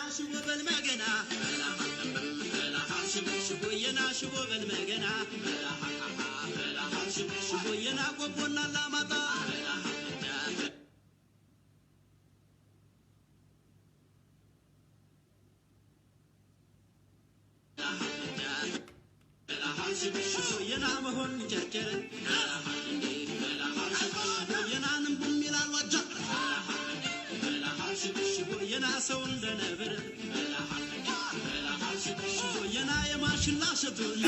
شبو بالمجنا شبو ينا شبو بالمجنا شبو ينا قبونا لا مطا شبو ينا مهون جرجر شبو ينا نبوم إلى الوجه شبو ينا سون دنبر شبو ينا يماشي لا شتون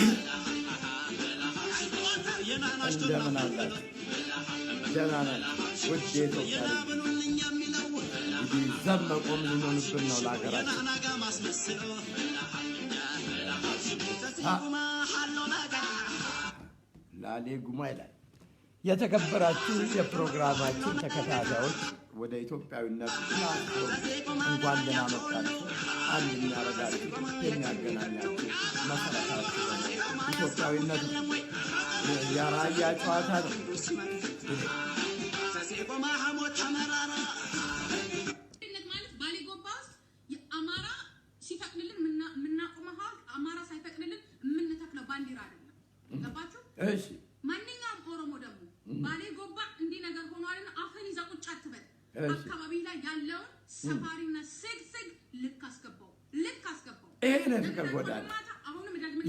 ينا ناشتون جنانا وديتو ينا بنولن يميلو زمقوا من نونبنا ولا ينا غراش ناقا مسمسلو تسيقما حلو ناقا ላሌ ጉማ ይላል። የተከበራችሁ የፕሮግራማችን ተከታታዮች ወደ ኢትዮጵያዊነት እንኳን ደህና መጣችሁ። አንድ የሚያረጋችሁ የሚያገናኛችሁ መሰረታችሁ ኢትዮጵያዊነት የራያ ጨዋታ ነው። تسيقما حمود حمرارا ማለት ባሌ ጎባ ውስጥ የአማራ ሲፈቅድልን ምናቆመሃል አማራ ሳይፈቅድልን የምንተክለው ባንዲራ አይደለም። ገባችሁ? እሺ ማንኛውም ኦሮሞ ደግሞ ባሌ ጎባ እንዲህ ነገር ሆኗልና አፈን ይዛ ቁጭ አትበል። አካባቢ ላይ ያለውን ሰፋሪና ስግስግ ልክ አስገባው። ይሄን ፍቅር ጎዳና አሁንም ደግመን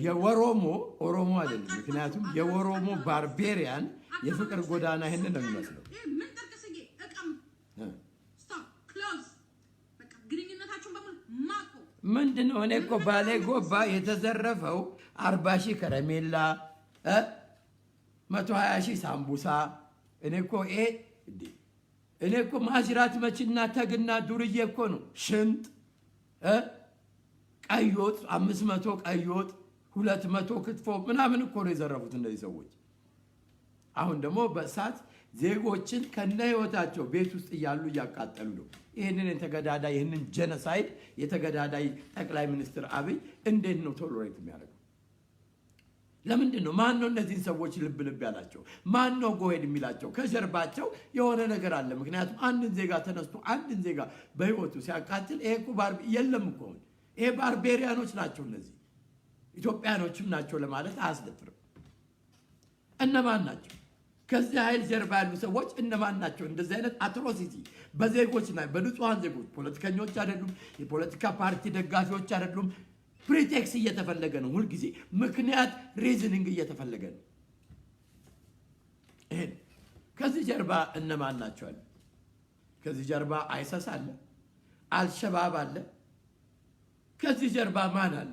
የወሮሞ ኦሮሞ አይደለም። ምክንያቱም የወሮሞ ባርቤሪያን የፍቅር ጎዳና ይሄንን ነው የሚመስለው። ምን ጠርቀስዬ እቀም ስቶፕ ክሎዝ በቃ ግንኙነታችሁን በሙሉ ማቆ ምንድነው? እኔ እኮ ባሌ ጎባ የተዘረፈው 40 ሺህ ከረሜላ 120 ሺህ ሳምቡሳ እኔ እኮ ማጅራት መችና ተግና ዱርዬ እኮ ነው። ሽንጥ ቀይ ወጥ 500 ቀይ ወጥ 200 ክትፎ ምናምን እኮ ነው የዘረፉት እነዚህ ሰዎች። አሁን ደግሞ በእሳት ዜጎችን ከነ ህይወታቸው ቤት ውስጥ እያሉ እያቃጠሉ ነው። ይህንን የተገዳዳይ ይህንን ጄኖሳይድ የተገዳዳይ ጠቅላይ ሚኒስትር አብይ እንዴት ነው ቶሎሬት የሚያደርገው? ለምንድን ነው? ማን ነው እነዚህን ሰዎች ልብ ያላቸው? ማን ነው ጎሄድ የሚላቸው? ከጀርባቸው የሆነ ነገር አለ። ምክንያቱም አንድን ዜጋ ተነስቶ አንድን ዜጋ በህይወቱ ሲያቃጥል ይሄ እኮ የለም እኮ ይሄ ባርቤሪያኖች ናቸው። እነዚህ ኢትዮጵያኖችም ናቸው ለማለት አያስደፍርም። እነማን ናቸው? ከዚህ ኃይል ጀርባ ያሉ ሰዎች እነማን ናቸው? እንደዚህ አይነት አትሮሲቲ በዜጎች ላይ በንጹሃን ዜጎች ፖለቲከኞች አይደሉም፣ የፖለቲካ ፓርቲ ደጋፊዎች አይደሉም። ፕሪቴክስ እየተፈለገ ነው። ሁል ጊዜ ምክንያት ሪዝኒንግ እየተፈለገ ነው። ይሄን ከዚህ ጀርባ እነማን ናቸው አለ? ከዚህ ጀርባ አይሰስ አለ፣ አልሸባብ አለ። ከዚህ ጀርባ ማን አለ?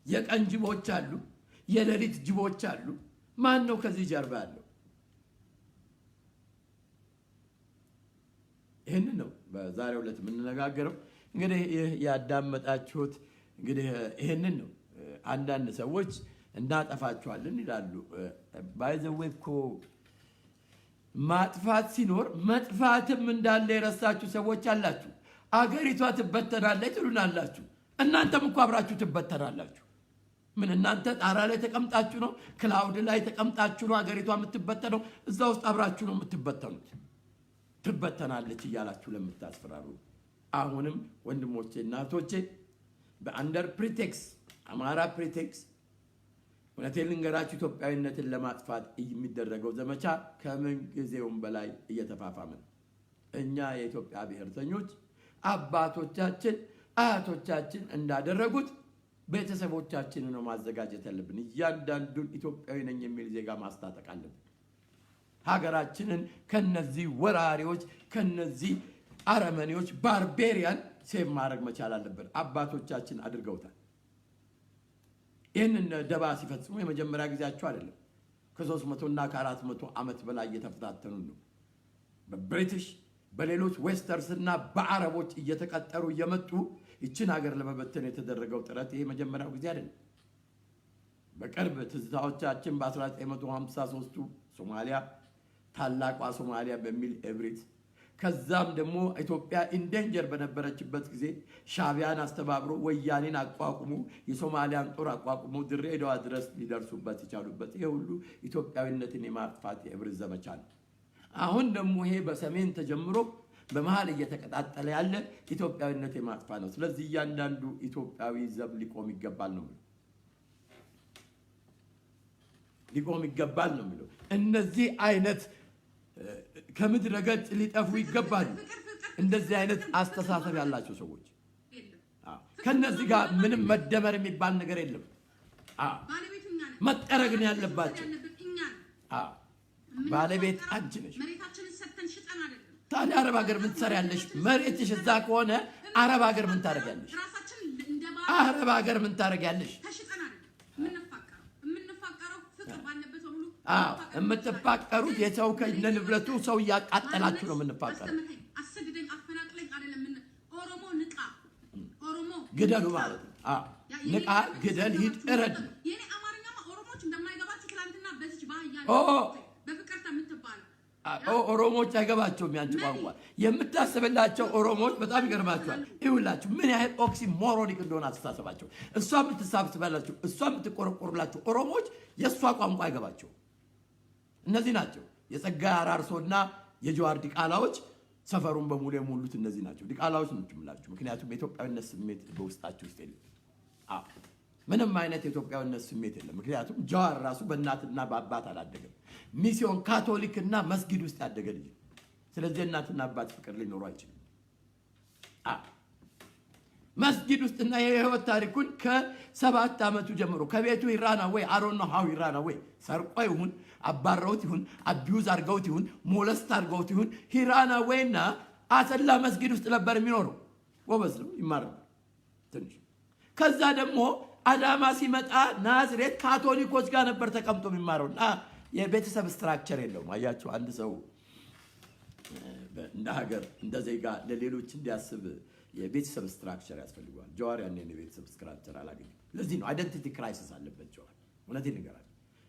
የቀን ጅቦች አሉ፣ የሌሊት ጅቦች አሉ። ማን ነው ከዚህ ጀርባ ያለው? ይሄን ነው በዛሬው ዕለት የምንነጋገረው። እንግዲህ ያዳመጣችሁት እንግዲህ ይሄንን ነው። አንዳንድ ሰዎች እናጠፋቸዋለን ይላሉ። ባይዘዌ እኮ ማጥፋት ሲኖር መጥፋትም እንዳለ የረሳችሁ ሰዎች አላችሁ። አገሪቷ ትበተናለች ትሉናላችሁ። እናንተም እኮ አብራችሁ ትበተናላችሁ። ምን እናንተ ጣራ ላይ ተቀምጣችሁ ነው? ክላውድ ላይ ተቀምጣችሁ ነው አገሪቷ የምትበተነው? እዛ ውስጥ አብራችሁ ነው የምትበተኑት። ትበተናለች እያላችሁ ለምታስፈራሩ አሁንም ወንድሞቼ እና እህቶቼ በአንደር ፕሪቴክስ አማራ ፕሪቴክስ እውነቴን ልንገራችሁ ኢትዮጵያዊነትን ለማጥፋት የሚደረገው ዘመቻ ከምን ጊዜውም በላይ እየተፋፋመ ነው። እኛ የኢትዮጵያ ብሔርተኞች አባቶቻችን አያቶቻችን እንዳደረጉት ቤተሰቦቻችንን ነው ማዘጋጀት ያለብን። እያንዳንዱን ኢትዮጵያዊ ነኝ የሚል ዜጋ ማስታጠቅ አለብን። ሀገራችንን ከነዚህ ወራሪዎች ከነዚህ አረመኔዎች ባርቤሪያን ሴቭ ማድረግ መቻል አለብን። አባቶቻችን አድርገውታል። ይህንን ደባ ሲፈጽሙ የመጀመሪያ ጊዜያቸው አይደለም። ከ300 እና ከ400 ዓመት በላይ እየተፈታተኑ ነው። በብሪቲሽ በሌሎች ዌስተርስ እና በአረቦች እየተቀጠሩ እየመጡ ይችን ሀገር ለመበተን የተደረገው ጥረት ይሄ መጀመሪያው ጊዜ አይደለም። በቅርብ ትዝታዎቻችን በ1953ቱ ሶማሊያ ታላቋ ሶማሊያ በሚል እብሪት ከዛም ደግሞ ኢትዮጵያ ኢንዴንጀር በነበረችበት ጊዜ ሻቢያን አስተባብሮ ወያኔን አቋቁሞ የሶማሊያን ጦር አቋቁሞ ድሬዳዋ ድረስ ሊደርሱበት ይቻሉበት ይሄ ሁሉ ኢትዮጵያዊነትን የማጥፋት የእብሪት ዘመቻ ነው። አሁን ደግሞ ይሄ በሰሜን ተጀምሮ በመሃል እየተቀጣጠለ ያለ ኢትዮጵያዊነት የማጥፋ ነው። ስለዚህ እያንዳንዱ ኢትዮጵያዊ ዘብ ሊቆም ይገባል ነው ሊቆም ይገባል ነው የሚለው። እነዚህ አይነት ከምድረ ገጽ ሊጠፉ ይገባሉ። እንደዚህ አይነት አስተሳሰብ ያላቸው ሰዎች ከነዚህ ጋር ምንም መደመር የሚባል ነገር የለም። መጠረግ ነው ያለባቸው። ባለቤት አንቺ ነሽ። ታዲያ አረብ ሀገር ምን ትሰሪያለሽ? መሬትሽ እዛ ከሆነ አረብ ሀገር ምን ታደርጊያለሽ? አረብ ሀገር ምን ታደርጊያለሽ? የምትፋቀሩት የሰው ከነ ንብረቱ ሰው እያቃጠላችሁ ነው የምንፋቀረው። ግደሉ ማለት ነው። ንቃ፣ ግደል፣ ሂድ፣ እረድ ነው። ኦሮሞዎች አይገባቸውም ያንቺ ቋንቋ። የምታስብላቸው ኦሮሞዎች በጣም ይገርማቸዋል። ይውላችሁ ምን ያህል ኦክሲሞሮኒክ እንደሆነ አስተሳሰባቸው። እሷ የምትሳብስባላችሁ፣ እሷ የምትቆረቆርላችሁ ኦሮሞዎች የእሷ ቋንቋ አይገባቸው። እነዚህ ናቸው የጸጋዬ አራርሶና የጀዋር ዲቃላዎች ሰፈሩን በሙሉ የሞሉት እነዚህ ናቸው። ዲቃላዎች ነው የምላችሁ፣ ምክንያቱም የኢትዮጵያዊነት ስሜት በውስጣቸው ውስጥ የለም። ምንም አይነት የኢትዮጵያዊነት ስሜት የለም። ምክንያቱም ጀዋር ራሱ በእናትና በአባት አላደገም። ሚስዮን ካቶሊክና መስጊድ ውስጥ ያደገ ልጅ። ስለዚህ እናትና አባት ፍቅር ሊኖሩ አይችልም። መስጊድ ውስጥና የህይወት ታሪኩን ከ7 ዓመቱ ጀምሮ ከቤቱ ይራና ወይ አሮን ነው ሃው ይራና ወይ ሰርቆ ይሁን አባረውት ይሁን አቢዩዝ አድርገውት ይሁን ሞለስት አድርገውት ይሁን ሂራና ወይና አሰላ መስጊድ ውስጥ ነበር የሚኖረው። ወበዝ ነው ይማራል ትንሽ። ከዛ ደግሞ አዳማ ሲመጣ ናዝሬት ካቶሊኮች ጋር ነበር ተቀምጦ የሚማረውና የቤተሰብ ስትራክቸር የለውም። አያችሁ አንድ ሰው እንደ ሀገር እንደ ዜጋ ለሌሎች እንዲያስብ የቤተሰብ ስትራክቸር ያስፈልገዋል። ጀዋር ያኔ የቤተሰብ ስትራክቸር አላገኘም። ለዚህ ነው አይደንቲቲ ክራይሲስ አለበት ጀዋር። እውነቴን ንገራል።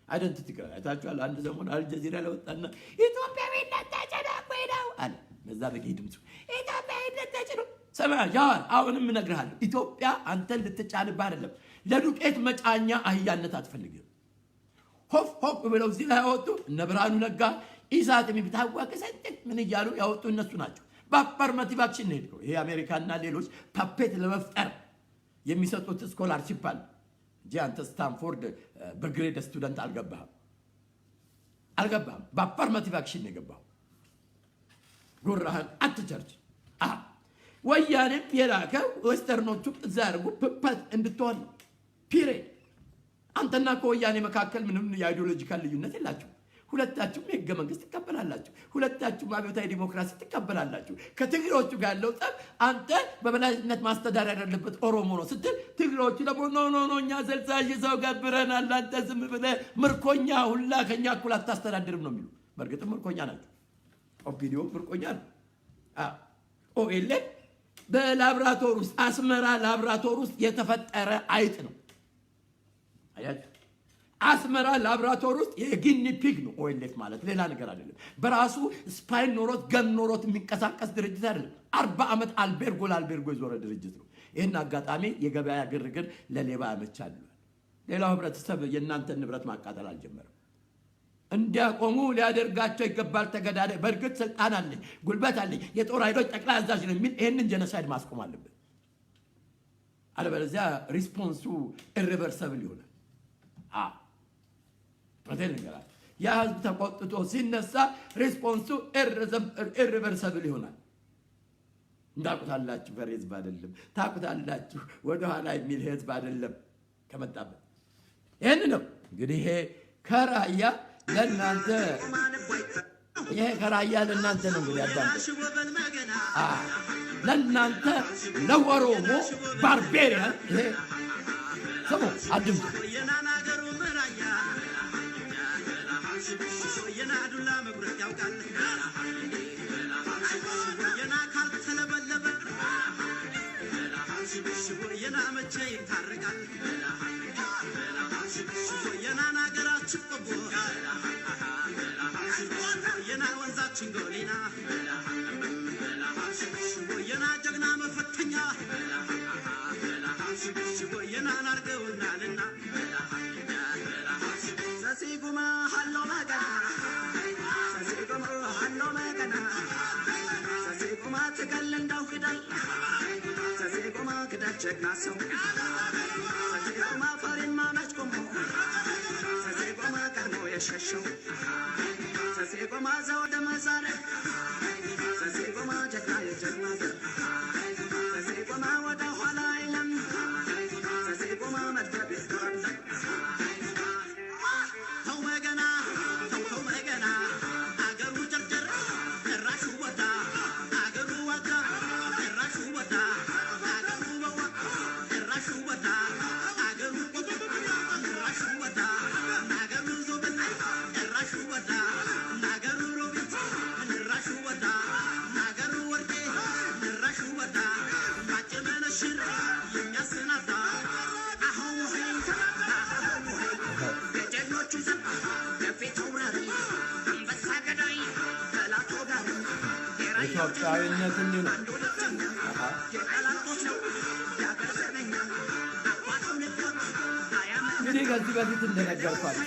አይደንቲቲ ክራይሲስ አይታችኋል። አንድ ዘመን አልጀዚራ ላይ ወጣና ኢትዮጵያዊነት ተጨናቆ ነው አለ። በዛ በቂ ድምፁ ኢትዮጵያዊነት ተጨናቆ ሰማ ጀዋር። አሁንም እነግርሃለሁ ኢትዮጵያ አንተን ልትጫንብህ አይደለም። ለዱቄት መጫኛ አህያነት አትፈልግም። ሆፍ ሆፍ ብለው እዚህ ላይ ያወጡ እነ ብርሃኑ ነጋ ኢሳት የሚታወቅ ሰንጥቅ ምን እያሉ ያወጡ እነሱ ናቸው። በአፈርማቲቭ አክሽን ነው የሄድከው። ይሄ አሜሪካና ሌሎች ፓፔት ለመፍጠር የሚሰጡት ስኮላርሺፕ አለ እንጂ አንተ ስታንፎርድ በግሬድ ስቱደንት አልገባህም። በአፈርማቲቭ አክሽን ነው የገባኸው። ጉራህን አትቸርች። ወያኔም የላከው ዌስተርኖቹ እዛ ያደርጉ ፕፐት እንድትሆን ነው። ፒሪየድ። አንተና ከወያኔ መካከል ምንም የአይዲዮሎጂካል ልዩነት የላችሁ። ሁለታችሁም የህገ መንግስት ትቀበላላችሁ። ሁለታችሁም አብዮታዊ ዲሞክራሲ ትቀበላላችሁ። ከትግሬዎቹ ጋር ያለው ጠብ አንተ በበላይነት ማስተዳደር ያለበት ኦሮሞ ነው ስትል፣ ትግሬዎቹ ደግሞ ኖ እኛ ዘልዛዥ ሰው ገብረናል፣ አንተ ዝም ብለህ ምርኮኛ ሁላ ከኛ እኩል አታስተዳድርም ነው የሚሉ። በእርግጥም ምርኮኛ ናቸው። ኦፒዲዮ ምርኮኛ ነው። ኦኤልኤፍ በላብራቶር ውስጥ አስመራ ላብራቶር ውስጥ የተፈጠረ አይጥ ነው። አያችሁ፣ አስመራ ላብራቶር ውስጥ የጊኒ ፒግ ነው ኦኤልኤፍ ማለት፣ ሌላ ነገር አይደለም። በራሱ ስፓይን ኖሮት ገን ኖሮት የሚንቀሳቀስ ድርጅት አይደለም። 40 ዓመት አልቤርጎ የዞረ ድርጅት ነው። ይህን አጋጣሚ የገበያ ግርግር ለሌባ ያመቻል። ሌላው ህብረተሰብ የእናንተን ንብረት ማቃጠል አልጀመረም። እንዲያቆሙ ሊያደርጋቸው ይገባል። ተገዳዳሪ በእርግጥ ስልጣን አለኝ፣ ጉልበት አለኝ፣ የጦር ኃይሎች ጠቅላይ አዛዥ ነው የሚል ይህንን ጀነሳይድ ማስቆም አለብን። አለበለዚያ ሪስፖንሱ ኢሪቨርሰብል ይሆናል። ነገራል ያ ህዝብ ተቆጥቶ ሲነሳ ሪስፖንሱ ኢሪቨርሰብል ይሆናል። እንዳቁታላችሁ ፈሪ ህዝብ አይደለም። ታቁታላችሁ ወደኋላ የሚል ህዝብ አይደለም ከመጣበት። ይህን ነው እንግዲህ ይሄ ከራያ ለእናንተ ይሄ ከራያ ለእናንተ ነው እንግዲህ አዳምጡ። ለእናንተ ለኦሮሞ ባርቤሪያን ይሄ ስሙ አድምጡ። Sasi kuma ትገል እንዳው ፊደል ተዜጎማ ክዳት ጀግና ሰው ተዜጎማ ፈሪማ መች ቆሞ ተዜጎማ ቀድሞ የሸሸው ተዜጎማ ዘወደ መዛረ ተዜጎማ ጀግና የጀግና ዘር ተዜጎማ ወደ ኋላ አይለም ተዜጎማ መድረብ ይስተዋለ ተው መገና ተው መገና አገሩ ጨርጨር ጭራሹ ወጣ አገሩ ወጣ ጭራሹ ወጣ አገሩ በዋ ጭራሹ ወጣ አገሩ ጭራሹ ወጣ አገሩ ዞብል ጭራሹ ወጣ አገሩ ሮቢት ጭራሹ ወጣ አገሩ ወርቄ ጭራሹ ወጣ ባጭር መነሽር የሚያሰናዳ አሁን ገጀሎቹ ዘብ ገፊት ውራሪ አንበሳ ገዳይ ጠላቶ ጋር ኢትዮጵያዊነት እንዲህ ነው። የጠላቶች ነው ያገር ዘነኛ አባቱን ልቦት እንግዲህ ከዚህ በፊት እንደነገርኳችሁ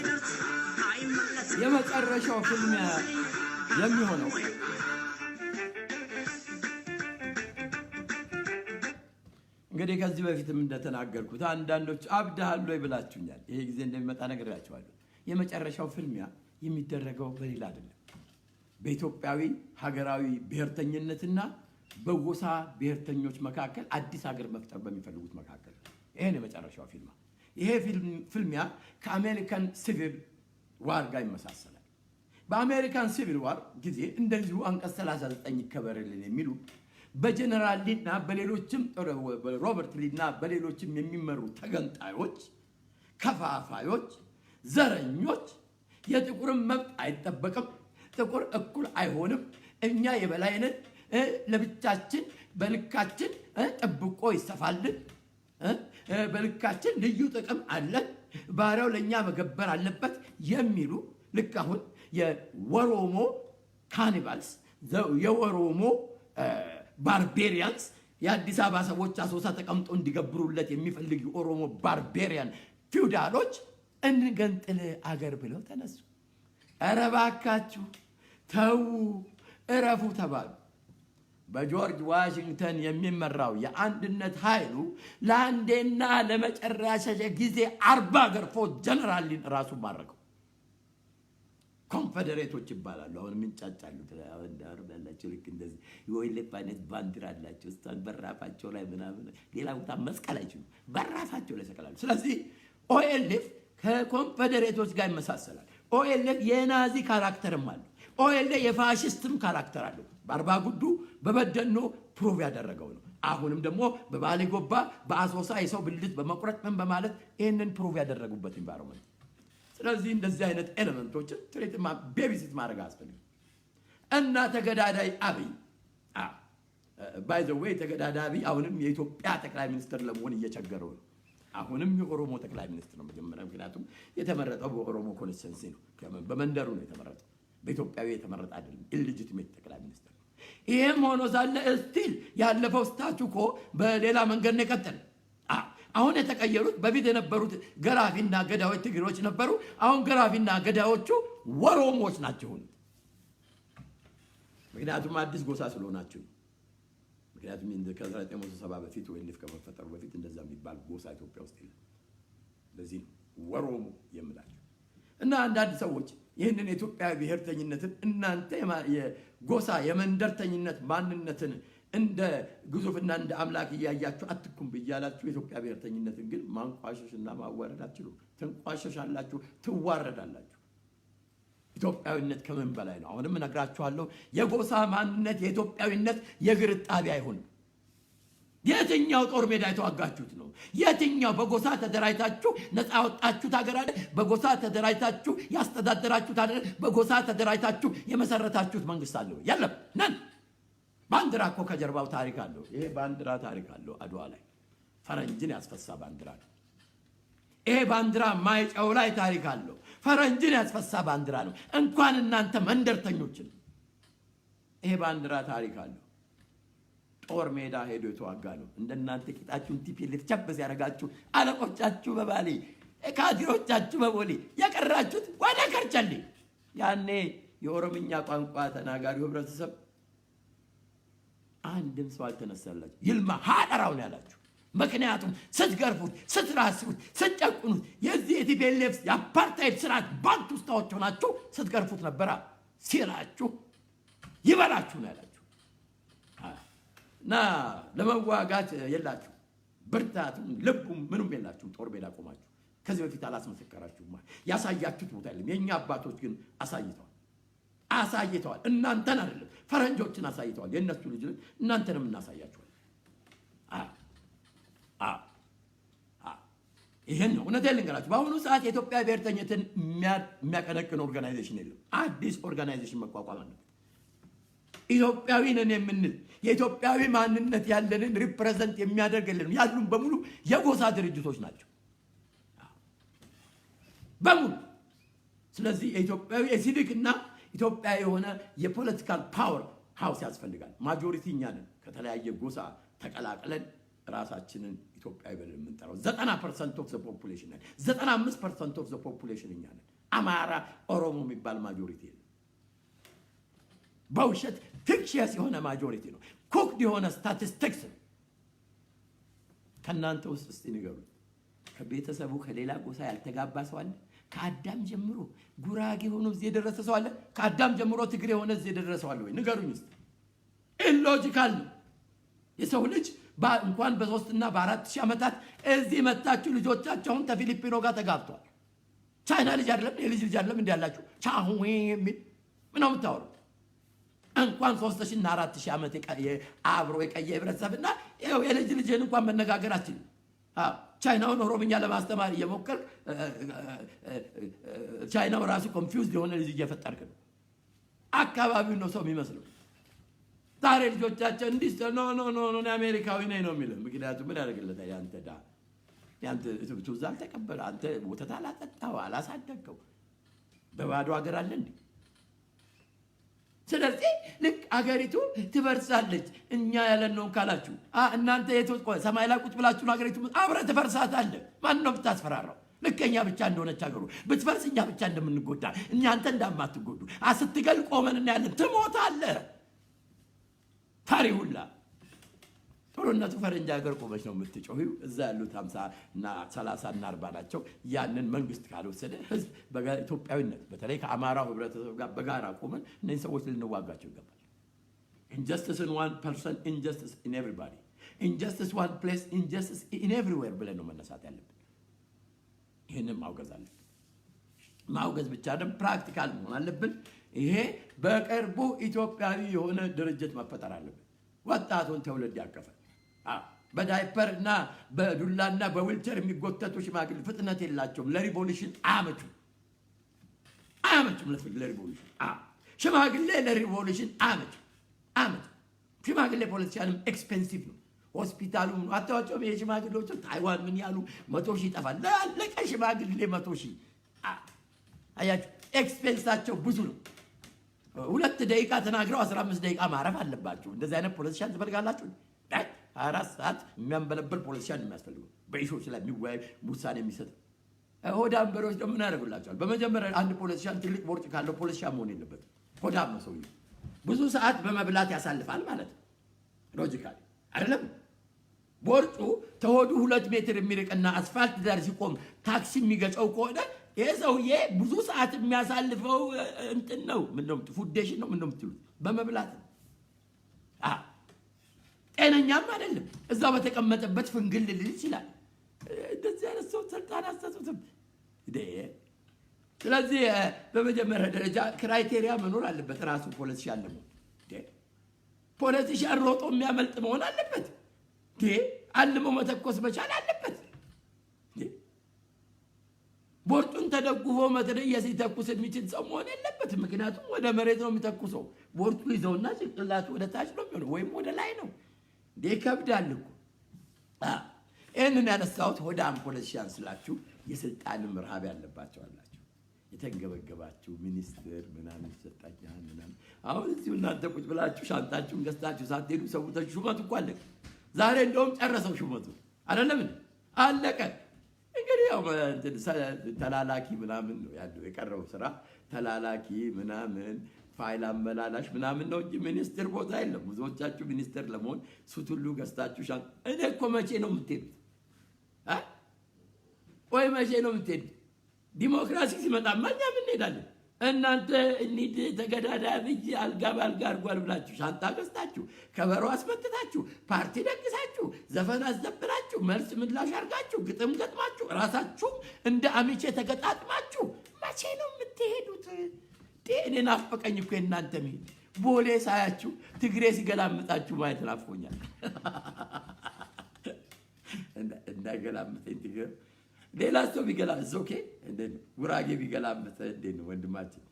አይመለስም የመጨረሻው ፍልሚያ የሚሆነው እንግዲህ ከዚህ በፊትም እንደተናገርኩት አንዳንዶች አብደሃል ወይ ብላችሁኛል። ይሄ ጊዜ እንደሚመጣ ነግሬያችኋለሁ። የመጨረሻው ፍልሚያ የሚደረገው በሌላ አይደለም፣ በኢትዮጵያዊ ሀገራዊ ብሔርተኝነትና በጎሳ ብሔርተኞች መካከል አዲስ ሀገር መፍጠር በሚፈልጉት መካከል ይሄን የመጨረሻው ፊልማ ይሄ ፍልሚያ ከአሜሪካን ሲቪል ዋር ጋር ይመሳሰላል። በአሜሪካን ሲቪል ዋር ጊዜ እንደዚሁ አንቀጽ 39 ይከበርልን የሚሉ በጀነራል ሊና በሌሎችም ሮበርት ሊና በሌሎችም የሚመሩ ተገንጣዮች፣ ከፋፋዮች፣ ዘረኞች የጥቁርን መብት አይጠበቅም፣ ጥቁር እኩል አይሆንም፣ እኛ የበላይነት ለብቻችን በልካችን ጥብቆ ይሰፋልን፣ በልካችን ልዩ ጥቅም አለን፣ ባሪያው ለኛ መገበር አለበት የሚሉ ልክ አሁን የወሮሞ ካኒባልስ የወሮሞ ባርቤሪያንስ የአዲስ አበባ ሰዎች አሶሳ ተቀምጦ እንዲገብሩለት የሚፈልግ የኦሮሞ ባርቤሪያን ፊውዳሎች እንገንጥል አገር ብለው ተነሱ። ኧረ እባካችሁ ተው እረፉ ተባሉ። በጆርጅ ዋሽንግተን የሚመራው የአንድነት ኃይሉ ለአንዴና ለመጨረሻ ጊዜ 40 ገርፎ ጀነራልን ራሱ ማረከው። ኮንፌዴሬቶች ይባላሉ። አሁን ምንጫጫሉ ያላቸው ልክ እንደዚህ የወይሌፕ አይነት ባንዲራ አላቸው። እስታን በራፋቸው ላይ ምናምን ሌላ ቦታ መስቀል አይችሉም፣ በራፋቸው ላይ ሰቀላሉ። ስለዚህ ኦኤልኤፍ ከኮንፌዴሬቶች ጋር ይመሳሰላል። ኦኤልኤፍ የናዚ ካራክተርም አለው። ኦኤልኤፍ የፋሽስትም ካራክተር አለው። በአርባ ጉዱ በበደኖ ፕሩቭ ያደረገው ነው። አሁንም ደግሞ በባሌ ጎባ በአሶሳ የሰው ብልት በመቁረጥ ምን በማለት ይህንን ፕሩቭ ያደረጉበት ኢንቫይሮንመንት። ስለዚህ እንደዚህ አይነት ኤሌመንቶችን ትሬት ቤቢሲት ማድረግ አስፈልግ እና ተገዳዳይ አብይ ባይ ዘ ዌይ ተገዳዳይ አብይ አሁንም የኢትዮጵያ ጠቅላይ ሚኒስትር ለመሆን እየቸገረው ነው። አሁንም የኦሮሞ ጠቅላይ ሚኒስትር ነው መጀመሪያ፣ ምክንያቱም የተመረጠው በኦሮሞ ኮንስቲትንሲ ነው፣ በመንደሩ ነው የተመረጠው። በኢትዮጵያዊ የተመረጠ አይደለም፣ ኢሊጂቲሜት ጠቅላይ ሚኒስትር ነው። ይሄም ሆኖ ሳለ እስቲል ያለፈው ስታቹኮ በሌላ መንገድ ነው የቀጠለ። አሁን የተቀየሩት በፊት የነበሩት ገራፊና ገዳዮች ትግሮች ነበሩ። አሁን ገራፊና ገዳዮቹ ወሮሞች ናቸው። ምክንያቱም አዲስ ጎሳ ስለሆናችሁ። ምክንያቱም ከ1970 በፊት ወይልፍ ከመፈጠሩ በፊት እንደዛ የሚባል ጎሳ ኢትዮጵያ ውስጥ የለም። ለዚህ ነው ወሮሞ የምላቸው። እና አንዳንድ ሰዎች ይህንን የኢትዮጵያ ብሔርተኝነትን እናንተ የጎሳ የመንደርተኝነት ማንነትን እንደ ግዙፍና እንደ አምላክ እያያችሁ አትኩም ብያላችሁ። የኢትዮጵያ ብሔርተኝነትን ግን ማንቋሸሽና ማዋረድ አትችሉም። ትንቋሸሻላችሁ፣ ትዋረዳላችሁ። ኢትዮጵያዊነት ከምን በላይ ነው? አሁንም እነግራችኋለሁ። የጎሳ ማንነት የኢትዮጵያዊነት የእግር እጣቢ አይሆንም። የትኛው ጦር ሜዳ የተዋጋችሁት ነው? የትኛው በጎሳ ተደራጅታችሁ ነፃ ያወጣችሁት ሀገር አለ? በጎሳ ተደራጅታችሁ ያስተዳደራችሁት አለ? በጎሳ ተደራጅታችሁ የመሰረታችሁት መንግስት አለ? የለም ነን። ባንዲራ እኮ ከጀርባው ታሪክ አለው። ይሄ ባንዲራ ታሪክ አለው። አድዋ ላይ ፈረንጅን ያስፈሳ ባንዲራ ነው። ይሄ ባንዲራ ማይጨው ላይ ታሪክ አለው። ፈረንጅን ያስፈሳ ባንዲራ ነው። እንኳን እናንተ መንደርተኞችን ይሄ ባንዲራ ታሪክ አለው። ጦር ሜዳ ሄዶ የተዋጋ ነው። እንደናንተ ቂጣችሁን ቲፒኤልኤፍ ቸበስ ያደረጋችሁ አለቆቻችሁ በባሌ ካድሮቻችሁ በቦሌ ያቀራችሁት ወደ ከርቸሌ። ያኔ የኦሮምኛ ቋንቋ ተናጋሪው ህብረተሰብ አንድም ሰው አልተነሳላችሁ። ይልማ ሀደራውን ያላችሁ ምክንያቱም ስትገርፉት፣ ስትራስቡት፣ ስትጨቁኑት የዚህ የቲፒኤልኤፍ የአፓርታይድ ስርዓት ባንክ ውስጥ ሆናችሁ ስትገርፉት ነበራ። ሲራችሁ ይበላችሁ ነው ያላችሁ እና ለመዋጋት የላችሁ ብርታቱም ልቡም ምንም የላችሁም። ጦር ሜዳ ቆማችሁ ከዚህ በፊት አላስመሰከራችሁም። ያሳያችሁት ቦታ የለም። የእኛ አባቶች ግን አሳይተዋል። እናንተን አይደለም ፈረንጆችን አሳይተዋል። የእነሱ ልጅ እናንተንም እናሳያችኋል። ይህን ነው እውነቴን ልንገራችሁ። በአሁኑ ሰዓት የኢትዮጵያ ብሔርተኝነትን የሚያቀነቅን ኦርጋናይዜሽን የለም። አዲስ ኦርጋናይዜሽን መቋቋም አለበት። ኢትዮጵያዊ ነን የምንል የኢትዮጵያዊ ማንነት ያለንን ሪፕሬዘንት የሚያደርግልን ያሉን በሙሉ የጎሳ ድርጅቶች ናቸው በሙሉ። ስለዚህ የኢትዮጵያዊ የሲቪክ እና ኢትዮጵያዊ የሆነ የፖለቲካል ፓወር ሃውስ ያስፈልጋል። ማጆሪቲ እኛ ነን። ከተለያየ ጎሳ ተቀላቅለን ራሳችንን ኢትዮጵያዊ ብለን የምንጠራው 90% ኦፍ ዘ ፖፑሌሽን ነን። 95% ኦፍ ዘ ፖፑሌሽን እኛ ነን። አማራ፣ ኦሮሞ የሚባል ማጆሪቲ የለም። በውሸት ፊክሽየስ የሆነ ማጆሪቲ ነው። ኩክድ የሆነ ስታቲስቲክስ ነው። ከእናንተ ውስጥ እስቲ ንገሩ፣ ከቤተሰቡ ከሌላ ጎሳ ያልተጋባ ሰው አለ? ከአዳም ጀምሮ ጉራጌ ሆኖ እዚህ የደረሰ ሰው አለ? ከአዳም ጀምሮ ትግሬ ሆነ እዚህ የደረሰ ሰው አለ ወይ? ንገሩኝ እስቲ። ኢሎጂካል ነው። የሰው ልጅ እንኳን በ3 እና በ4 ሺህ ዓመታት እዚህ መጣችሁ ልጆቻቸውን ከፊሊፒኖ ጋር ተጋብቷል። ቻይና ልጅ አይደለም የልጅ ልጅ አይደለም እንዴ ያላችሁ ቻሁ የሚል ምን የምታወሩት? እንኳን 3000 እና 4000 ዓመት አብሮ የቀየ ህብረተሰብና ይኸው የልጅ ልጅን እንኳን መነጋገራችን ቻይናውን ኦሮምኛ ለማስተማር እየሞከር ቻይናው ራሱ ኮንፊውዝድ የሆነ ልጅ እየፈጠርክ ነው። አካባቢው ነው ሰው የሚመስለው። ዛሬ ልጆቻቸው እንዲህ ኖ አሜሪካዊ ነኝ ነው የሚለው። ምክንያቱም ምን ያደርግለታል? ያንተ ትብቱዝ አልተቀበለ፣ አንተ ወተት አላጠጣው፣ አላሳደግከው፣ በባዶ ሀገር አለ እንዴ? ስለዚህ ልክ አገሪቱ ትፈርሳለች እኛ ያለን ነው ካላችሁ እናንተ ሰማይ ላይ ቁጭ ብላችሁ አገሪቱ አብረህ ትፈርሳታለህ። ማን ነው ብታስፈራራው? ልክ እኛ ብቻ እንደሆነች አገሩ ብትፈርስ እኛ ብቻ እንደምንጎዳ እኛ አንተ እንዳማትጎዱ ስትገል ቆመን እናያለን። ትሞታለህ። ታሪሁላ ጦርነቱ ፈረንጅ ሀገር ቆመች ነው የምትጮሂው። እዛ ያሉት 50 እና 30 እና 40 ናቸው። ያንን መንግስት ካልወሰደ ህዝብ በኢትዮጵያዊነት በተለይ ከአማራው ህብረተሰብ ጋር በጋራ ቆመን እነዚህ ሰዎች ልንዋጋቸው ይገባል። ኢንጀስቲስ ኢን ዋን ፐርሰን፣ ኢንጀስቲስ ኢን ኤቭሪባዲ፣ ኢንጀስቲስ ዋን ፕሌስ፣ ኢንጀስቲስ ኢን ኤቭሪዌር ብለን ነው መነሳት ያለብን። ይህንን ማውገዝ አለብን። ማውገዝ ብቻ ደግሞ ፕራክቲካል መሆን አለብን። ይሄ በቅርቡ ኢትዮጵያዊ የሆነ ድርጅት መፈጠር አለብን። ወጣቱን ትውልድ ያቀፈ በዳይፐር እና በዱላና በዊልቸር የሚጎተቱ ሽማግሌ ፍጥነት የላቸውም። ለሪቮሉሽን አያመቹም። ለሪቮሉሽን ሽማግሌ ለሪቮሉሽን አያመቹም። ሽማግሌ ፖለቲሻንም ኤክስፔንሲቭ ነው። ሆስፒታሉ አታዋቸውም። የሽማግሌዎቹ ታይዋን ምን ያሉ 100 ሺህ ይጠፋል። ለቀ ሽማግሌ 100 ሺህ አያችሁ፣ ኤክስፔንሳቸው ብዙ ነው። 2 ደቂቃ ተናግረው 15 ደቂቃ ማረፍ አለባቸው። እንደዚህ አይነት ፖለቲሻን ትፈልጋላችሁ? 24 ሰዓት የሚያንበለበል ፖለቲሻን የሚያስፈልገው በኢሾች ላይ የሚወያይ ውሳኔ የሚሰጥ። ሆዳም በሮች ደግሞ ምን ያደርጉላቸዋል? በመጀመሪያ አንድ ፖለቲሻን ትልቅ ቦርጭ ካለው ፖለቲሻን መሆን የለበትም። ሆዳም ነው ሰውዬው። ብዙ ሰዓት በመብላት ያሳልፋል ማለት ነው። ሎጂካሊ አይደለም። ቦርጩ ተሆዱ 2 ሜትር የሚርቅና አስፋልት ዳር ሲቆም ታክሲ የሚገጨው ከሆነ ይሄ ሰውዬ ብዙ ሰዓት የሚያሳልፈው እንትን ነው። ምንድነው? ፉዴሽን ነው። ምንድነው የምትሉት? በመብላት ነው። ጤነኛም አይደለም። እዛው በተቀመጠበት ፍንግል ልል ይችላል። እንደዚህ አይነት ሰው ስልጣን አሰጡትም። ስለዚህ በመጀመሪያ ደረጃ ክራይቴሪያ መኖር አለበት። ራሱ ፖለቲሻን ለመሆን ፖለቲሻን ሮጦ የሚያመልጥ መሆን አለበት። አልሞ መተኮስ መቻል አለበት። ቦርጩን ተደጉፎ መትረየስ ሊተኩስ የሚችል ሰው መሆን የለበትም። ምክንያቱም ወደ መሬት ነው የሚተኩሰው። ቦርጩ ይዘውና ጭንቅላቱ ወደ ታች ነው የሚሆነው ወይም ወደ ላይ ነው። ይከብዳል እኮ። ይህንን ያነሳሁት ሆዳም ፖለቲሻን ስላችሁ የስልጣንም ረሃብ ያለባቸው አላችሁ። የተንገበገባችሁ ሚኒስትር ምናምን ይሰጣችኋል ምናምን። አሁን እዚሁ እናንተ ቁጭ ብላችሁ ሻንጣችሁን ገዝታችሁ ሳትሄዱ ሰው ሹመቱ እኮ አለቀ። ዛሬ እንደውም ጨረሰው ሹመቱ አይደለም አለቀ። እንግዲህ ያው ተላላኪ ምናምን ነው ያለው የቀረው ስራ። ተላላኪ ምናምን ፋይል አመላላሽ ምናምን ነው እንጂ ሚኒስትር ቦታ የለም። ብዙዎቻችሁ ሚኒስትር ለመሆን ሱት ሁሉ ገዝታችሁ እኔ እኮ መቼ ነው የምትሄዱት? ወይ መቼ ነው የምትሄዱት? ዲሞክራሲ ሲመጣማ እኛም እንሄዳለን። እናንተ እንሂድ ተገዳዳሪ አልጋ ባልጋ አድርጓል ብላችሁ ሻንጣ ገዝታችሁ ከበሮ አስመትታችሁ ፓርቲ ደግሳችሁ ዘፈን አስዘብራችሁ መልስ ምላሽ አድርጋችሁ ግጥም ገጥማችሁ ራሳችሁ እንደ አሚቼ ተገጣጥማችሁ መቼ ነው የምትሄዱት? እኔ ናፈቀኝ እኮ እናንተ መሄድ። ቦሌ ሳያችሁ ትግሬ ሲገላምጣችሁ ማየት ናፍቆኛል። እንዳገላምጠኝ ትግሬ ሌላ ሰው ቢገላምጥ ኦኬ፣ ጉራጌ ቢገላምጥ እንዴት ነው ወንድማችን?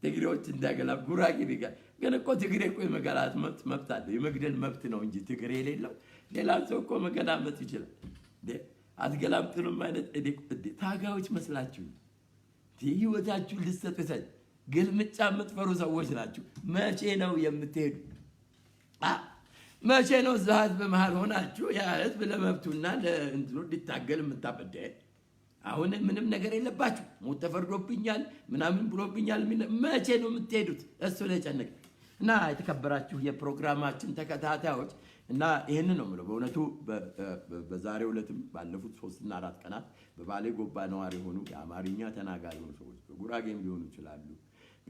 ትግሬዎች እንዳገላም ጉራጌ ቢገላ ግን እኮ ትግሬ እኮ የመገላት መብት አለው። የመግደል መብት ነው እንጂ ትግሬ የሌለው ሌላ ሰው እኮ መገላመጥ ይችላል። አትገላምጡንም አይነት ታጋዮች መስላችሁ ህይወታችሁን ልትሰጡ ግልምጫ የምትፈሩ ሰዎች ናችሁ። መቼ ነው የምትሄዱ? መቼ ነው እዛ ህዝብ መሃል ሆናችሁ ያ ህዝብ ለመብቱና ለእንትኑ ሊታገል የምታበደ? አሁን ምንም ነገር የለባችሁ። ሞት ተፈርዶብኛል ምናምን ብሎብኛል። መቼ ነው የምትሄዱት? እሱ ላይ ጨነቀ እና የተከበራችሁ የፕሮግራማችን ተከታታዮች እና ይሄንን ነው የምለው በእውነቱ በዛሬው ዕለትም ባለፉት 3 እና 4 ቀናት በባሌ ጎባ ነዋሪ የሆኑ የአማርኛ ተናጋሪ የሆኑ ሰዎች በጉራጌም ሊሆኑ ይችላሉ፣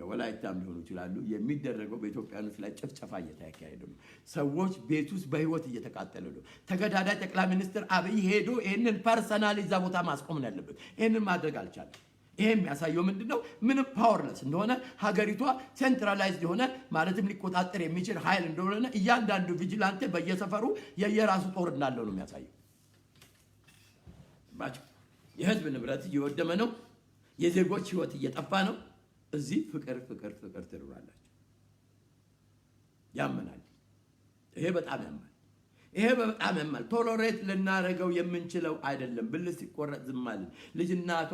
ወላይታም ሊሆኑ ይችላሉ። የሚደረገው በኢትዮጵያኖች ላይ ጭፍጨፋ እየተካሄደ ነው። ሰዎች ቤት ውስጥ በህይወት እየተቃጠሉ ነው። ተገዳዳይ ጠቅላይ ሚኒስትር አብይ ሄዶ ይሄንን ፐርሰናል እዛ ቦታ ማስቆም ነው ያለበት። ይሄንን ማድረግ አልቻለም። ይሄ የሚያሳየው ምንድነው? ምንም ፓወርለስ እንደሆነ ሀገሪቷ ሴንትራላይዝድ የሆነ ማለትም ሊቆጣጠር የሚችል ኃይል እንደሆነ እያንዳንዱ ቪጂላንቴ በየሰፈሩ የየራሱ ጦር እንዳለው ነው የሚያሳየው። የህዝብ ንብረት እየወደመ ነው። የዜጎች ህይወት እየጠፋ ነው። እዚህ ፍቅር ፍቅር ፍቅር ትሉላላችሁ። ያመናል። ይሄ በጣም ያማል። ይሄ በጣም ያማል። ቶሎሬት ልናረገው የምንችለው አይደለም። ብልት ሲቆረጥ ዝም አልን። ልጅ እናቷ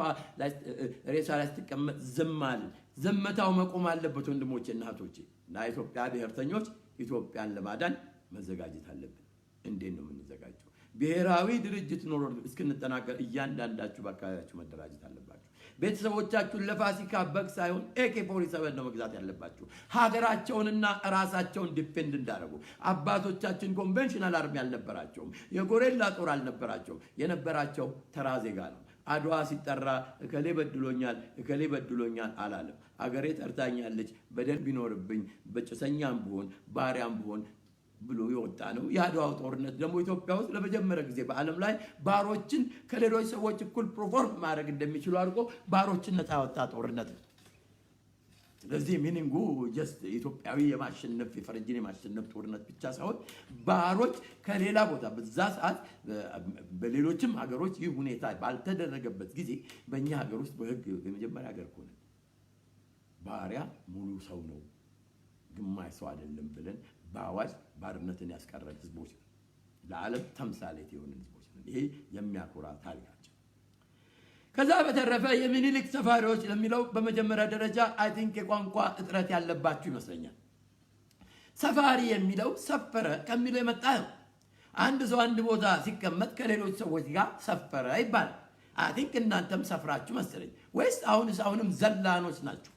ሬሳ ላይ ስትቀመጥ ዝም አልን። ዝምታው መቆም አለበት ወንድሞቼ እና እህቶቼ። ለኢትዮጵያ ብሔርተኞች ኢትዮጵያን ለማዳን መዘጋጀት አለብን። እንዴት ነው የምንዘጋጀው? ብሔራዊ ድርጅት ኖሮ እስክንጠናከር እያንዳንዳችሁ በአካባቢያችሁ መደራጀት አለባችሁ። ቤተሰቦቻችሁን ለፋሲካ በግ ሳይሆን AK-47 ነው መግዛት ያለባችሁ። ሀገራቸውንና ራሳቸውን ዲፔንድ እንዳደረጉ። አባቶቻችን ኮንቬንሽናል አርሚ አልነበራቸውም። የጎሬላ ጦር አልነበራቸውም። የነበራቸው ተራ ዜጋ ነው። አድዋ ሲጠራ እከሌ በድሎኛል አላለም። አገሬ ጠርታኛለች፣ በደል ቢኖርብኝ በጭሰኛም ብሆን ባሪያም ብሆን ብሎ የወጣ ነው። የአድዋው ጦርነት ደግሞ ኢትዮጵያ ውስጥ ለመጀመሪያ ጊዜ በዓለም ላይ ባሮችን ከሌሎች ሰዎች እኩል ፕሮፎርም ማድረግ እንደሚችሉ አድርጎ ባሮችን ነፃ ያወጣ ጦርነት ነው። ስለዚህ ሚኒንጉ ጀስት ኢትዮጵያዊ የማሸነፍ የፈረንጅን የማሸነፍ ጦርነት ብቻ ሳይሆን ባሮች ከሌላ ቦታ በዛ ሰዓት በሌሎችም ሀገሮች ይህ ሁኔታ ባልተደረገበት ጊዜ በእኛ ሀገር ውስጥ በህግ የመጀመሪያ ሀገር ሆነ ባሪያ ሙሉ ሰው ነው ግማሽ ሰው አይደለም ብለን በአዋጅ ባርነትን ያስቀረን ህዝቦች ነው። ለዓለም ተምሳሌት የሆኑ ህዝቦች ነው። ይሄ የሚያኮራ ታሪካችን። ከዛ በተረፈ የሚኒሊክ ሰፋሪዎች ለሚለው በመጀመሪያ ደረጃ አይ ቲንክ የቋንቋ እጥረት ያለባችሁ ይመስለኛል። ሰፋሪ የሚለው ሰፈረ ከሚለው የመጣ ነው። አንድ ሰው አንድ ቦታ ሲቀመጥ ከሌሎች ሰዎች ጋር ሰፈረ ይባላል። አይ ቲንክ እናንተም ሰፍራችሁ መሰለኝ ወይስ አሁንም ዘላኖች ናችሁ?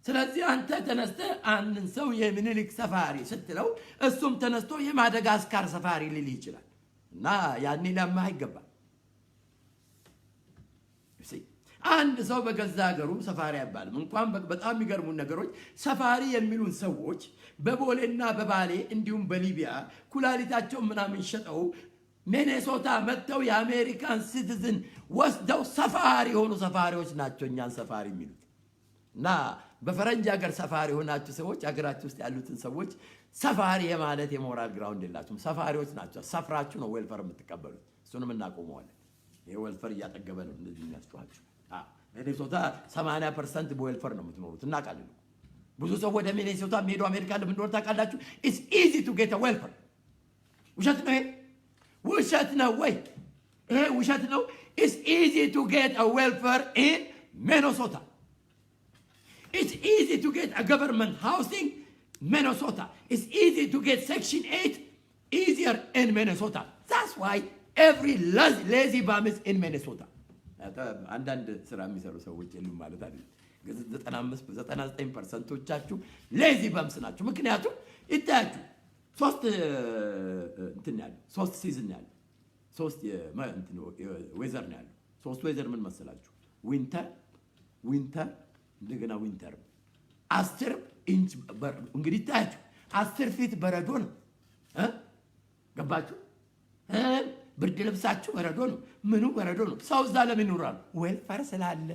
ስለዚህ አንተ ተነስተህ አንድን ሰው የሚኒሊክ ሰፋሪ ስትለው እሱም ተነስቶ የማደጋስካር ሰፋሪ ሊል ይችላል እና ያኔ ሊያማህ ይገባል። አንድ ሰው በገዛ ሀገሩ ሰፋሪ አይባልም። እንኳን በጣም የሚገርሙ ነገሮች ሰፋሪ የሚሉን ሰዎች በቦሌና በባሌ እንዲሁም በሊቢያ ኩላሊታቸው ምናምን ሸጠው ሚኔሶታ መጥተው የአሜሪካን ሲቲዝን ወስደው ሰፋሪ የሆኑ ሰፋሪዎች ናቸው እኛን ሰፋሪ የሚሉት እና በፈረንጅ ሀገር ሰፋሪ ሆናችሁ ሰዎች ሀገራችሁ ውስጥ ያሉትን ሰዎች ሰፋሪ የማለት የሞራል ግራውንድ የላችሁም። ሰፋሪዎች ናቸው። ሰፍራችሁ ነው ዌልፈር የምትቀበሉት። እሱንም እናቆመዋለን። ይሄ ዌልፈር እያጠገበ ነው እንደዚህ የሚያስጨዋችሁ። ሚኔሶታ 80% በዌልፈር ነው የምትኖሩት። እናውቃለን። ብዙ ሰው ወደ ሚኔሶታ የሚሄዱ አሜሪካ ለምን እንደሆነ ታውቃላችሁ? ኢትስ ኢዚ ቱ ጌት አ ዌልፈር። ውሸት ነው ይሄ? ውሸት ነው ወይ? ይሄ ውሸት ነው። ኢትስ ኢዚ ቱ ጌት አ ዌልፈር ኢን ሚኔሶታ። It's easy to get a government housing in Minnesota. It's easy to get Section 8 easier in Minnesota. That's why every lazy bum is in Minnesota. አንዳንድ ስራ የሚሰሩ ሰዎች የሉም ማለት አይደለም። 99%ዎቻችሁ ሌዚ በምስ ናችሁ። ምክንያቱም ይታያችሁ ሶስት ሲዝን ያለው ሶስት ዌዘር ነው ያለው። ሶስት ዌዘር ምን መሰላችሁ? ዊንተር እንደገና ዊንተር 10 ኢንች እንግዲህ ይታያችሁ 10 ፊት በረዶ ነው። ገባችሁ? ብርድ ልብሳችሁ በረዶ ነው። ምኑ በረዶ ነው። ሰው እዛ ለምን ይኖራል? ዌልፈር ስላለ።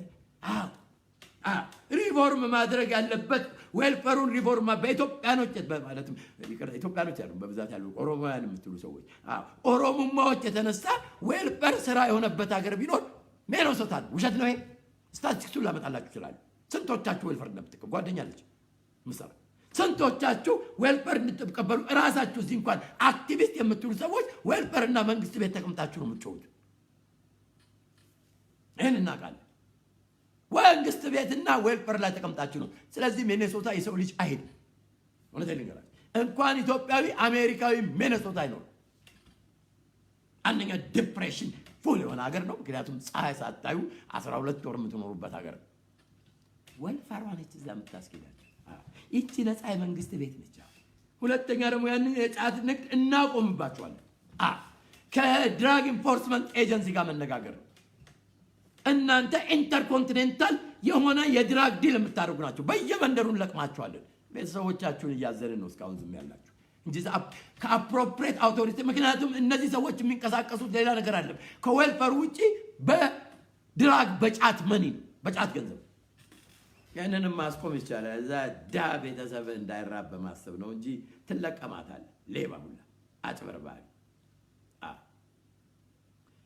ሪፎርም ማድረግ ያለበት ዌልፈሩን ሪፎርም በኢትዮጵያኖች ማለትም ኢትዮጵያኖች ያሉ በብዛት ያሉ ኦሮሞያን የምትሉ ሰዎች ኦሮሞማዎች የተነሳ ዌልፈር ስራ የሆነበት ሀገር ቢኖር ሚኔሶታ ነው። ውሸት ነው ይሄ። ስታቲስቲክሱን ላመጣላችሁ ይችላል። ስንቶቻችሁ ዌልፈር እንደምትቀበሉ ጓደኛለች ምሳሌ ስንቶቻችሁ ዌልፈር እንድትቀበሉ እራሳችሁ እዚህ እንኳን አክቲቪስት የምትሉ ሰዎች ዌልፈር እና መንግስት ቤት ተቀምጣችሁ ነው የምትጮሁት። ይህን እናውቃለን። መንግስት ቤትና ዌልፈር ላይ ተቀምጣችሁ ነው። ስለዚህ ሚኔሶታ የሰው ልጅ አይሄድም። እውነቴን ልንገራችሁ፣ እንኳን ኢትዮጵያዊ አሜሪካዊ ሚኔሶታ አይኖርም። አንደኛ ዲፕሬሽን ፉል የሆነ ሀገር ነው። ምክንያቱም ፀሐይ ሳታዩ 12 ወር የምትኖሩበት ሀገር ነው። ዌልፈሯ ነች እዛ የምታስኬዳችሁ። ይቺ ነፃ የመንግስት ቤት ነች። ሁለተኛ ደግሞ ያንን የጫት ንግድ እናቆምባቸዋለን። ከድራግ ኢንፎርስመንት ኤጀንሲ ጋር መነጋገር ነው። እናንተ ኢንተርኮንቲኔንታል የሆነ የድራግ ዲል የምታደርጉ ናቸው። በየመንደሩን ለቅማቸዋለን። ቤተሰቦቻችሁን እያዘንን ነው እስካሁን ዝም ያላችሁ እንጂ ከአፕሮፕሬት አውቶሪቲ። ምክንያቱም እነዚህ ሰዎች የሚንቀሳቀሱት ሌላ ነገር አለም ከዌልፈር ውጪ በድራግ በጫት መኒ ነው፣ በጫት ገንዘብ። ያንንም ማስቆም ይቻላል። እዛ ዳ ቤተሰብ እንዳይራብ በማሰብ ነው እንጂ ትለቀማታል። ሌባ ሁላ አጭበርባሪ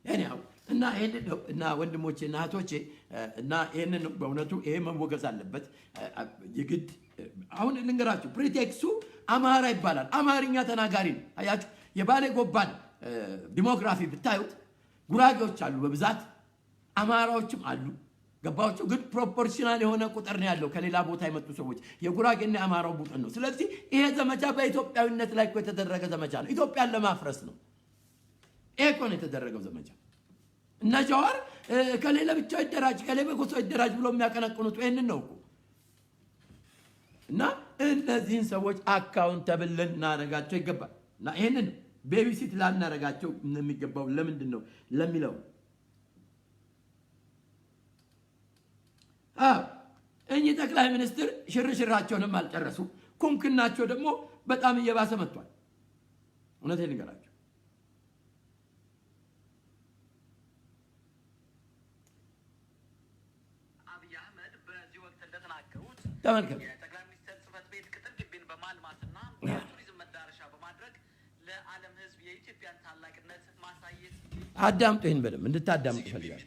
ያኔው እና ይሄንን እና ወንድሞቼ እና እህቶቼ እና ይሄንን በእውነቱ ይሄ መወገዝ አለበት የግድ። አሁን ልንገራችሁ፣ ፕሪቴክሱ አማራ ይባላል። አማርኛ ተናጋሪ ነው። አያችሁ፣ የባሌ ጎባን ዲሞግራፊ ብታዩት ጉራጌዎች አሉ በብዛት፣ አማራዎችም አሉ። ገባችሁ? ግን ፕሮፖርሽናል የሆነ ቁጥር ነው ያለው ከሌላ ቦታ የመጡ ሰዎች። የጉራጌና የአማራው ቡጥን ነው። ስለዚህ ይሄ ዘመቻ በኢትዮጵያዊነት ላይ እኮ የተደረገ ዘመቻ ነው። ኢትዮጵያን ለማፍረስ ነው። ይሄ እኮ ነው የተደረገው ዘመቻ። እና ጀዋር ከሌላ ብቻ ይደራጅ ከሌላ በጎሳ ይደራጅ ብሎ የሚያቀነቅኑት ይሄንን ነው እኮ። እና እነዚህን ሰዎች አካውንተብል ልናደርጋቸው ይገባል። እና ይሄንን ቤቢሲት ላናደርጋቸው የሚገባው ለምንድን ነው ለሚለው እኚህ ጠቅላይ ሚኒስትር ሽርሽራቸውንም አልጨረሱ። ኩምክናቸው ደግሞ በጣም እየባሰ መጥቷል። እውነቴን ልንገራቸው፣ አብይ አህመድ በዚህ ወቅት እንደተናገሩት ተመልከቱ። የጠቅላይ ሚኒስትር ጽሕፈት ቤት ቅጥር ግቢን በማልማትና የቱሪዝም መዳረሻ በማድረግ ለዓለም ሕዝብ የኢትዮጵያን ታላቅነት ማሳየት። አዳምጡ፣ ይህን በደምብ እንድታዳምጡ ይፈልጋል።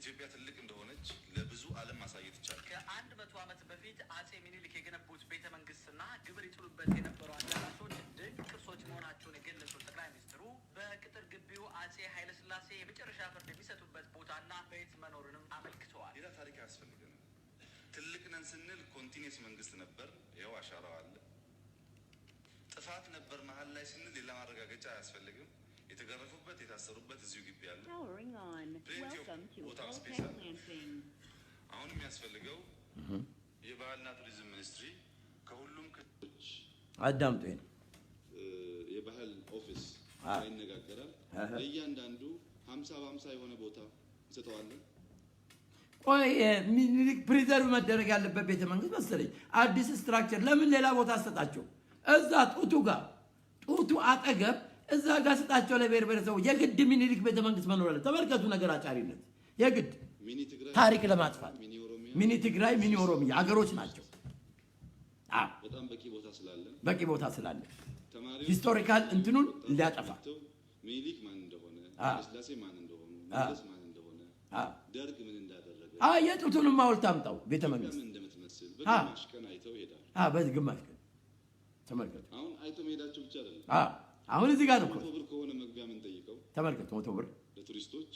ኢትዮጵያ ትልቅ እንደሆነች ለብዙ ዓለም ማሳየት ይቻላል። ከ100 ዓመት በፊት አጼ ሚኒሊክ የገነቡት ቤተ መንግስትና ግብር ይጥሉበት የነበሩ አዳራሾች ድንቅ ቅርሶች መሆናቸውን የገለጹት ጠቅላይ ሚኒስትሩ በቅጥር ግቢው አጼ ኃይለ ሥላሴ የመጨረሻ ፍርድ የሚሰጡበት ቦታና ቤት መኖሩንም አመልክተዋል። ሌላ ታሪክ አያስፈልግም። ትልቅ ነን ስንል ኮንቲኒየስ መንግስት ነበር፣ ይኸው አሻራው አለ። ጥፋት ነበር መሀል ላይ ስንል ሌላ ማረጋገጫ አያስፈልግም። የተገረፉበት የታሰሩበት እዚሁ ግቢ ያለ ቦታ ስፔስ አለ። አሁን የሚያስፈልገው የባህልና ቱሪዝም ሚኒስትሪ ከሁሉም ክልሎች አዳምጡ፣ የባህል ኦፊስ ይነጋገራል። ለእያንዳንዱ 50 በ50 የሆነ ቦታ እንሰጠዋለን። ቆይ ሚኒሊክ ፕሪዘርቭ መደረግ ያለበት ቤተ መንግስት መሰለኝ አዲስ ስትራክቸር ለምን ሌላ ቦታ አሰጣቸው? እዛ ጡቱ አጠገብ እዛ ጋር ስጣቸው ለብሔር ብሔረሰቦች። የግድ ሚኒሊክ ቤተ መንግስት መኖር አለ። ተመልከቱ፣ ነገር አጫሪነት የግድ ታሪክ ለማጥፋት ሚኒ ትግራይ፣ ሚኒ ኦሮሚያ አገሮች ናቸው። በጣም በቂ ቦታ ስላለ ሂስቶሪካል እንትኑን ሊያጠፋ ሚኒሊክ ማን እንደሆነ፣ ኃይለሥላሴ ማን እንደሆኑ፣ መለስ ማን እንደሆነ፣ ደርግ ምን እንዳደረገ የጡቱንም ሐውልት አምጣው ቤተ መንግስት ምን እንደምትመስል በግማሽ ቀን አይተው ይሄዳል። በግማሽ ቀን ተመልከቱ። አሁን አይተው መሄዳቸው ብቻ አይደለም። አሁን እዚህ ጋር ነው 100 ብር ከሆነ መግቢያ ምን ጠይቀው ተመልከቱ። 100 ብር ለቱሪስቶች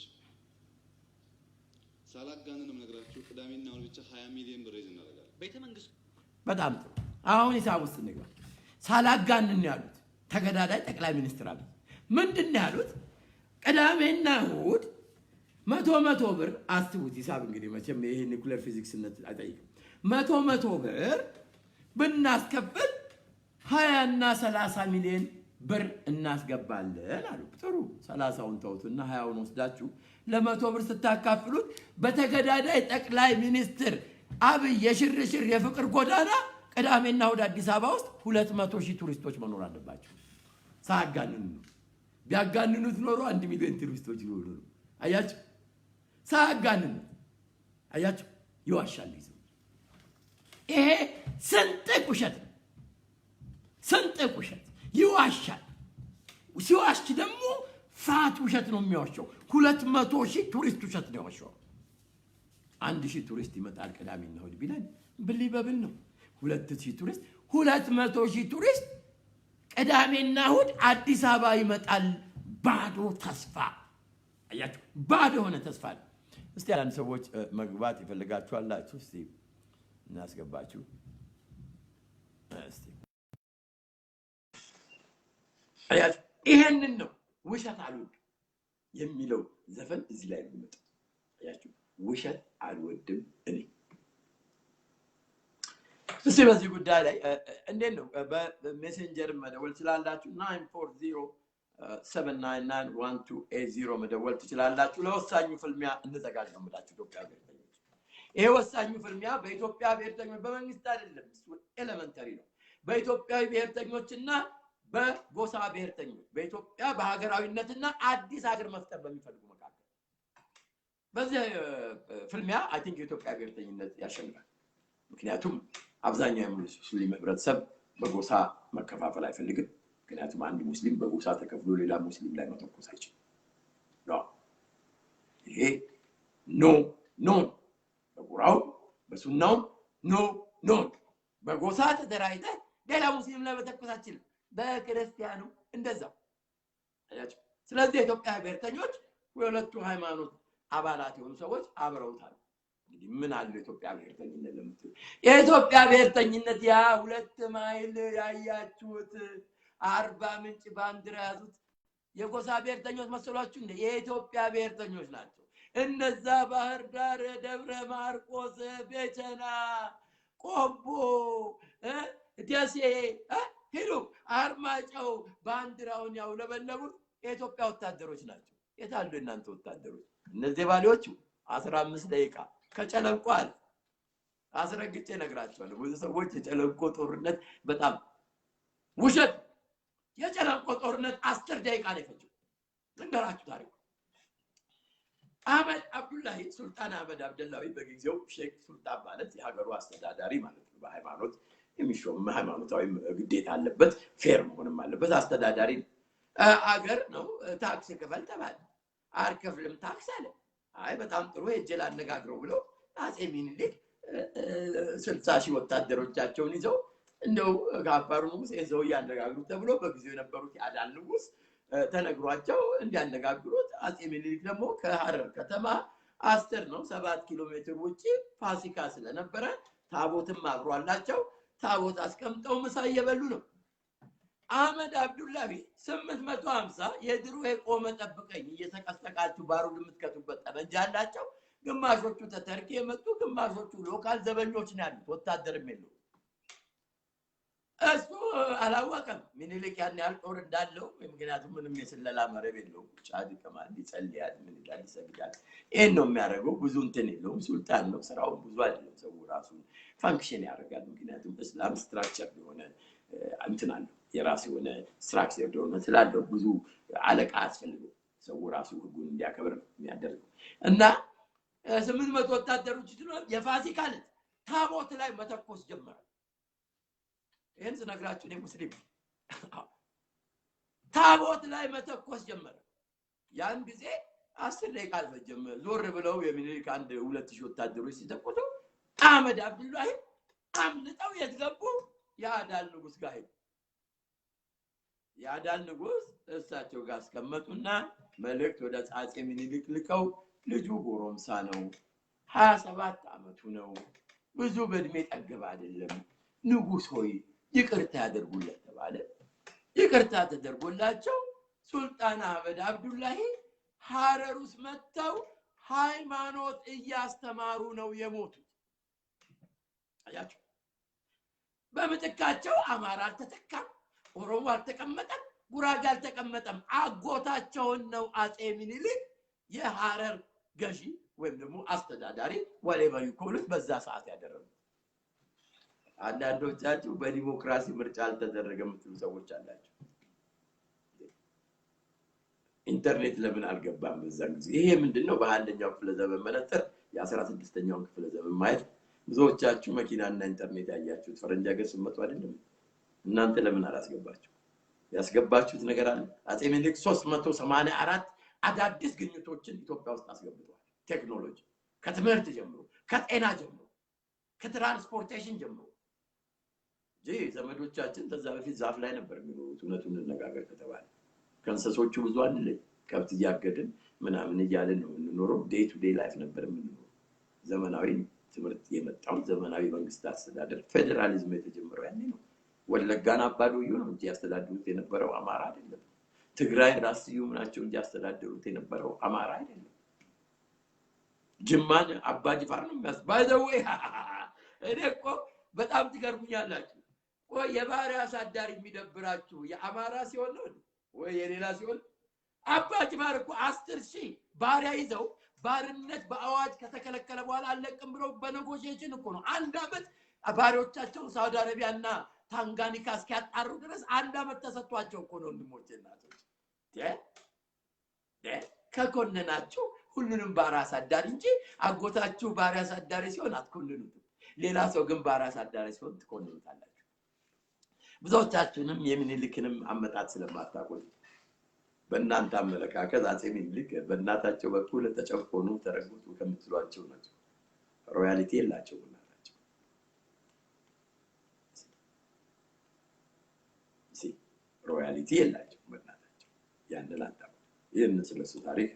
ሳላጋነንም ነግራችሁ ቅዳሜና እሑድ ብቻ 20 ሚሊዮን ብር ይዘን እናደርጋለን። ቤተ መንግስቱ በጣም ጥሩ። አሁን ሂሳብ ውስጥ እንግባ። ሳላጋንን ያሉት ተገዳዳይ ጠቅላይ ሚኒስትር አብይ ምንድነው ያሉት? ቅዳሜና እሑድ 100 ብር አስቡት። ሂሳብ እንግዲህ መቼም ይሄ ኒኩሌር ፊዚክስነት አይጠይቅም። 100 ብር ብናስከፍል 20 እና 30 ሚሊዮን ብር እናስገባለን አሉ። ጥሩ 30ውን ተውትና 20ውን ወስዳችሁ ለ100 ብር ስታካፍሉት በተገዳዳይ ጠቅላይ ሚኒስትር አብይ የሽርሽር የፍቅር ጎዳና ቅዳሜና እሑድ አዲስ አበባ ውስጥ 200,000 ቱሪስቶች መኖር አለባቸው። ሳያጋንኑ ቢያጋንኑት ኖሮ 1 ሚሊዮን ቱሪስቶች ይኖሩ ነው። አያችሁ፣ ሳያጋንኑ አያችሁ፣ ይዋሻል። ይሄ ስንጥቅ ውሸት ነው። ስንጥቅ ውሸት ይዋሻል። ሲዋሽ ደግሞ ፋት ውሸት ነው የሚዋሻው። 200,000 ቱሪስት ውሸት ነው ያዋሻው። 1,000 ቱሪስት ይመጣል ቅዳሜና እሑድ ቢለን ብሊበብል ነው። 2,000 ቱሪስት 200,000 ቱሪስት ቅዳሜና እሑድ አዲስ አበባ ይመጣል። ባዶ ተስፋ አያችሁ፣ ባዶ የሆነ ተስፋ ነው። እስቲ አንድ ሰዎች መግባት ይፈልጋችኋላችሁ? እስቲ እናስገባችሁ። እስቲ አያችሁ፣ ይሄንን ነው ውሸት አልወድም የሚለው ዘፈን እዚህ ላይ ነው። አያችሁ፣ ውሸት አልወድም እኔ። እስቲ በዚህ ጉዳይ ላይ እንዴት ነው በሜሴንጀር መደወል ትችላላችሁ። 940799128 መደወል ትችላላችሁ። ለወሳኙ ፍልሚያ እንዘጋጅ ነው የምላችሁ ኢትዮጵያ ብሔርተኞች። ይሄ ወሳኙ ፍልሚያ በኢትዮጵያ ብሔርተኞች በመንግስት አይደለም፣ እሱ ኤሌመንተሪ ነው። በኢትዮጵያዊ ብሔርተኞችና በጎሳ ብሔርተኞች፣ በኢትዮጵያ በሀገራዊነትና አዲስ ሀገር መፍጠር በሚፈልጉ መካከል በዚህ ፍልሚያ አይ ቲንክ የኢትዮጵያ ብሔርተኝነት ያሸንፋል። ምክንያቱም አብዛኛው የሙስሊም ህብረተሰብ በጎሳ መከፋፈል አይፈልግም። ምክንያቱም አንድ ሙስሊም በጎሳ ተከፍሎ ሌላ ሙስሊም ላይ መተኮስ አይችልም። ይሄ ኖ ኖ፣ በቁራው በሱናው ኖ ኖ። በጎሳ ተደራጅተህ ሌላ ሙስሊም ላይ መተኮስ አይችልም። በክርስቲያኑ እንደዛው አያችሁ። ስለዚህ የኢትዮጵያ ብሔርተኞች የሁለቱ ሃይማኖት አባላት የሆኑ ሰዎች አብረውታል። እንግዲህ ምን አለ ኢትዮጵያ ብሔርተኝነት ለምትሉ፣ የኢትዮጵያ ብሔርተኝነት ያ 2 ማይል ያያችሁት 40 ምንጭ ባንዲራ ያዙት የጎሳ ብሔርተኞች መስሏችሁ እንደ? የኢትዮጵያ ብሔርተኞች ናቸው እነዛ። ባህር ዳር፣ ደብረ ማርቆስ፣ ቤቸና፣ ቆቦ፣ ደሴ ሄሎ አርማጭሆ ባንዲራውን ያውለበለቡት የኢትዮጵያ ወታደሮች ናቸው። የታሉ እናንተ ወታደሮች? እነዚህ ባሌዎቹ 15 ደቂቃ ከጨለንቋል። አስረግጬ ነግራቸዋለሁ። ብዙ ሰዎች የጨለንቆ ጦርነት በጣም ውሸት፣ የጨለንቆ ጦርነት 10 ደቂቃ ነው የፈጀው። ልንገራችሁ ታሪኩ። አህመድ አብዱላሂ ሱልጣን አህመድ አብደላዊ በጊዜው ሼክ ሱልጣን ማለት የሀገሩ አስተዳዳሪ ማለት ነው። በሃይማኖት የሚሾም ሃይማኖታዊ ግዴታ አለበት፣ ፌር መሆንም አለበት። አስተዳዳሪ አገር ነው። ታክስ ክፈል ተባለ። አልከፍልም ታክስ አለ። አይ በጣም ጥሩ የጀላ አነጋግረው ብሎ አጼ ሚኒሊክ 60,000 ወታደሮቻቸውን ይዘው እንደው ጋፋሩ ንጉስ እዛው ያነጋግሩ ተብሎ በጊዜው የነበሩት ያዳል ንጉስ ተነግሯቸው እንዲያነጋግሩት አጼ ሚኒሊክ ደግሞ ከሐረር ከተማ 7 ኪሎ ሜትር ውጪ ፋሲካ ስለነበረ ታቦትም አብሯላቸው ታቦት አስቀምጠው ምሳ እየበሉ ነው። አህመድ አብዱላሂ 850 የድሮ የቆመ ጠብቀኝ እየተቀጠቃችሁ ባሩድ የምትከቱበት ጠመንጃ አላቸው። ግማሾቹ ተተርኪ የመጡ ግማሾቹ ሎካል ዘበኞች ነው ያሉት፣ ወታደርም የለው። እሱ አላወቀም ሚኒሊክ ያን ያህል ጦር እንዳለው፣ ምክንያቱም ምንም የስለላ መረብ የለውም። ጫድ ከማል ይጸልያል፣ ምን ይላል፣ ይሰግዳል። ይሄን ነው የሚያደርገው። ብዙ እንትን የለውም። ሱልጣን ነው፣ ስራው ብዙ አይደለም። ሰው ራሱ ፋንክሽን ያደርጋል። ምክንያቱም እስላም ስትራክቸር የሆነ እንትን አለው፣ የራሱ የሆነ ስትራክቸር የሆነ ስላለው ብዙ አለቃ አያስፈልገው። ሰው ራሱ ህጉን እንዲያከብር ነው የሚያደርገው። እና 800 ወታደሮች ይችላል። የፋሲካ ዕለት ታቦት ላይ መተኮስ ጀመረ። ይሄን ስነግራችሁ እኔ ሙስሊም ታቦት ላይ መተኮስ ጀመረ። ያን ጊዜ 10 ደቂቃ አልፈጀም። ዞር ብለው የሚኒሊክ 2,000 ወታደሮች ሲተኮሱ አህመድ አብዱላሂ አምልጠው የት ገቡ? የአዳል ንጉስ ጋር ሄዱ። የአዳል ንጉስ እሳቸው ጋር አስቀመጡና መልእክት ወደ አጼ ሚኒሊክ ልከው ልጁ ጎረምሳ ነው፣ 27 ዓመቱ ነው፣ ብዙ በእድሜ ጠገብ አይደለም፣ ንጉስ ሆይ ይቅርታ ያደርጉለት። እየተባለ ይቅርታ ተደርጎላቸው ሱልጣን አህመድ አብዱላሂ ሐረር ውስጥ መጥተው ሃይማኖት እያስተማሩ ነው የሞቱት። አያችሁ፣ በምትካቸው አማራ አልተተካም፣ ኦሮሞ አልተቀመጠም፣ ጉራጌ አልተቀመጠም። አጎታቸውን ነው አጼ ምኒልክ የሐረር ገዢ ወይም ደግሞ አስተዳዳሪ ወሌቨር ይኮሉት በዛ ሰዓት ያደረጉት። አንዳንዶቻችሁ በዲሞክራሲ ምርጫ አልተደረገም የምትሉ ሰዎች አላችሁ። ኢንተርኔት ለምን አልገባም በዛን ጊዜ? ይሄ ምንድነው? በአንደኛው ክፍለ ዘመን መነጽር የ16ኛው ክፍለ ዘመን ማየት ብዙዎቻችሁ መኪናና ኢንተርኔት ያያችሁት ፈረንጅ ሀገር ስትመጡ አይደለም? እናንተ ለምን አላስገባችሁ? ያስገባችሁት ነገር አለ። አጼ ምኒልክ 384 አዳዲስ ግኝቶችን ኢትዮጵያ ውስጥ አስገብተዋል። ቴክኖሎጂ ከትምህርት ጀምሮ፣ ከጤና ጀምሮ፣ ከትራንስፖርቴሽን ጀምሮ ዘመዶቻችን ከዛ በፊት ዛፍ ላይ ነበር የሚኖሩት። እውነቱን እንነጋገር ከተባለ ከእንስሶቹ ብዙ አንለይ፣ ከብት እያገድን ምናምን እያልን ነው የምንኖረው። ዴይ ቱ ዴይ ላይፍ ነበር የምንኖረው። ዘመናዊ ትምህርት የመጣው ዘመናዊ መንግስት አስተዳደር ፌደራሊዝም የተጀመረው ያኔ ነው። ወለጋን አባዶዩ ነው እንጂ ያስተዳድሩት የነበረው አማራ አይደለም። ትግራይ ራስ ስዩም ናቸው እንጂ ያስተዳድሩት የነበረው አማራ አይደለም። ጅማን አባ ጅፋር ነው የሚያስ ባይ ዘ ዌይ እኔ እኮ በጣም ትገርሙኛላችሁ። ወይ የባሪያ አሳዳሪ የሚደብራችሁ የአማራ ሲሆን ነው ወይ የሌላ ሲሆን? አባ ጅፋር እኮ 10,000 ባሪያ ይዘው ባርነት በአዋጅ ከተከለከለ በኋላ አለቅም ብለው በኔጎሺዬሽን እኮ ነው 1 አመት ባሪያዎቻቸው ሳውዲ አረቢያና ታንጋኒካ እስኪያጣሩ ድረስ 1 አመት ተሰጥቷቸው እኮ ነው። ወንድሞቼ እናቶች ከኮነናችሁ ሁሉንም ባሪያ አሳዳሪ እንጂ አጎታችሁ ባሪያ አሳዳሪ ሲሆን አትኮንኑት። ሌላ ሰው ግን ባሪያ አሳዳሪ ሲሆን ትኮንኑታላችሁ። ብዙዎቻችሁንም የምኒልክንም አመጣጥ ስለማታውቁት በእናንተ አመለካከት አጼ ምኒልክ በእናታቸው በኩል ተጨቆኑ ተረግጡ ከምትሏቸው ናቸው። ሮያሊቲ የላቸው እናታቸው። ሮያሊቲ የላቸው በእናታቸው። ያንን አታውቁ። ይህን ስለሱ ታሪክ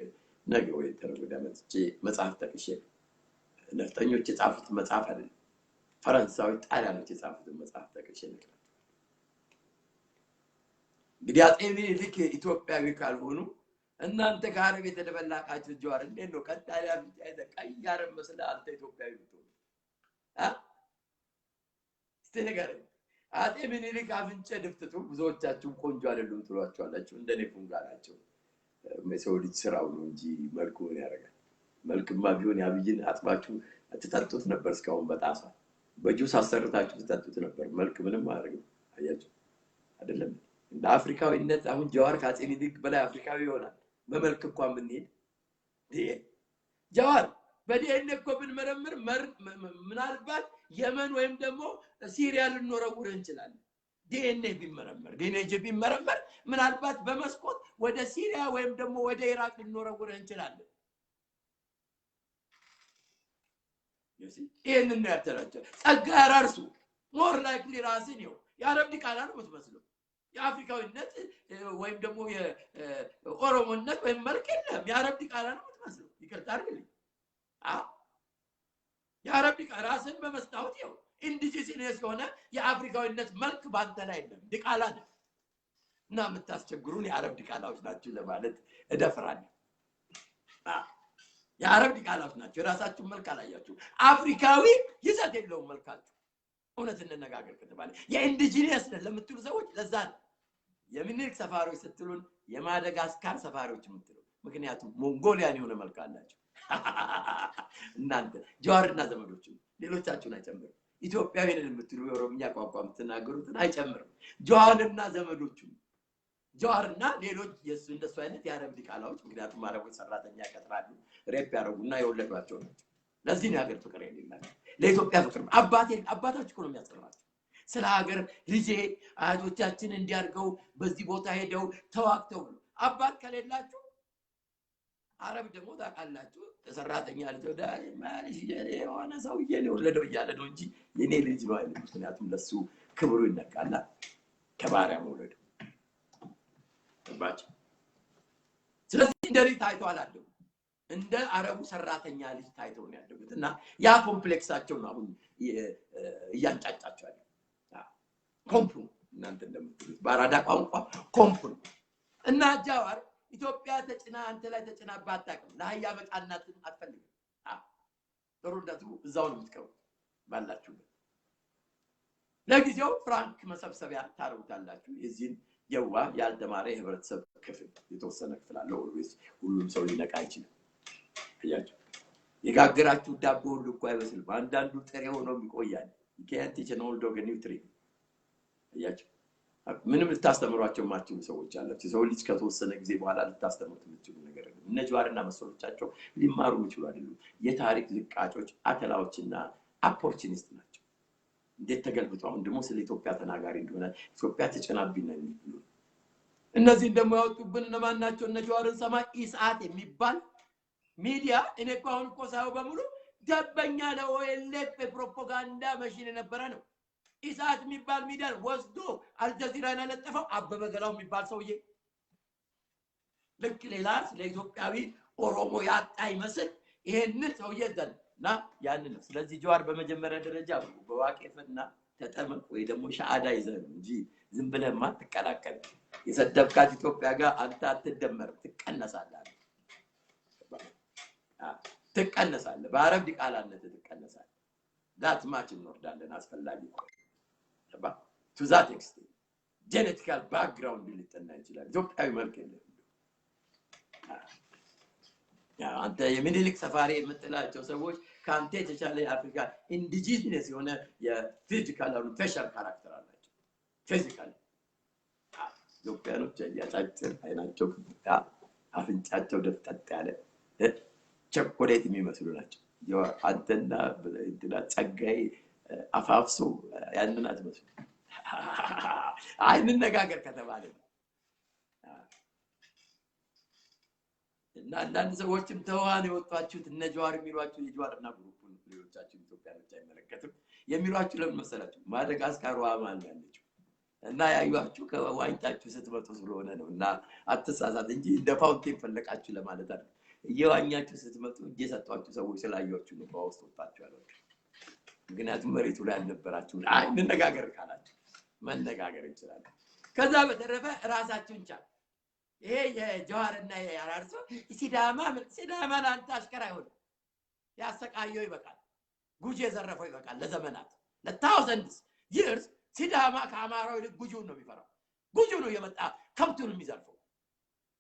ነገ ወይ ተረጉዳ መጥቼ መጽሐፍ ጠቅሼ ነፍጠኞች የጻፉት መጽሐፍ አይደለም፣ ፈረንሳዊ ጣሊያኖች የጻፉት መጽሐፍ ጠቅሼ ነበር። እንግዲህ አጼ ምኒልክ ኢትዮጵያዊ ካልሆኑ እናንተ ከአረብ የተደበላቃችሁ ጀዋር እንዴት ነው ከጣሊያ ብቻ የተቀያረ መስለ አንተ ኢትዮጵያዊ ብትሆን ስተነገር አጼ ምኒልክ አፍንጨ ድፍጥጡ ብዙዎቻችሁ ቆንጆ አይደሉም ትሏቸዋላችሁ። እንደኔ ፉንጋ ናቸው። ሰው ልጅ ስራው ነው እንጂ መልኩ ምን ያደርጋል? መልክማ ቢሆን ያብይን አጥባችሁ አትጠጡት ነበር። እስካሁን በጣሳ በጁስ አሰርታችሁ ትጠጡት ነበር። መልክ ምንም አያደርግም። አያችሁ አይደለም? እንደ አፍሪካዊነት አሁን ጀዋር ከአጼ ምኒልክ በላይ አፍሪካዊ ይሆናል። በመልክ እንኳን ብንሄድ ጀዋር በዲኤንኤ እኮ ብንመረምር ምናልባት የመን ወይም ደግሞ ሲሪያ ልንወረውር እንችላለን። ዲኤንኤ ቢመረመር ምናልባት በመስኮት ወደ ሲሪያ ወይም ደግሞ ወደ ኢራቅ ልንወረውር እንችላለን። ይሄንን ነው ያተራቸው። ጸጋ ያራርሱ ሞር ላይክሊ ራስን ነው የአረብ ዲቃላ ነው የምትመስለው። የአፍሪካዊነት ወይም ደግሞ የኦሮሞነት ወይም መልክ የለም። የአረብ ዲቃላ ነው የምትመስለው። ይቅርታ አድርግልኝ። የአረብ ዲቃላ ራስን በመስታወት ይኸው ኢንዲጂነስ የሆነ የአፍሪካዊነት መልክ ባንተ ላይ የለም። ዲቃላ ነው እና የምታስቸግሩን የአረብ ዲቃላዎች ናችሁ ለማለት እደፍራለሁ። የአረብ ዲቃላዎች ናቸው። የራሳችሁን መልክ አላያችሁ። አፍሪካዊ ይዘት የለውም መልካችሁ። እውነት እንነጋገር ከተባለ የኢንዲጂነስ ለምትሉ ሰዎች ለዛ ነው የምኒልክ ሰፋሪዎች ስትሉን የማደጋስካር ሰፋሪዎች የምትሉ። ምክንያቱም ሞንጎሊያን የሆነ መልክ አላቸው። እናንተ ጀዋርና ዘመዶቹ ሌሎቻችሁን አይጨምርም። ኢትዮጵያዊን የምትሉ የኦሮምኛ ቋንቋ የምትናገሩትን አይጨምርም። ጀዋርና ዘመዶቹ ጀዋርና ሌሎች የሱ እንደሱ አይነት የአረብ ዲቃላዎች፣ ምክንያቱም አረቦች ሰራተኛ ያቀጥራሉ፣ ሬፕ ያደርጉና የወለዷቸው ናቸው። ለዚህ ነው ሀገር ፍቅር የሌላቸው። ለኢትዮጵያ ፍቅር አባታችሁ እኮ ነው የሚያስተምራቸው ስለ ሀገር። ልጄ አያቶቻችን እንዲያርገው በዚህ ቦታ ሄደው ተዋክተው ነው። አባት ከሌላችሁ አረብ ደግሞ ታውቃላችሁ ሰራተኛ ልጅ ወደ ማለት የሆነ ሰውዬ ነው ወለደው እያለ ነው እንጂ የኔ ልጅ ነው አይደል? ምክንያቱም ለሱ ክብሩ ይነካልና ከባሪያ መውለዱ ባጭ። ስለዚህ እንደዚህ ታይቶ አላደጉ እንደ አረቡ ሰራተኛ ልጅ ታይተው ነው ያደጉት እና ያ ኮምፕሌክሳቸው ነው አሁን እያንጫጫቸው ያለው። እናንተ እንደምትሉት ባራዳ ቋንቋ ኮምፕል እና ጃዋር ኢትዮጵያ ተጭና አንተ ላይ ተጭና ባታቀም ለአህያ በቃናትን አትፈልግም ጥሩነቱ እዛው ነው የምትቀሩ ባላችሁ ለጊዜው ፍራንክ መሰብሰቢያ ታሩታላችሁ የዚህን የዋ ያልተማረ የህብረተሰብ ክፍል የተወሰነ ክፍል አለ ኦልዌስ ሁሉም ሰው ሊነቃ ይችላል አያችሁ የጋገራችሁ ዳቦ ሁሉ እኮ አይበስልም አንዳንዱ ጥሬ ሆኖ ይቆያል can't teach an old dog a new trick አያችሁ ምንም ልታስተምሯቸው ማችሉ ሰዎች አላችሁ ሰው ልጅ ከተወሰነ ጊዜ በኋላ ልታስተምሩት የምትችሉ ነገር ነው እነ ጀዋርና መሰሎቻቸው ሊማሩ ይችላሉ አይደሉ የታሪክ ዝቃጮች አተላዎችና ኦፖርቹኒስት ናቸው እንዴት ተገልብጦ አሁን ደግሞ ስለ ኢትዮጵያ ተናጋሪ እንደሆነ ኢትዮጵያ ተጨናብኝና የሚሉ እነዚህ ደግሞ ያወጡብን እነማን ናቸው እነ ጀዋርን ሰማይ ኢሳት የሚባል ሚዲያ እኔ እኮ አሁን እኮ ሳይው በሙሉ ደበኛ ለኦኤልኤፍ ፕሮፓጋንዳ መሽን የነበረ ነው ኢሳት የሚባል ሚዲያ ወስዶ አልጀዚራን አለጠፈው አበበ ገላው የሚባል ሰውዬ ልክ ሌላስ ለኢትዮጵያዊ ኦሮሞ ያጣ ይመስል ይሄንን ሰውዬ ዘና ያንን ነው ስለዚህ ጀዋር በመጀመሪያ ደረጃ በዋቄፈና ተጠመቅ ወይ ደግሞ ሻአዳ ይዘን እንጂ ዝም ብለህማ ትቀላቀል የሰደብካት ኢትዮጵያ ጋር አንተ አትደመር ትቀነሳለህ ትቀነሳለህ በአረብ ዲቃላነት ትቀነሳለህ ዳት ማች እንወርዳለን አስፈላጊ to that extent genetical background ሊጠና ይችላል ኢትዮጵያዊ መልክ የለም አንተ የሚኒሊክ ሰፋሪ የምትላቸው ሰዎች ካንተ የተሻለ የአፍሪካ ኢንዲጂነስ የሆነ የፊዚካል or facial character አላቸው ፊዚካል ኢትዮጵያኖች ያጫጭር አይናቸው አፍንጫቸው ደፍጠጥ ያለ ቸኮሌት የሚመስሉ ናቸው አንተና እንትና ጸጋይ አፋፍሶ ያንን አትመስሉ አይንን ነጋገር ከተባለ እና አንዳንድ ሰዎችም ተዋን የወጣችሁት እነ ጀዋር የሚሏችሁ የጀዋርና ግሩፑን ሌሎቻችሁ ኢትዮጵያኖች አይመለከትም የሚሏችሁ ለምን መሰላችሁ ማደጋስካር ዋማን ያለችው እና ያዩአችሁ ከዋኝታችሁ ስትመጡ ስለሆነ ነው እና አትሳሳት እንጂ እንደ ፋውንቴን ፈለቃችሁ ለማለት አይደል የዋኛችሁ ስትመጡ እየሰጣችሁ ሰዎች ስላዩአችሁ ነው ባውስጥ ወጣችሁ ያላችሁ ምክንያቱም መሬቱ ላይ አልነበራችሁ እንነጋገር ካላችሁ መነጋገር ይችላል ከዛ በተረፈ ራሳችሁን ቻል ይሄ የጀዋርና የአራርሶ ሲዳማ ላንተ አሽከር አይሆንም ያሰቃየው ይበቃል ጉጂ የዘረፈው ይበቃል ለዘመናት ለታውዘንድስ years ሲዳማ ከአማራው ጉጂውን ነው የሚፈራው ጉጂ ነው የመጣ ከብቱን የሚዘርፈው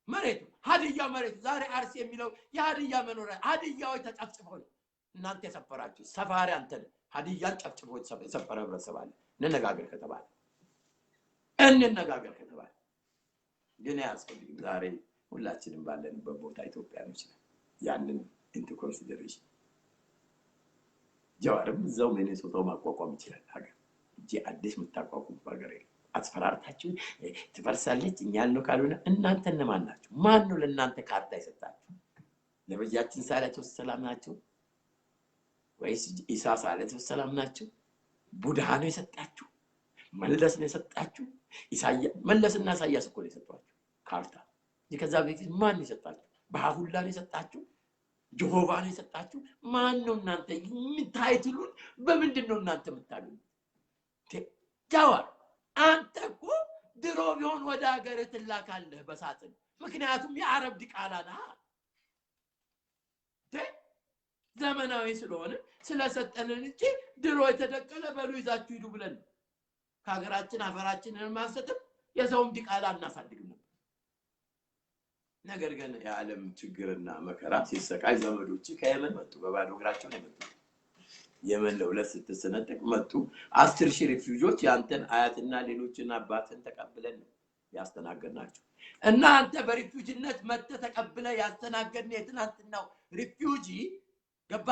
መሬቱ ሀዲያ መሬቱ ዛሬ አርሲ የሚለው የሀዲያ መኖሪያ ሀዲያዎች ተጨፍጭፈው እናንተ የሰፈራችሁ ሰፋሪ አንተ ሀዲያን ጨፍጭፈው የሰፈረ ህብረተሰብ አለ እንነጋገር ከተባለ ግን ያስፈልግ ዛሬ ሁላችንም ባለንበት ቦታ ኢትዮጵያኖች ነን ያንን into consideration ጀዋርም ዘው ሚኒሶታው ማቋቋም ይችላል ሀገር እንጂ አዲስ መታቋቋም ሀገር አስፈራርታችሁ ትፈርሳለች እኛን ነው ካልሆነ እናንተ እነማን ናችሁ ማን ነው ለእናንተ ካርታ ይሰጣችሁ ነብያችን ሰላቱ ሰላም ናቸው ወይስ ኢሳ ሰላቱ ሰላም ናቸው ቡድሃ ነው የሰጣችሁ መለስ ነው የሰጣችሁ ኢሳያ መለስና ኢሳያስ እኮ ነው የሰጣችሁ ካርታ ከዛ በፊት ማን ነው የሰጣችሁ ባሁላ ነው የሰጣችሁ ጆሆቫ ነው የሰጣችሁ ማን ነው እናንተ ታይትሉን በምንድነው እናንተ የምታገኙት ጃዋር አንተ እኮ ድሮ ቢሆን ወደ ሀገር ትላካለህ በሳጥን ምክንያቱም የአረብ ዲቃላና ዘመናዊ ስለሆነ ስለሰጠንን እንጂ ድሮ የተደቀለ በሉ ይዛችሁ ሂዱ ብለን ከሀገራችን አፈራችንን ማንሰጥም የሰውም ዲቃላ እናሳድግም ነገር ግን የዓለም ችግርና መከራ ሲሰቃይ ዘመዶች ከየመን መጡ በባዶ እግራቸው ነው መጡ የመን ለሁለት ስትሰነጠቅ መጡ 10,000 ሪፊውጂዎች ያንተን አያትና ሌሎችን አባትን ተቀብለን ያስተናገድናቸው እና አንተ በሪፊውጂነት መጥተ ተቀብለ ያስተናገድን የትናንትናው ሪፊውጂ ገባ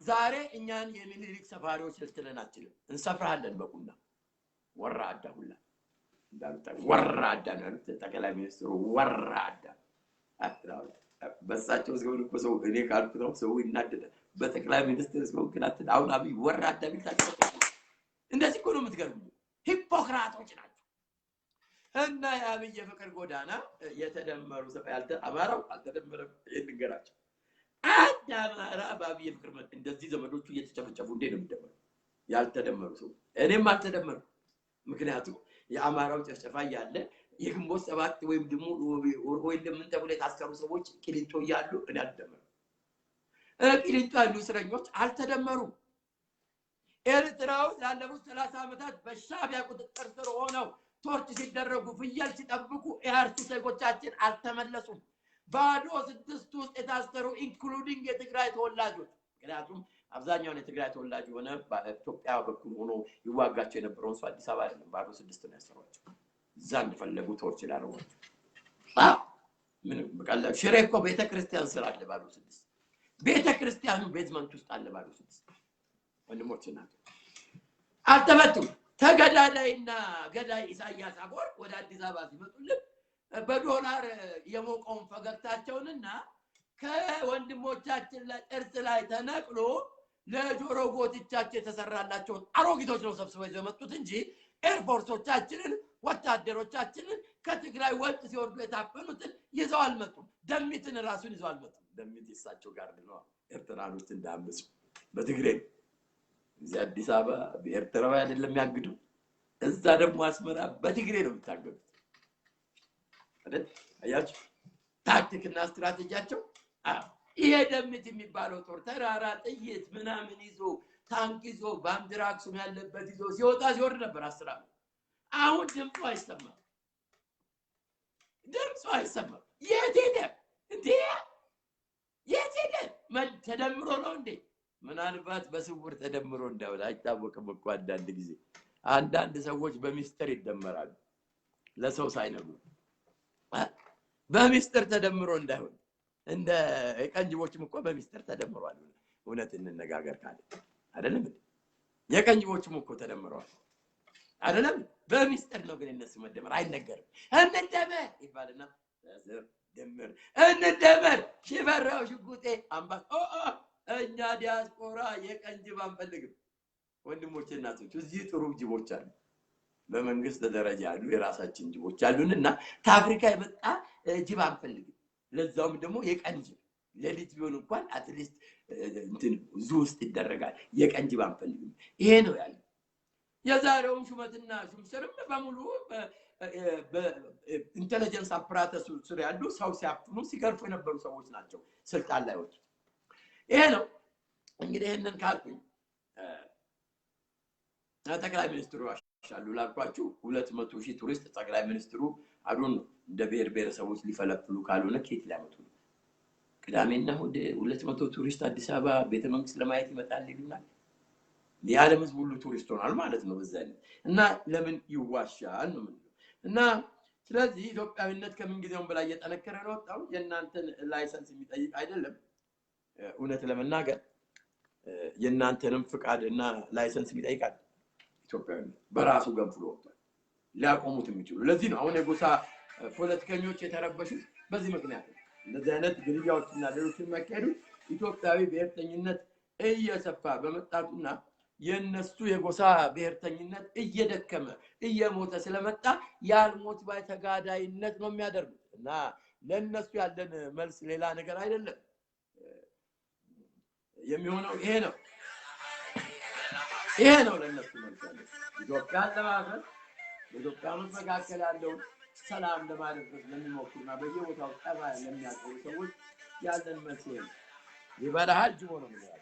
ዛሬ እኛን የሚኒሊክ ሰፋሪዎች ልትለናችል እንሰፍራለን በቁና ወራዳ ሁላ እንዳልታ ወራዳ ነው ጠቅላይ ሚኒስትሩ ወራዳ አጥራው በሳቸው ዝገው እኮ ሰው እኔ ካልኩ ነው ሰው ይናደዳል በጠቅላይ ሚኒስትር ሰው ግናት አሁን አብይ ወራዳ ቢልታቸው እንደዚህ እኮ ነው የምትገርሙ ሂፖክራቶች ናቸው እና የአብይ ፍቅር ጎዳና የተደመሩ ሰው ያልተ አማራው አልተደመረም ይንገራቸው አዳማራ በአብይ ፍቅር እንደዚህ ዘመዶቹ እየተጨፈጨፉ እንዴ ነው የሚደመሩ ያልተደመሩ ሰው እኔም አልተደመሩ ምክንያቱም የአማራው ጨፍጨፋ ያለ የግንቦት ሰባት ወይም ደግሞ ወይ ለምን ተብሎ የታሰሩ ሰዎች ቂሊንጦ ያሉ እኔ አልደመሩ ቂሊንጦ ያሉ እስረኞች አልተደመሩም። ኤርትራው ላለፉት 30 ዓመታት በሻዕቢያ ቁጥጥር ስር ሆነው ቶርች ሲደረጉ ፍየል ሲጠብቁ የአርሲ ዜጎቻችን አልተመለሱም። ባዶ 6 ውስጥ የታሰሩ ኢንክሉዲንግ የትግራይ ተወላጆች ምክንያቱም አብዛኛውን የትግራይ ተወላጅ ሆነ በኢትዮጵያ በኩል ሆኖ ይዋጋቸው የነበረውን ሰው አዲስ አበባ አይደለም ባዶ 6 ነው ያሰሯቸው። እዛ እንደፈለጉ ቶርች ላደረጓቸው። ምን በቃላ ሽሬ እኮ ቤተክርስቲያን ስራ አለ ባዶ 6 ቤተክርስቲያኑ ቤዝመንት ውስጥ አለ ባዶ 6 ወንድሞችና አልተመቱም። ተገዳዳይና ገዳይ ኢሳያስ አፈወርቅ ወደ አዲስ አበባ ሲመጡልን በዶላር የሞቀውን ፈገግታቸውንና ከወንድሞቻችን ላይ ጥርስ ላይ ተነቅሎ ለጆሮ ጎትቻቸው የተሰራላቸውን አሮጊቶች ነው ሰብስበው የመጡት እንጂ ኤርፎርሶቻችንን ወታደሮቻችንን ከትግራይ ወጥ ሲወርዱ የታፈኑትን ይዘው አልመጡም። ደሚትን ራሱን ይዘው አልመጡም። ደሚት ይሳቸው ጋር ነው ኤርትራኖች እንዳመጹ በትግሬ እዚህ አዲስ አበባ በኤርትራው አይደለም ያግዱ እዛ ደግሞ አስመራ በትግሬ ነው የሚታገዱት አይደል? አያችሁ ታክቲክና ስትራቴጂያቸው። ይሄ ደምት የሚባለው ጦር ተራራ ጥይት ምናምን ይዞ ታንክ ይዞ ባንዲራ አክሱም ያለበት ይዞ ሲወጣ ሲወርድ ነበር 10 ዓመት። አሁን ድምፁ አይሰማም። የት ሄደ እንዴ? የት ሄደ? ተደምሮ ነው እንዴ? ምናልባት በስውር ተደምሮ እንዳውላ አይታወቅም እኮ አንዳንድ ሰዎች በሚስጥር ይደመራሉ ለሰው ሳይነግሩ በሚስጥር ተደምሮ እንዳይሆን እንደ የቀንጅቦችም እኮ በሚስጥር ተደምሯል። እውነት እንነጋገር ካለ አይደለም የቀንጅቦችም እኮ ተደምሯል አይደለም በሚስጥር ነው። ግን እነሱ መደመር አይነገርም። እንደመር ይባልና ደምር እንደመር ሽፈራው ሽጉጤ አምባስ እኛ ዲያስፖራ የቀንጅብ አንፈልግም። ወንድሞቼ እናቶች እዚህ ጥሩ ጅቦች አሉ በመንግስት ደረጃ ያሉ የራሳችን ጅቦች አሉንና ከአፍሪካ የመጣ ጅብ አንፈልግም። ለዛውም ደግሞ የቀንጅብ ለሊት ቢሆን እንኳን አትሊስት እንትን ዙ ውስጥ ይደረጋል። የቀንጅብ አንፈልግም። ይሄ ነው ያለው። የዛሬውን ሹመትና ሹምሽርም በሙሉ በኢንተለጀንስ አፕራተስ ስር ያሉ ሰው ሲያፍኑ ሲገርፉ የነበሩ ሰዎች ናቸው ስልጣን ላይ ወጡ። ይሄ ነው እንግዲህ ይሄንን ካልኩኝ ጠቅላይ ሚኒስትሩ አሻሉ ላልኳችሁ 200,000 ቱሪስት ጠቅላይ ሚኒስትሩ አዱን እንደ ብሔረሰቦች ሊፈለፍሉ ካልሆነ ከየት ሊያመጡ ነው? ቅዳሜና እሑድ 200 ቱሪስት አዲስ አበባ ቤተመንግስት ለማየት ይመጣል ይሉናል። የዓለም ህዝብ ሁሉ ቱሪስት ሆኗል ማለት ነው በዛ እና ለምን ይዋሻል ነው እና ስለዚህ ኢትዮጵያዊነት ከምን ጊዜውም በላይ እየጠነከረ ነው ወጣው። የእናንተን ላይሰንስ የሚጠይቅ አይደለም። እውነት ለመናገር የእናንተንም ፍቃድና ላይሰንስ የሚጠይቃል። ኢትዮጵያዊነት በራሱ ገንፍሎ ወጣል ሊያቆሙት የሚችሉ ለዚህ ነው አሁን የጎሳ ፖለቲከኞች የተረበሹት በዚህ ምክንያት ነው። እንደዚህ አይነት ግልያዎችና ሌሎችን መካሄዱ ኢትዮጵያዊ ብሔርተኝነት እየሰፋ በመጣቱና የነሱ የጎሳ ብሔርተኝነት እየደከመ እየሞተ ስለመጣ ያልሞት ባይ ተጋዳይነት ነው የሚያደርጉት እና ለነሱ ያለን መልስ ሌላ ነገር አይደለም። የሚሆነው ይሄ ነው ለነሱ መልስ ያለው። ኢትዮጵያን ለማፍረስ በኢትዮጵያኖች መካከል ያለውን ሰላም ለማድረግ ለሚሞክሩና በየቦታው ጠባ ለሚያቀሩ ሰዎች ያለን መልስ ይሄ ነው። ይበላሃል ጅቦ ነው የሚለው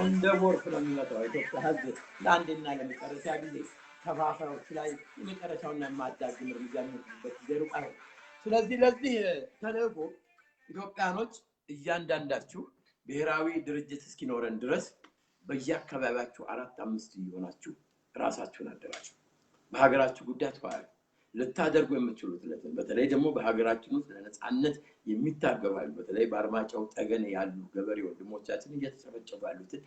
እንደ ጎርፍ ነው የሚመጣው ኢትዮጵያ ህዝብ ለአንድና ለመጨረሻ ጊዜ ተፋፋዮች ላይ የመጨረሻውና የማዳግም እርምጃ የሚወስዱበት ጊዜ ሩቅ አይሆንም። ስለዚህ ለዚህ ተልዕኮ ኢትዮጵያኖች እያንዳንዳችሁ ብሔራዊ ድርጅት እስኪኖረን ድረስ በየአካባቢያችሁ 4-5 እየሆናችሁ ራሳችሁን አደራጁ። በሀገራችሁ ጉዳይ ተዋሉ። ልታደርጉ የምትችሉት በተለይ ደግሞ በሀገራችን ውስጥ ለነጻነት የሚታገባሉ በተለይ በአርማጭሆ ጠገኔ ያሉ ገበሬ ወንድሞቻችን እየተጨፈጨፉ ያሉትን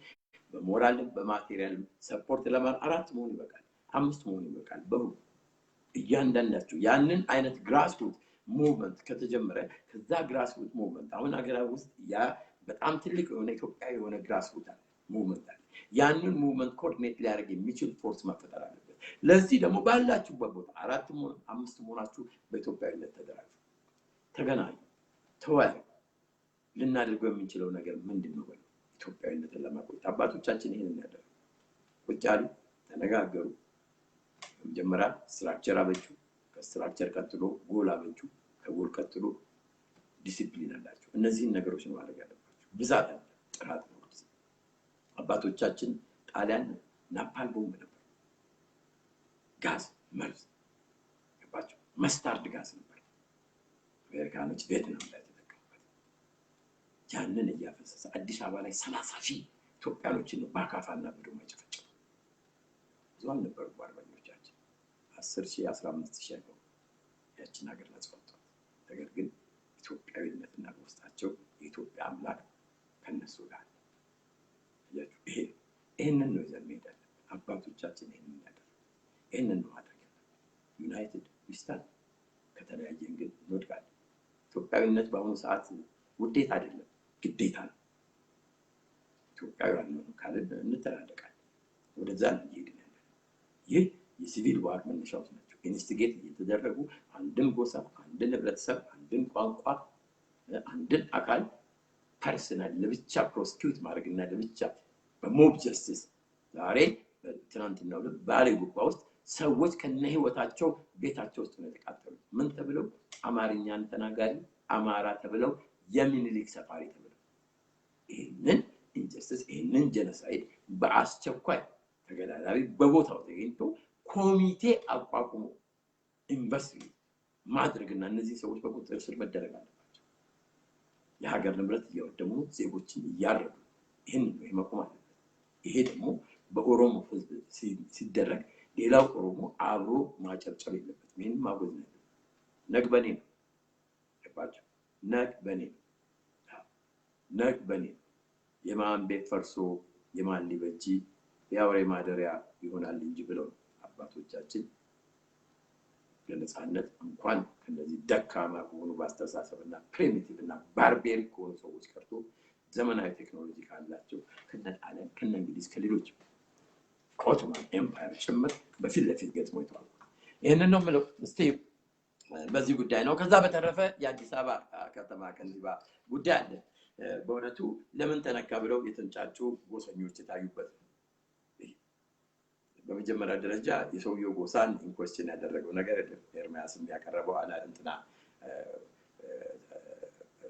በሞራልም በማቴሪያልም ሰፖርት ለማድረግ 4 መሆን ይበቃል፣ 5 መሆን ይበቃል። በሁሉ እያንዳንዳችሁ ያንን አይነት ግራስሩት ሙቭመንት ከተጀመረ ከዛ ግራስሩት ሙቭመንት አሁን ሀገራዊ ውስጥ ያ በጣም ትልቅ የሆነ ኢትዮጵያዊ የሆነ ግራስሩት ሙቭመንት አለ። ያንን ሙቭመንት ኮኦርዲኔት ሊያደርግ የሚችል ፎርስ መፈጠር አለበት። ለዚህ ደግሞ ባላችሁበት ቦታ 4-5 መሆናችሁ በኢትዮጵያዊነት ተደራጁ፣ ተገናኙ፣ ተወያዩ። ልናደርገው የምንችለው ነገር ምንድነው? ኢትዮጵያዊነትን ለማቆየት አባቶቻችን ይሄንን ያደረጉ ቁጭ አሉ፣ ተነጋገሩ። መጀመሪያ ስትራክቸር አበጁ፣ ከስትራክቸር ቀጥሎ ጎል አበጁ፣ ከጎል ቀጥሎ ዲሲፕሊን አላቸው። እነዚህን ነገሮች ነው ማድረግ ያለባቸው። ብዛት አለ፣ ጥራት ነው። አባቶቻችን ጣሊያን ናፓል ቦምብ ነበር፣ ጋዝ መርዝ ገባቸው፣ መስታርድ ጋዝ ነበር። አሜሪካኖች ቪየትናም ላይ ተጠቀሙበት። ያንን እያፈሰሰ አዲስ አበባ ላይ 30,000 ኢትዮጵያኖችን በአካፋና በዶማ ጨፈጨፉ። ብዙ አልነበሩ አርበኞቻችን፣ 10,000 15,000 አይሆኑ ያችን ሀገር አስወጥተዋል። ነገር ግን ኢትዮጵያዊነትና በውስጣቸው የኢትዮጵያ አምላክ ከነሱ ጋር ይሄንን ነው ይዘን መሄድ ያለብን። አባቶቻችን ይሄንን ያደረጉ ይሄንን ነው ማድረግ ያለብን። ዩናይትድ ዊስታን ከተለያየን ግን እንወድቃለን። ኢትዮጵያዊነት በአሁኑ ሰዓት ውዴታ አይደለም፣ ግዴታ ነው። ኢትዮጵያዊ ያልሆኑ ካልን እንተላለቃለን። ወደዛ ነው እየሄድን ያለን። ይህ የሲቪል ዋር መነሻዎች ናቸው። ኢንስቲጌት እየተደረጉ አንድን ጎሳ፣ አንድን ህብረተሰብ፣ አንድን ቋንቋ፣ አንድን አካል ፐርሰናል ለብቻ ፕሮስኪዩት ማድረግና ለብቻ በሞብ ጀስቲስ ዛሬ ትናንትናው ባሌ ጉባ ውስጥ ሰዎች ከነ ህይወታቸው ቤታቸው ውስጥ ነው የተቃጠሉት። ምን ተብለው? አማርኛን ተናጋሪ አማራ ተብለው የሚኒሊክ ሰፋሪ ተብለው። ይሄንን ኢንጀስቲስ ይሄንን ጄኖሳይድ በአስቸኳይ ተገዳዳሪ በቦታው ተገኝቶ ኮሚቴ አቋቁሞ ኢንቨስቲጌት ማድረግና እነዚህ ሰዎች በቁጥጥር ስር መደረግ አለባቸው። የሀገር ንብረት እያወደሙ ዜጎችን እያረዱ ይሄንን ነው መቆም አለበት። ይሄ ደግሞ በኦሮሞ ህዝብ ሲደረግ ሌላው ኦሮሞ አብሮ ማጨብጨብ የለበትም። ይሄን ማጎዝ ነው። ነግበኔ ነው ገባችሁ? ነግበኔ የማን ቤት ፈርሶ የማን ሊበጂ ያውሬ ማደሪያ ይሆናል እንጂ ብለው አባቶቻችን ለነጻነት እንኳን ከነዚህ ደካማ ከሆኑ ባስተሳሰብና ፕሪሚቲቭ እና ባርቤሪክ ከሆኑ ሰዎች ቀርቶ ዘመናዊ ቴክኖሎጂ ካላቸው ከነጣሊያን ከነእንግሊዝ ከሌሎች ኦቶማን ኤምፓየር ጭምር በፊት ለፊት ገጥሞ ይተዋል። ይሄንን ነው የምለው። እስቲ በዚህ ጉዳይ ነው። ከዛ በተረፈ የአዲስ አበባ ከተማ ከንቲባ ጉዳይ አለ። በእውነቱ ለምን ተነካ ብለው የተንጫጩ ጎሰኞች የታዩበት። በመጀመሪያ ደረጃ የሰውየው ጎሳን ኢንኮስችን ያደረገው ነገር የለም። ኤርሚያስም ያቀረበው አላ እንትና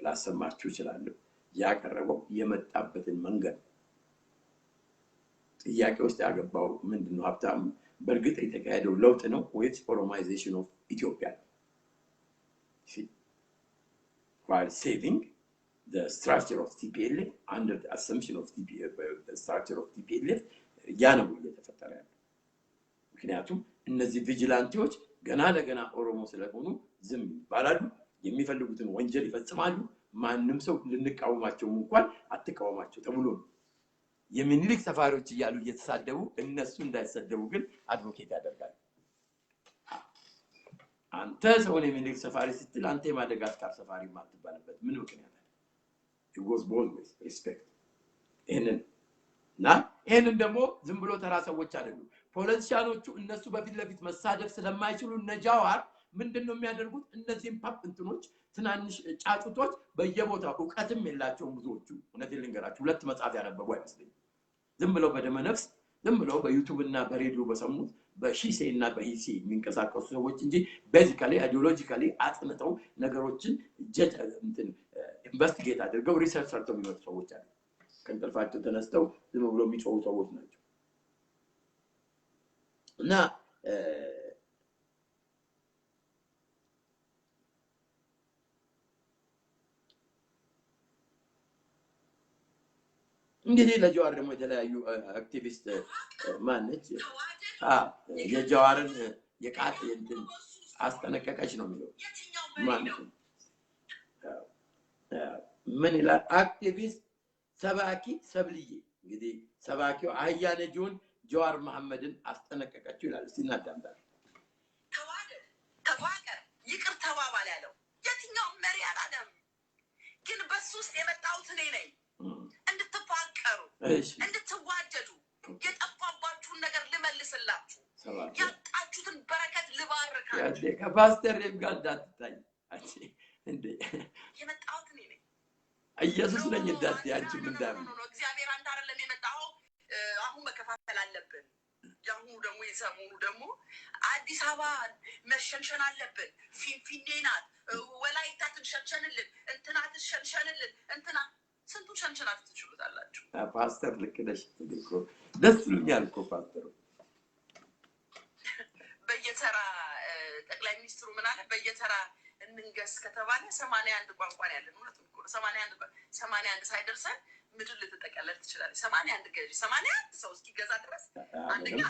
ላሰማችሁ ይችላል። ያቀረበው የመጣበትን መንገድ ጥያቄ ውስጥ ያገባው ምንድነው? ሀብታም በእርግጥ የተካሄደው ለውጥ ነው ወይስ ኦሮማይዜሽን ኦፍ ኢትዮጵያ? while saving the structure of TPLF under the assumption of the structure of TPLF ያ ነው እየተፈጠረ ያለው። ምክንያቱም እነዚህ ቪጂላንቲዎች ገና ለገና ኦሮሞ ስለሆኑ ዝም ይባላሉ፣ የሚፈልጉትን ወንጀል ይፈጽማሉ። ማንንም ሰው ልንቃወማቸው እንኳን አትቃወማቸው ተብሎ ነው የሚኒሊክ ሰፋሪዎች እያሉ እየተሳደቡ እነሱ እንዳይሰደቡ ግን አድቮኬት ያደርጋሉ። አንተ ሰውን የሚኒሊክ ሰፋሪ ስትል አንተ የማደጋስካር ሰፋሪ ማትባልበት ምን ምክንያት አለ? it was always respect ይሄንን ደግሞ ዝም ብሎ ተራ ሰዎች አይደሉም። ፖለቲሻኖቹ እነሱ በፊት ለፊት መሳደብ ስለማይችሉ ነጃዋር ምንድነው የሚያደርጉት እነዚህን ፓፕ እንትኖች ትናንሽ ጫጩቶች በየቦታው ዕውቀትም የላቸውም ብዙዎቹ እውነቴን ልንገራችሁ ሁለት መጽሐፍ ያነበቡ አይመስልኝም ዝም ብለው በደመነፍስ ዝም ብለው በዩቲዩብ እና በሬዲዮ በሰሙት በሺሴ እና በሂሲ የሚንቀሳቀሱ ሰዎች እንጂ ቤዚካሊ አይዲዮሎጂካሊ አጥንተው ነገሮችን ጀጅ እንትን ኢንቨስቲጌት አድርገው ሪሰርች ሰርተው የሚመጡ ሰዎች አሉ ከእንቅልፋቸው ተነስተው ዝም ብለው የሚጮሁ ሰዎች ናቸው እና እንግዲህ ለጀዋር ደግሞ የተለያዩ አክቲቪስት ማነች የጀዋርን የቃጥ እንትን አስጠነቀቀች ነው የሚለው ማለት ነው ምን ይላል አክቲቪስት ሰባኪ ሰብልዬ እንግዲህ ሰባኪው አህያ ነጂውን ጀዋር መሐመድን አስጠነቀቀችው ይላል ሲናዳምጣል ተፋቀር ይቅር ተባባል ያለው የትኛው መሪ አላለም ግን በሱስ የመጣው እኔ ነኝ እንድትፋቀሩ እንድትዋደዱ የጠፋባችሁን ነገር ልመልስላችሁ ያጣችሁትን በረከት ልባርካችሁ ከፓስተር ጋር እንዳትታይ እንዴ የመጣሁት እኔ ነኝ ኢየሱስ ነኝ እንዳት ያንቺ ምንዳም እግዚአብሔር አንተ አይደለም የመጣው አሁን መከፋፈል አለብን ያሁኑ ደግሞ የሰሞኑ ደግሞ አዲስ አበባ መሸንሸን አለብን ፊንፊኔ ናት ወላይታ ትሸንሸንልን እንትና ትሸንሸንልን እንትና ስንቱ ሸንሸናት ትችሉታላችሁ ፓስተር ልክ ነሽ እኮ ደስ ይላል እኮ ፓስተር በየተራ ጠቅላይ ሚኒስትሩ ምን አለ በየተራ እንንገስ ከተባለ 81 ቋንቋ ነው ያለን እውነት ነው 81 ሳይደርሰን ምድር ልትጠቀለል ትችላለች 81 ገዢ 81 ሰው እስኪገዛ ድረስ አንደኛ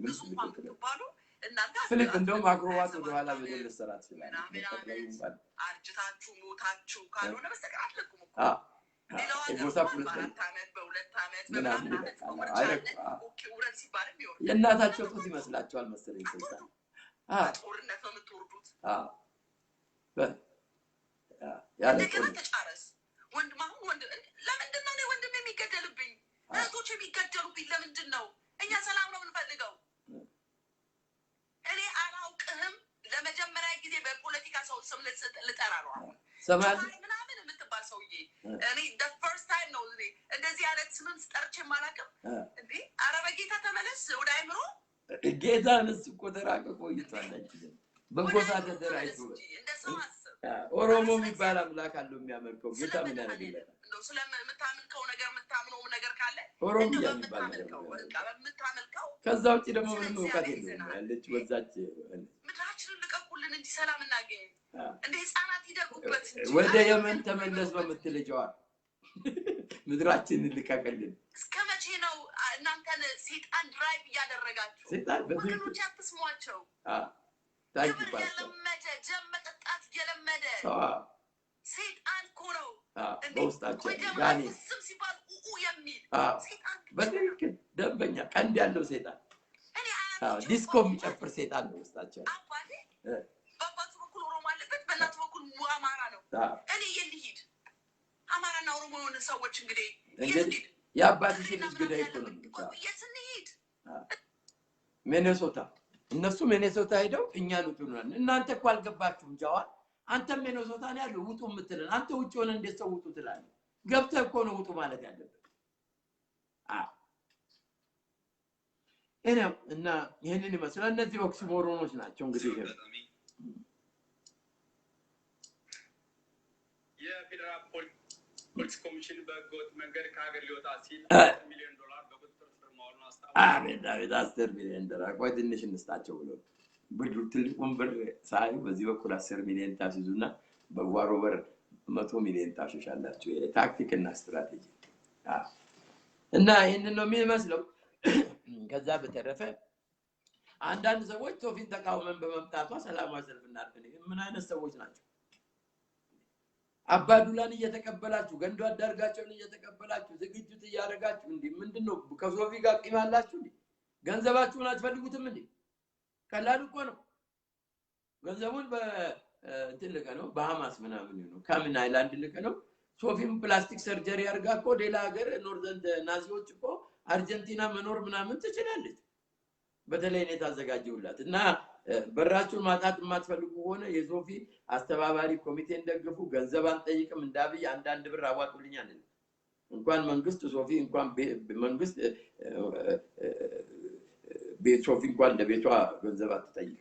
ብዙ እንኳን ብትባሉ እናንተ ፍሊፕ እንደውም አክሮባት ወደ ኋላ በደል ሰራት ይችላል አርጅታችሁ ሞታችሁ ካልሆነ በስተቀር አትለቁም እኮ ሌላው አመት በሁለት አመት በምናምን አመት ኦኬ ውረድ ሲባል ቢሆን የእናታቸው ጡት ይመስላችኋል መሰለኝ ስልጣን ጦርነት ነው የምትወርዱት ያለ ተጫረስ ወንድማሁ ለምንድን ነው ወንድም የሚገደልብኝ እህቶች የሚገደሉብኝ ለምንድን ነው እኛ ሰላም ነው የምንፈልገው እኔ አላውቅህም ለመጀመሪያ ጊዜ በፖለቲካ ሰው ስም ልጠራ ነው አሁን ሰማል ምናምን የምትባል ሰውዬ እኔ the first time ነው እንደዚህ አይነት ስምም ስጠርቼ ማላውቅም እንዴ ኧረ በጌታ ተመለስ ወደ አይምሮ ጌታንስ እኮ ተራቀ ቆይቷል በጎሳ ተደራይቶ ኦሮሞ የሚባል አምላክ አለው የሚያመልከው ጌታ ምን ያደርግልናል እንደው ስለምታመልከው ነገር የምታምነው ነገር ካለ ኦሮሞ የሚባል የምታመልከው ከዛ ውጪ ደግሞ ምንም ዕውቀት የለውም ያለች ወዛች ምድራችንን ልቀቁልን እንጂ ሰላም እናገኝ እንደ ህፃናት ይደጉበት ወደ የመን ተመለስ በምትል ጀዋር ምድራችንን ልቀቅልን እስከ መቼ ነው እናንተን ሰይጣን ድራይቭ ያደረጋችሁ ሰይጣን ወገኖች አትስሟቸው ታንኪ ፓስተር ጀመጠጣት የለመደ ሰይጣን እኮ ነው በውስጣቸው ጋኔ ስም ሲባል የሚል ሰይጣን በትክክል ደንበኛ ቀንድ ያለው ሰይጣን ዲስኮ የሚጨፍር ሰይጣን ነው ውስጣቸው አባቴ በአባቱ በኩል ኦሮሞ አለበት በእናቱ በኩል አማራ ነው እኔ የልሂድ አማራና ኦሮሞ የሆነ ሰዎች እንግዲህ የአባትሽ ልጅ ግዳይ እኮ ነው የትንሂድ ሚኔሶታ እነሱ ሚኔሶታ ሄደው እኛን ውጡናል እናንተ እኮ አልገባችሁም ጃዋር አንተ ሚኔሶታ ነው ያለው ውጡ የምትልን አንተ ውጭ ሆነ እንዴት ሰው ውጡ ትላለህ ገብተህ እኮ ነው ውጡ ማለት ያለበት እና ይሄንን ይመስላል እነዚህ ኦክሲሞሮኖች ናቸው እንግዲህ የፌደራል ፖሊስ ኮሚሽን በህገወጥ መንገድ ከሀገር ሊወጣ ሲል $10 ሚሊዮን በቁጥጥር ስር ማዋሉን አስታወቀ። አቤት $10 ሚሊዮን ቆይ ትንሽ እንስጣቸው ብሎ ብሩ ትልቁን ብር ሳይ በዚህ በኩል 10 ሚሊዮን ታስይዙና በጓሮ በር 100 ሚሊዮን ታሽሻላችሁ የታክቲክና ስትራቴጂ እና ይሄንን ነው የሚመስለው ከዛ በተረፈ አንዳንድ ሰዎች ቶፊን ተቃውመን በመምጣቷ ሰላማዊ ሰልፍ እናድርግ ምን አይነት ሰዎች ናቸው አባዱላን እየተቀበላችሁ ገንዶ አዳርጋቸውን እየተቀበላችሁ ዝግጅት እያደረጋችሁ እንዴ ምንድነው ከሶፊ ጋር ቂማላችሁ እንዴ ገንዘባችሁን አትፈልጉትም እንዴ ቀላል እኮ ነው ገንዘቡን በእንትን ልከ ነው በሃማስ ምናምን ነው ካምን አይላንድ ልከ ነው ሶፊም ፕላስቲክ ሰርጀሪ አድርጋ እኮ ሌላ ሀገር ኖርዘንት ናዚዎች እኮ አርጀንቲና መኖር ምናምን ትችላለች በተለይ ነው ታዘጋጀውላት እና በራችሁን ማጣት የማትፈልጉ ሆነ የሶፊ አስተባባሪ ኮሚቴን ደግፉ። ገንዘብ አንጠይቅም። እንዳብይ አንዳንድ ብር አዋጡልኝ አንል እንኳን መንግስት ሶፊ እንኳን መንግስት ቤት ሶፊ እንኳን ለቤቷ ገንዘብ አትጠይቅ።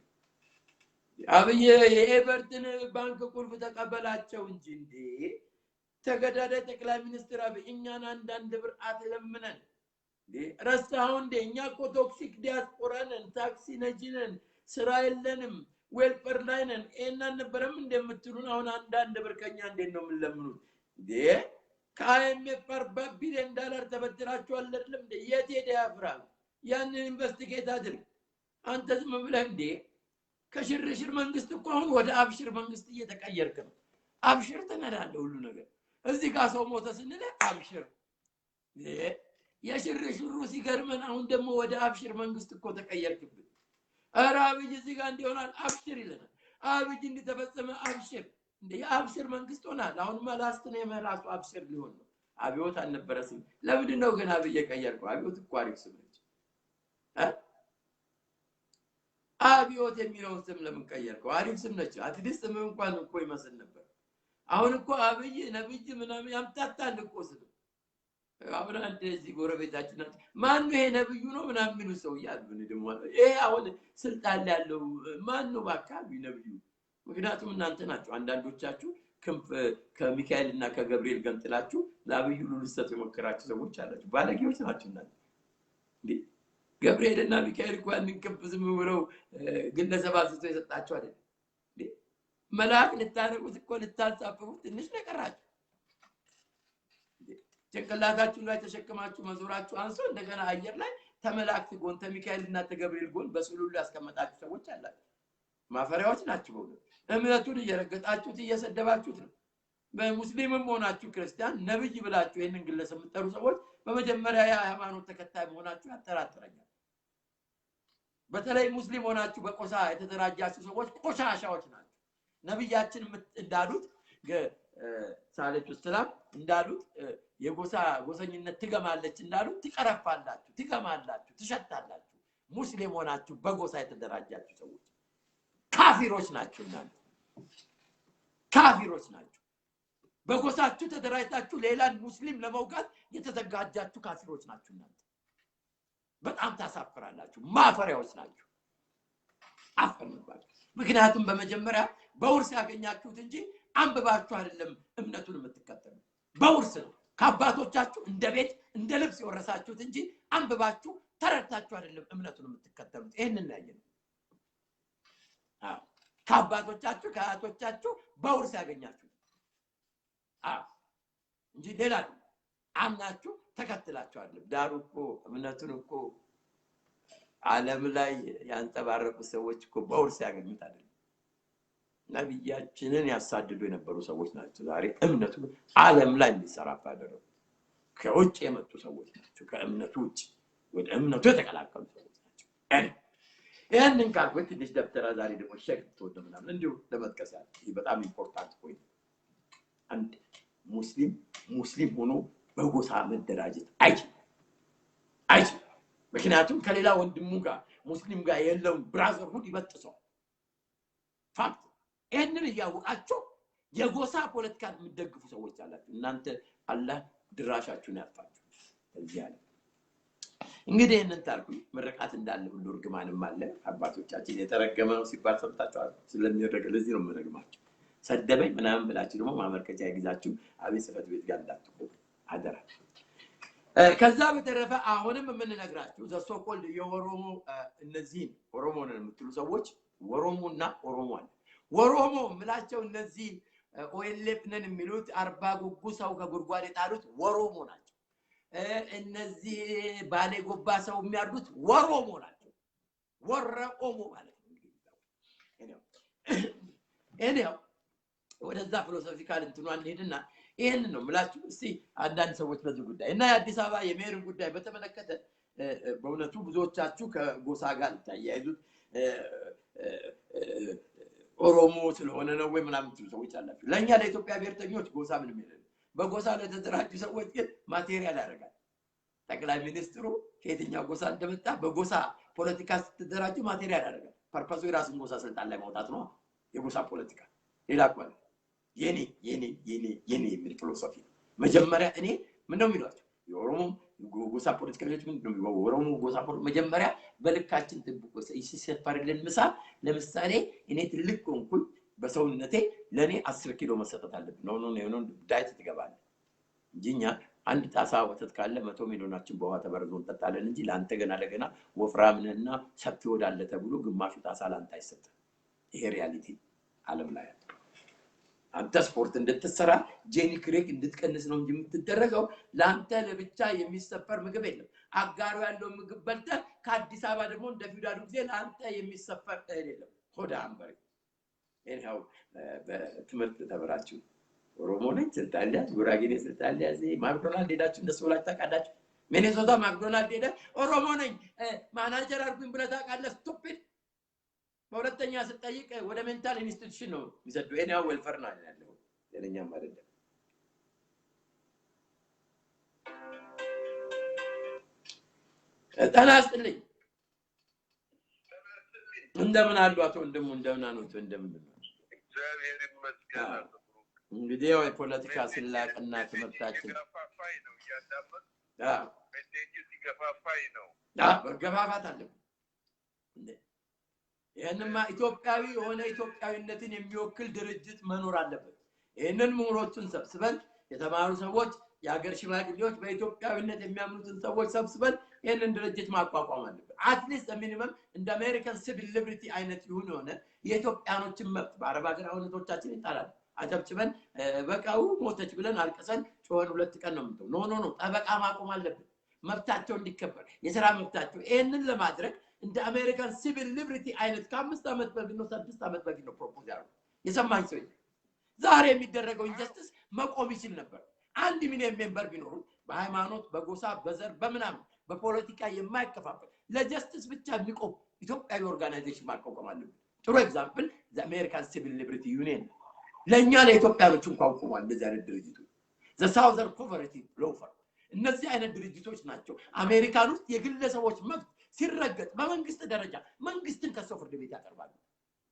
አብይ የኤቨርተን ባንክ ቁልፍ ተቀበላቸው እንጂ ተገዳዳይ ጠቅላይ ሚኒስትር አብይ እኛን አንዳንድ ብር አትለምነን ረሳው እንደ እኛ እኮ ቶክሲክ ዲያስፖራ ነን፣ ታክሲ ነጂ ነን፣ ስራ የለንም፣ ዌልፈር ላይ ነን። እናን ነበርም እንደምትሉን አሁን አንዳንድ ብር ከኛ እንዴት ነው የምንለምኑት ከአይኤምኤፍ $40 ቢሊዮን ተበድራችሁ አይደለም እንደ የት ሄደ ያፍራል? ያንን ኢንቨስቲጌት አድርግ። አንተ ዝም ብለህ እንደ ከሽርሽር መንግስት እኮ አሁን ወደ አብሽር መንግስት እየተቀየርክ ነው። አብሽር ተነዳለ ሁሉ ነገር እዚህ ጋር ሰው ሞተ ስንል አብሽር የሽርሽሩ ሲገርመን አሁን ደግሞ ወደ አብሽር መንግስት እኮ ተቀየርክብን። ኧረ አብይ እዚህ ጋር እንዲሆናል አብሽር ይለናል። አብይ እንዲተፈጸመ አብሽር እንደ የአብሽር መንግስት ሆናል። አሁን መላስት ነው የመላሱ አብሽር ሊሆን ነው። አብዮት አልነበረስም። ለምንድን ነው ግን አብይ የቀየርከው? አብዮት እኮ አሪፍ ስም ነች። አብዮት የሚለው ስም ለምን ቀየርከው? አሪፍ ስም ነች። አትሊስት ስም እንኳን እኮ ይመስል ነበር። አሁን እኮ አብይ ነብይ ምናምን ያምጣጣል እኮ ስም። አሁን እንደዚህ ጎረቤታችን ማን ነው ይሄ ነብዩ ነው ምናምን የሚሉ ሰው ያሉን ደግሞ ይሄ አሁን ስልጣን ያለው ማን ነው በአካባቢው ነብዩ? ምክንያቱም እናንተ ናችሁ አንዳንዶቻችሁ ክንፍ ከሚካኤልና ከገብርኤል ገንጥላችሁ ለአብዩ ልልሰት የሞከራችሁ ሰዎች አላችሁ። ባለጌዎች ናችሁ እናንተ። እንዴ ገብርኤልና ሚካኤል እንኳን ክንፍ ዝም ብለው ግለሰብ አዝቶ የሰጣችሁ አይደል? እንዴ መልአክ ልታረቁት እኮ ልታጻፉት ትንሽ ነገራችሁ። ጭንቅላታችሁ ላይ ተሸክማችሁ መዞራችሁ አንሶ እንደገና አየር ላይ ተመላእክት ጎን ተሚካኤልና ተገብርኤል ጎን በስሉሉ ያስቀመጣችሁ ሰዎች አላችሁ። ማፈሪያዎች ናችሁ። እምነቱን እየረገጣችሁት እየሰደባችሁት ነው። በሙስሊምም ሆናችሁ ክርስቲያን ነብይ ብላችሁ ይሄንን ግለሰብ የምትጠሩ ሰዎች በመጀመሪያ የሃይማኖት ተከታይ መሆናችሁ ያጠራጥረኛል። በተለይ ሙስሊም ሆናችሁ በቆሳ የተደራጃችሁ ሰዎች ቆሻሻዎች ናችሁ። ነብያችን እንዳሉት ሳለቱ ሰላም እንዳሉት የጎሳ ጎሰኝነት ትገማለች እንዳሉት ትቀረፋላችሁ፣ ትገማላችሁ፣ ትሸታላችሁ። ሙስሊም ሆናችሁ በጎሳ የተደራጃችሁ ሰዎች ካፊሮች ናችሁ። እናንተ ካፊሮች ናችሁ። በጎሳችሁ ተደራጅታችሁ ሌላን ሙስሊም ለመውጋት የተዘጋጃችሁ ካፊሮች ናችሁ። እናንተ በጣም ታሳፍራላችሁ። ማፈሪያዎች ናችሁ። አፈርባችሁ። ምክንያቱም በመጀመሪያ በውርስ ያገኛችሁት እንጂ አንብባችሁ አይደለም እምነቱን የምትከተሉ። በውርስ ነው ከአባቶቻችሁ እንደ ቤት እንደ ልብስ የወረሳችሁት እንጂ አንብባችሁ ተረድታችሁ አይደለም እምነቱን የምትከተሉት። ይሄንን ያየነው ከአባቶቻችሁ ከአያቶቻችሁ በውርስ ያገኛችሁ እንጂ ሌላ አምናችሁ ተከትላችሁ አይደለም። ዳሩ እኮ እምነቱን እኮ ዓለም ላይ ያንጠባረቁ ሰዎች እኮ በውርስ ያገኙት አይደለም። ነብያችንን ያሳድዱ የነበሩ ሰዎች ናቸው ዛሬ እምነቱ ዓለም ላይ እንዲሰራፋ ያደረጉ። ከውጭ የመጡ ሰዎች ናቸው። ከእምነቱ ውጭ ወደ እምነቱ የተቀላቀሉ ሰዎች ናቸው። ይሄንን ካልኩት ትንሽ ደብተራ ዛሬ ደግሞ ሸክ ተወደ ምናምን እንዲሁ ለመጥቀስ ያለ በጣም ኢምፖርታንት ፖይንት አንድ ሙስሊም ሆኖ በጎሳ መደራጀት አይችልም። ምክንያቱም ከሌላ ወንድሙ ጋር ሙስሊም ጋር ያለው ብራዘርሁድ ይበጥሰዋል። ፋክት ይሄንን ያውቃችሁ የጎሳ ፖለቲካ የምትደግፉ ሰዎች አላችሁ። እናንተ አላህ ድራሻችሁን ያጥፋችሁ። እዚህ ያለ እንግዲህ እነን ታርኩ ምርቃት እንዳለ ሁሉ እርግማንም አለ። አባቶቻችን የተረገመ ነው ሲባል ሰምታችኋል። ስለሚረገ ለዚህ ነው የምነግማችሁ። ሰደበኝ ምናምን ብላችሁ ደግሞ ማመልከቻ ይግዛችሁ አቤት ጽፈት ቤት ጋር እንዳትቆሙ አደራ። ከዛ በተረፈ አሁንም የምንነግራችሁ ዘሶኮልድ የኦሮሞ እነዚህ ኦሮሞ ነን የምትሉ ሰዎች ወሮሞና ኦሮሞ አለ። ወሮሞ ምላቸው እነዚህ ኦኤልኤፍ ነን የሚሉት 40 ጉጉ ሰው ከጉርጓድ የጣሉት ወሮሞ ናቸው። እነዚህ ባሌ ጎባ ሰው የሚያርዱት ወሮሞ ናቸው። ወረኦሞ ማለት ነው። እኔው ወደዛ ፊሎሶፊካል እንትኗን ሄድና ይሄን ነው ምላችሁ። እስቲ አንዳንድ ሰዎች በዚህ ጉዳይ እና የአዲስ አበባ የሜርን ጉዳይ በተመለከተ በእውነቱ ብዙዎቻችሁ ከጎሳ ጋር ታያይዙት ኦሮሞ ስለሆነ ነው ወይ ምናምን ሰዎች አላችሁ። ለኛ ለኢትዮጵያ ብሔርተኞች ጎሳ ምንም የለም። በጎሳ ለተደራጁ ሰዎች ግን ማቴሪያል ያደርጋል። ጠቅላይ ሚኒስትሩ ከየትኛው ጎሳ እንደመጣ በጎሳ ፖለቲካ ስትደራጁ ማቴሪያል ያደርጋል። ፐርፐሱ የራስን ጎሳ ስልጣን ላይ ማውጣት ነው የጎሳ ፖለቲካ ሌላ ቋል የኔ የሚል ፊሎሶፊ መጀመሪያ እኔ ምን ነው የሚሏቸው የኦሮሞ ጎሳ ፖለቲከኞች ምን ነው የኦሮሞ ጎሳ መጀመሪያ በልካችን ጥብቆ ሲሰፈርልን ምሳ ለምሳሌ እኔ ትልቅ ቆንኩኝ በሰውነቴ ለኔ 10 ኪሎ መሰጠት አለብኝ ነው ዳይት ትገባለህ እንጂኛ አንድ ጣሳ ወተት ካለ 100 ሚሊዮናችን በኋላ ተበርዞ እንጠጣለን እንጂ ላንተ ገና ለገና ወፍራምነና ሰፊ ወዳለ ተብሎ ግማሹ ጣሳ ላንተ አይሰጥ ይሄ ሪያሊቲ ዓለም ላይ አንተ ስፖርት እንድትሰራ ጄኒ ክሬክ እንድትቀንስ ነው እንጂ የምትደረገው ላንተ ለብቻ የሚሰፈር ምግብ የለም አጋሩ ያለው ምግብ በልተ ከአዲስ አበባ ደግሞ እንደ ፊውዳሉ ጊዜ ላንተ የሚሰፈር የለም ሆዳ አንበሪ ይሄው በትምህርት ተበራችሁ ኦሮሞ ነኝ ስልጣንያ ጉራጌኔ ስልጣንያ እዚ ማክዶናልድ ሄዳችሁ እንደሱ ብላችሁ ታውቃላችሁ ሚኔሶታ ማክዶናልድ ሄደ ኦሮሞ ነኝ ማናጀር አርጉኝ ብለህ ታውቃለህ ስቱፒድ በሁለተኛ ስጠይቅ ወደ ሜንታል ኢንስቲትዩሽን ነው የሚሰዱ ኤኒያ ዌልፈር ነው ያለው ለኛም አይደለም ተናስተልኝ እንደምን አሉ አቶ እንደምን አኑት እንደምን እግዚአብሔር ይመስገን እንግዲህ የፖለቲካ ስላቅና ትምህርታችን ገፋፋይ ነው ያዳመጥ ሜሴጅ ሲገፋፋይ ነው በገፋፋት አለ ይሄንማ ኢትዮጵያዊ የሆነ ኢትዮጵያዊነትን የሚወክል ድርጅት መኖር አለበት ይሄንን ምሁሮችን ሰብስበን የተማሩ ሰዎች የሀገር ሽማግሌዎች በኢትዮጵያዊነት የሚያምኑትን ሰዎች ሰብስበን ይሄንን ድርጅት ማቋቋም አለበት አትሊስት ሚኒመም እንደ አሜሪካን ሲቪል ሊበርቲ አይነት ሆነ የኢትዮጵያኖችን መብት በአረብ ሀገር አውነቶቻችን ይጣላል አጨብጭበን በቃው ሞተች ብለን አልቀሰን ጮኸን 2 ቀን ነው ምንተው ኖ ጠበቃ ማቆም አለበት መብታቸው እንዲከበር የሥራ መብታቸው ይሄንን ለማድረግ እንደ አሜሪካን ሲቪል ሊበርቲ አይነት ከ5 አመት በፊት ነው 6 አመት በፊት ነው ፕሮፖዝ ያደረገው የሰማኝ ሰው ዛሬ የሚደረገው ኢንጀስቲስ መቆም ይችል ነበር 1 ሚሊዮን ሜምበር ቢኖሩ በሃይማኖት በጎሳ በዘር በመናም በፖለቲካ የማይከፋፈል ለጀስቲስ ብቻ የሚቆም ኢትዮጵያዊ ኦርጋናይዜሽን ማቋቋም አለበት ጥሩ ኤግዛምፕል ዘአሜሪካን ሲቪል ሊበርቲ ዩኒየን ለኛ ለኢትዮጵያኖች እንኳን ቆሟል እንደዚህ አይነት ድርጅቶች ዘ ሳውዘርን ኮቨሬቲቭ ሎፈር እነዚህ አይነት ድርጅቶች ናቸው አሜሪካን ውስጥ የግለሰቦች መብት ሲረገጥ በመንግስት ደረጃ መንግስትን ከሰው ፍርድ ቤት ያቀርባሉ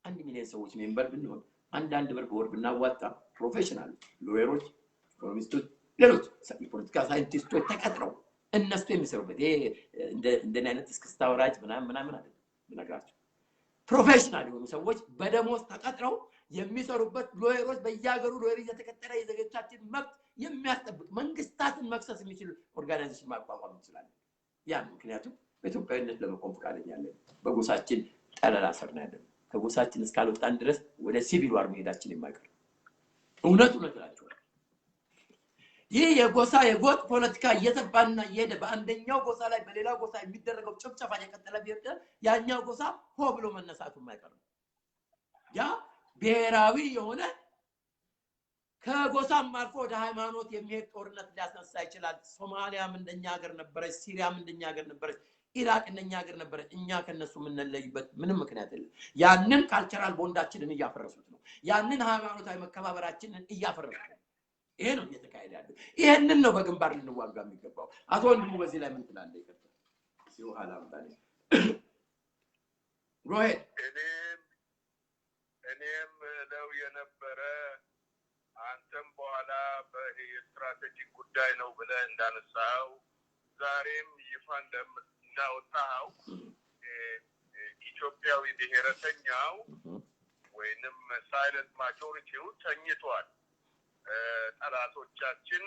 1 ሚሊዮን ሰዎች ሜምበር ብንሆን አንድ ብር በወር ብናዋጣ ፕሮፌሽናል ሎየሮች ኢኮኖሚስቶች ሌሎች ፖለቲካ ሳይንቲስቶች ተቀጥረው እነሱ የሚሰሩበት እንደነ አይነት እስክስታ ወራጅ ምናምን አይደለም ብነግራችሁ ፕሮፌሽናል የሆኑ ሰዎች በደሞዝ ተቀጥረው የሚሰሩበት ሎየሮች በየሀገሩ ሎየር እየተቀጠረ የዜጎቻችን መብት የሚያስጠብቅ መንግስታትን መክሰስ የሚችል ኦርጋናይዜሽን ማቋቋም ይችላል ያ ምክንያቱም በኢትዮጵያዊነት ለመቆም ፈቃደኛ ያለን በጎሳችን ጠለላ ስር ነው ያለን ከጎሳችን እስካልወጣን ድረስ ወደ ሲቪል ዋር መሄዳችን የማይቀር እውነቱ ነግራችሁ ይሄ የጎጥ ፖለቲካ እየተባና እየሄደ በአንደኛው ጎሳ ላይ በሌላው ጎሳ የሚደረገው ጭፍጨፋ የቀጠለ ቢሆን ያኛው ጎሳ ሆ ብሎ መነሳቱ የማይቀር ያ ብሔራዊ የሆነ ከጎሳም አልፎ ወደ ሃይማኖት የሚሄድ ጦርነት ሊያስነሳ ይችላል ሶማሊያም እንደኛ ሀገር ነበረች ሲሪያም እንደኛ ሀገር ነበረች ኢራቅ እንደኛ ሀገር ነበረች እኛ ከነሱ ምንለይበት ምንም ምክንያት የለም ያንን ካልቸራል ቦንዳችንን እያፈረሱት ነው ያንን ሃይማኖታዊ መከባበራችንን እያፈረሱት ነው ይሄ ነው እየተካሄደ ያለው ይሄንን ነው በግንባር ልንዋጋ የሚገባው አቶ ወንድሙ በዚህ ላይ ምን ትላለህ ይከታ ሲው አላምጣኔ ጎሄ እኔም ለው የነበረ አንተም በኋላ በስትራቴጂክ ጉዳይ ነው ብለህ እንዳነሳው ዛሬም ይፋ እንደምናወጣው ኢትዮጵያዊ ብሔረተኛው ወይንም ሳይለንት ማጆሪቲው ተኝቷል ጠላቶቻችን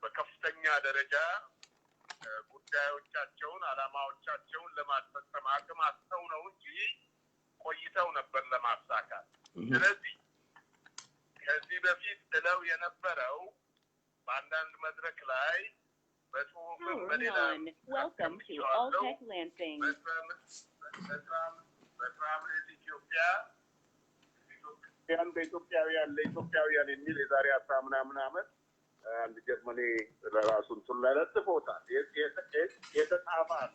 በከፍተኛ ደረጃ ጉዳዮቻቸውን አላማዎቻቸውን ለማስፈጸም አቅም አጥተው ነው እንጂ ቆይተው ነበር ለማሳካት ስለዚህ ከዚህ በፊት ጥለው የነበረው በአንዳንድ መድረክ ላይ በጽሁፍም በሌላ በኢትዮጵያውያን የሚል የዛሬ 10 ምናምን ዓመት አንድ ጀርመኒ ለራሱ እንትን ላይ ለጥፎታል የተጻፋል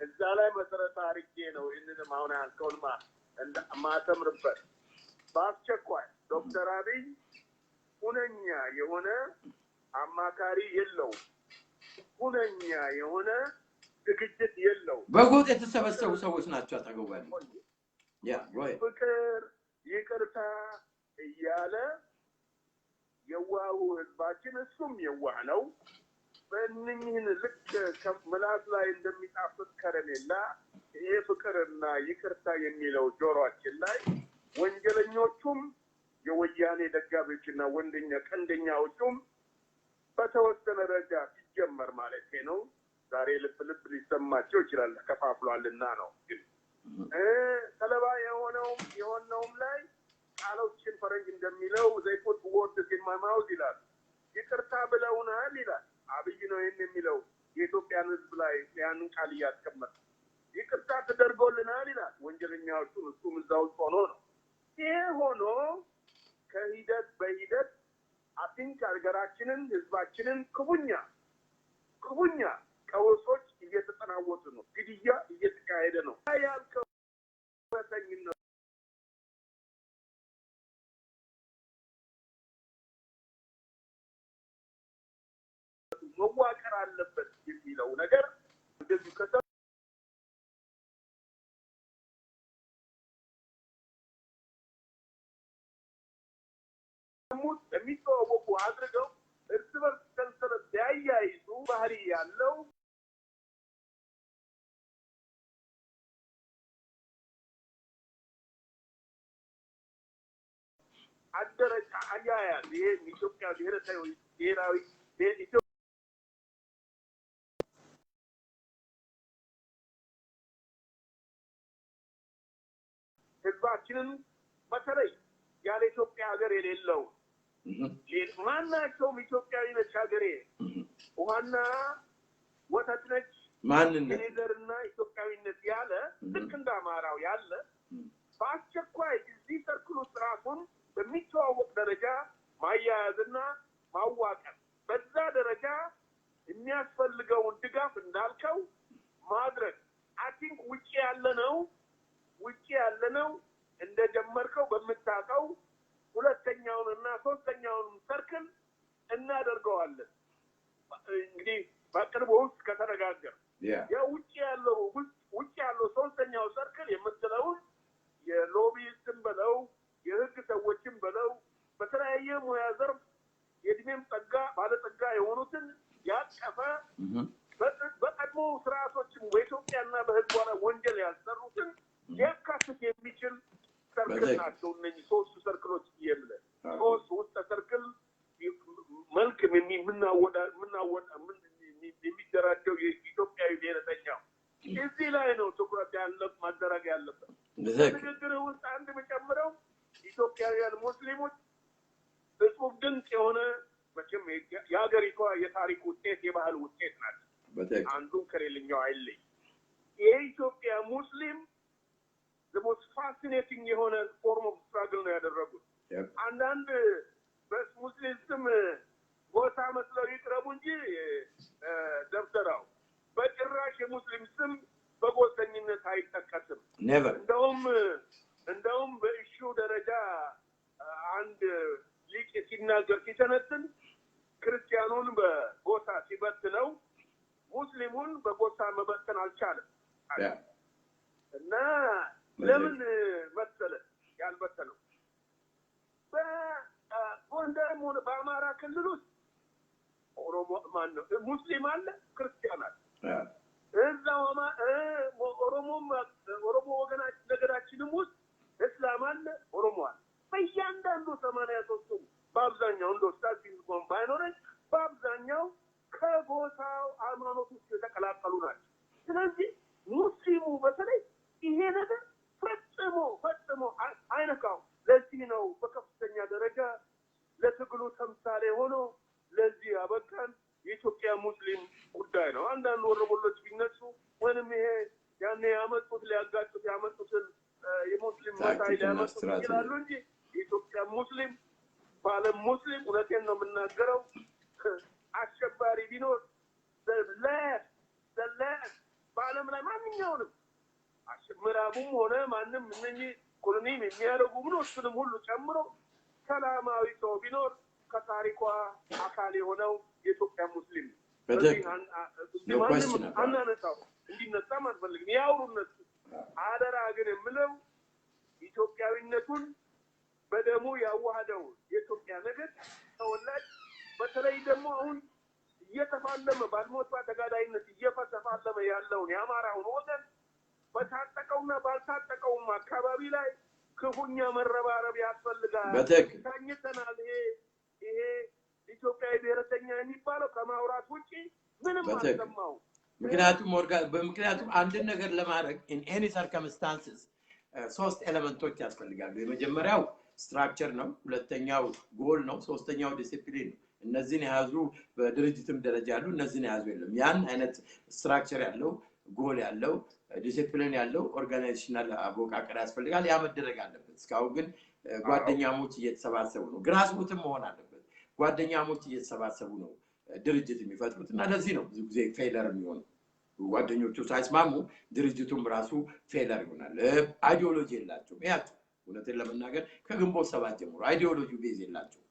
እዛ ላይ መሰረት አድርጌ ነው ይህንን አሁን ያልከውን ማተምርበት በአስቸኳይ ዶክተር አብይ ሁነኛ የሆነ አማካሪ የለውም ሁነኛ የሆነ ዝግጅት የለው በጎጥ የተሰበሰቡ ሰዎች ናቸው አጠገቡ ያሉ ያ ወይ ፍቅር ይቅርታ እያለ የዋሁ ህዝባችን እሱም የዋህ ነው በእነኝህን ልክ ከምላስ ላይ እንደሚጣፍጥ ከረሜላ ይሄ ፍቅርና ይቅርታ የሚለው ጆሮአችን ላይ ወንጀለኞቹም የወያኔ ደጋፊዎችና ወንደኛ ቀንደኛዎቹም በተወሰነ ደረጃ ሲጀመር ማለት ነው ዛሬ ልብ ሊሰማቸው ይችላል ከፋፍሏልና ነው ግን ሰለባ የሆነውም ላይ ቃሎችን ፈረንጅ እንደሚለው they put words in my mouth ይላል ይቅርታ ብለውናል ይላል አብይ ነው የሚለው የኢትዮጵያን ህዝብ ላይ ያንን ቃል ያስቀመጠ ይቅርታ ተደርጎልናል ይላል ወንጀለኛዎቹ እሱም እዛው ሆኖ ነው ይሄ ሆኖ ከሂደት በሂደት አጥንት አገራችንን ህዝባችንን ክቡኛ ቀውሶች እየተጠናወቱ ነው ግድያ እየተካሄደ ነው ያልከው ወሰኝነት መዋቀር አለበት የሚለው ነገር እንደዚህ ከሰሙ የሚተዋወቁ አድርገው እርስ በርስ ሰንሰለት ያያይዙ ባህሪ ያለው አደረጃ አያያዝ ይሄ ኢትዮጵያ ብሔራዊ ህዝባችንን በተለይ ያለ ኢትዮጵያ ሀገር የሌለው ማናቸውም ኢትዮጵያዊ ነች ሀገሬ ውሃና ወተት ነች ማንነትና ኢትዮጵያዊነት ያለ ልክ እንደ አማራው ያለ በአስቸኳይ እዚህ ሰርክል ውስጥ ራሱን በሚተዋወቅ ደረጃ ማያያዝና ማዋቀር በዛ ደረጃ የሚያስፈልገውን ድጋፍ እንዳልከው ማድረግ አቲንክ ውጪ ያለነው እንደጀመርከው በመታቀው ሁለተኛውንና ሶስተኛውን ሰርክል እናደርገዋለን እንግዲህ በቅርቡ ውስጥ ከተነጋገር ውጪ ያለው ሶስተኛው ሰርክል የምትለው የሎቢስትን በለው የህግ ሰዎችን በለው በተለያየ ሙያ ዘርፍ የድሜም ባለጸጋ የሆኑትን ያቀፈ በቀድሞ ስርዓቶችን በኢትዮጵያና በህዝቧ ላይ ወንጀል ያልሰሩትን ሊያካትት የሚችል ሰርክል ናቸው እነዚህ ሶስቱ ሰርክሎች የምለ ሶስት ውስጥ ሰርክል መልክ የሚደራጀው የኢትዮጵያዊ ብሔረተኛው እዚህ ላይ ነው ትኩረት ማደረግ ያለበት ንግግር ውስጥ አንድ መጨምረው ኢትዮጵያውያን ሙስሊሞች እጹብ ድንቅ የሆነ መቼም የሀገሪቷ የታሪክ ውጤት የባህል ውጤት ናቸው አንዱን ከሌለኛው አይለይ የኢትዮጵያ ሙስሊም the most fascinating የሆነ form of struggle ነው ያደረጉት አንዳንድ በሙስሊም ስም ጎሳ መስለው ይቅረቡ እንጂ ደብተራው በጭራሽ የሙስሊም ስም በጎሰኝነት አይጠቀስም እንደውም በእሹ ደረጃ አንድ ሊቅ ሲናገር ሲተነትን ክርስቲያኑን በጎሳ ሲበትነው ሙስሊሙን በጎሳ መበተን አልቻለም እና ለምን መሰለ ያልበተነው በጎንደርም ሆነ በአማራ ክልል ውስጥ ኦሮሞ ማነው ሙስሊም አለ ክርስቲያን አለ እዛው ኦሮሞ ወገናችን ነገራችንም ውስጥ እስላም አለ ኦሮሞ አለ በእያንዳንዱ 83 በአብዛኛው እንደውስታል ሲንቆም ባይኖረን በአብዛኛው ከጎሳው ሃይማኖት ውስጥ የተቀላቀሉ ናቸው ስለዚህ ሙስሊሙ በተለይ ይሄ ነገር ፈጽሞ አይነካው ለዚህ ነው በከፍተኛ ደረጃ ለትግሉ ተምሳሌ ሆኖ ለዚህ አበቃን የኢትዮጵያ ሙስሊም ጉዳይ ነው አንዳንድ ወረቦሎች ቢነሱ ወንም ይሄ ያኔ ያመጡትን የሙስሊም መሳይ ሊያመጡት ይችላሉ እንጂ የኢትዮጵያ ሙስሊም በዓለም ሙስሊም እውነቴን ነው የምናገረው አሸባሪ ቢኖር በዓለም ላይ ማንኛውንም ምዕራቡም ሆነ ማንም እነኚህ ኮሎኒም የሚያደርጉ ምኖችንም ሁሉ ጨምሮ ሰላማዊ ሰው ቢኖር ከታሪኳ አካል የሆነው የኢትዮጵያ ሙስሊም አናነሳው እንዲነሳም አንፈልግም። ያውሩ እነሱ አደራ ግን የምለው ኢትዮጵያዊነቱን በደሙ ያዋሃደው የኢትዮጵያ ነገድ ተወላጅ በተለይ ደግሞ አሁን እየተፋለመ ባልሞት ተጋዳይነት እየተፋለመ ያለውን የአማራውን ወገን በታጠቀውና ባልታጠቀውም አካባቢ ላይ ክፉኛ መረባረብ ያስፈልጋል። ታኝተናል። ይሄ ኢትዮጵያዊ ብሔረተኛ የሚባለው ከማውራት ውጪ ምንም አልሰማው። ምክንያቱም አንድ ነገር ለማድረግ in any circumstances ሶስት ኤሌመንቶች ያስፈልጋሉ። የመጀመሪያው ስትራክቸር ነው፣ ሁለተኛው ጎል ነው፣ ሶስተኛው ዲሲፕሊን ነው። እነዚህን ያዙ በድርጅትም ደረጃ ያሉ እነዚህን ያዙ የለም። ያን አይነት ስትራክቸር ያለው ጎል ያለው ዲሲፕሊን ያለው ኦርጋናይዜሽናል አወቃቀር ያስፈልጋል። ያ መደረግ አለበት። እስካሁን ግን ጓደኛሞች እየተሰባሰቡ ነው። ግራስሩትም መሆን አለበት። ጓደኛሞች እየተሰባሰቡ ነው ድርጅት የሚፈጥሩት እና ለዚህ ነው ብዙ ጊዜ ፌለር የሚሆነው። ጓደኞቹ ሳይስማሙ ድርጅቱም ራሱ ፌለር ይሆናል። አይዲዮሎጂ የላቸውም። ያቸው እውነትን ለመናገር ከግንቦት ሰባት ጀምሮ አይዲዮሎጂ ቤዝ የላቸው፣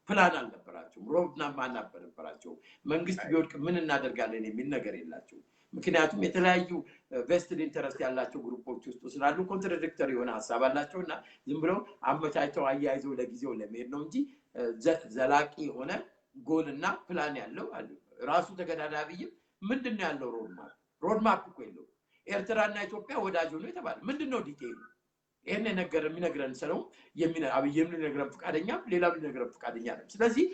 ፕላን አልነበራቸውም፣ ሮድማፕ አልነበራቸውም። መንግስት ቢወድቅ ምን እናደርጋለን የሚል ነገር የላቸው። ምክንያቱም የተለያዩ ቬስትድ ኢንተረስት ያላቸው ግሩፖች ውስጥ ስላሉ ኮንትራዲክተሪ የሆነ ሐሳብ አላቸውና ዝም ብለው አመቻችተው አያይዘው ለጊዜው ለመሄድ ነው እንጂ ዘላቂ የሆነ ጎልና ፕላን ያለው አለ። ራሱ ተገዳዳሪው ምንድነው ያለው ሮድማፕ እኮ የለው። ኤርትራና ኢትዮጵያ ወዳጅ ሆኖ የተባለ ምንድነው ዲቴይሉ? ይሄን ነገር የሚነግረን ሰው የሚነግረን ፍቃደኛ ሌላው የሚነግረን ፍቃደኛ ነው። ስለዚህ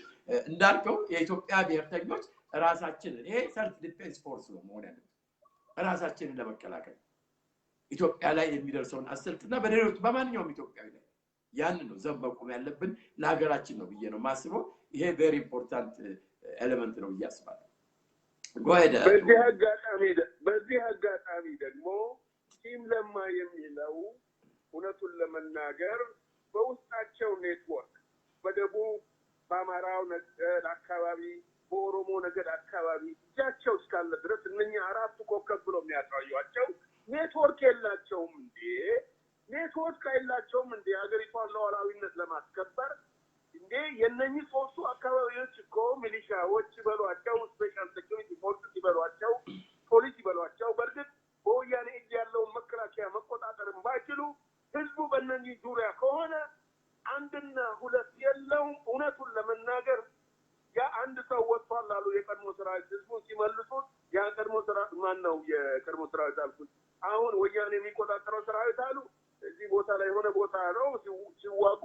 እንዳልከው የኢትዮጵያ ብሔርተኞች ራሳችንን ይሄ ሰልፍ ዲፌንስ ፎርስ ነው መሆን ያለበት፣ ራሳችንን ለመከላከል ኢትዮጵያ ላይ የሚደርሰውን አስልትና በሌሎች በማንኛውም ኢትዮጵያዊ ላይ ያን ነው ዘብ መቆም ያለብን ለሀገራችን ነው ብዬ ነው ማስበው። ይሄ ቬሪ ኢምፖርታንት ኤሌመንት ነው ያስባል። በዚህ አጋጣሚ ደግሞ ቲም ለማ የሚለው እውነቱን ለመናገር በውስጣቸው ኔትወርክ በደቡብ በአማራው ነገድ አካባቢ በኦሮሞ ነገድ አካባቢ እጃቸው እስካለ ድረስ እነኛ አራቱ ኮከብ ብሎ የሚያሳዩአቸው ኔትወርክ የላቸውም እንዴ? ኔትወርክ የላቸውም እንዴ? ሀገሪቷን ሉዓላዊነት ለማስከበር እንዴ የነኚህ ሶስቱ አካባቢዎች እኮ ሚሊሻዎች ይበሏቸው፣ ስፔሻል ሴኩሪቲ ፎርስ ይበሏቸው፣ ፖሊስ ይበሏቸው በእርግጥ በወያኔ እጅ ያለውን መከላከያ መቆጣጠርን ባይችሉ ህዝቡ በእነኚህ ዙሪያ ከሆነ አንድና ሁለት የለውም። እውነቱን ለመናገር ያ አንድ ሰው ወጥቷል አሉ የቀድሞ ሰራዊት ህዝቡን ሲመልሱት ያ ቀድሞ ሰራዊት ማን ነው? የቀድሞ ሰራዊት አልኩት። አሁን ወያኔ የሚቆጣጠረው ሰራዊት አሉ እዚህ ቦታ ላይ የሆነ ቦታ ነው ሲዋጉ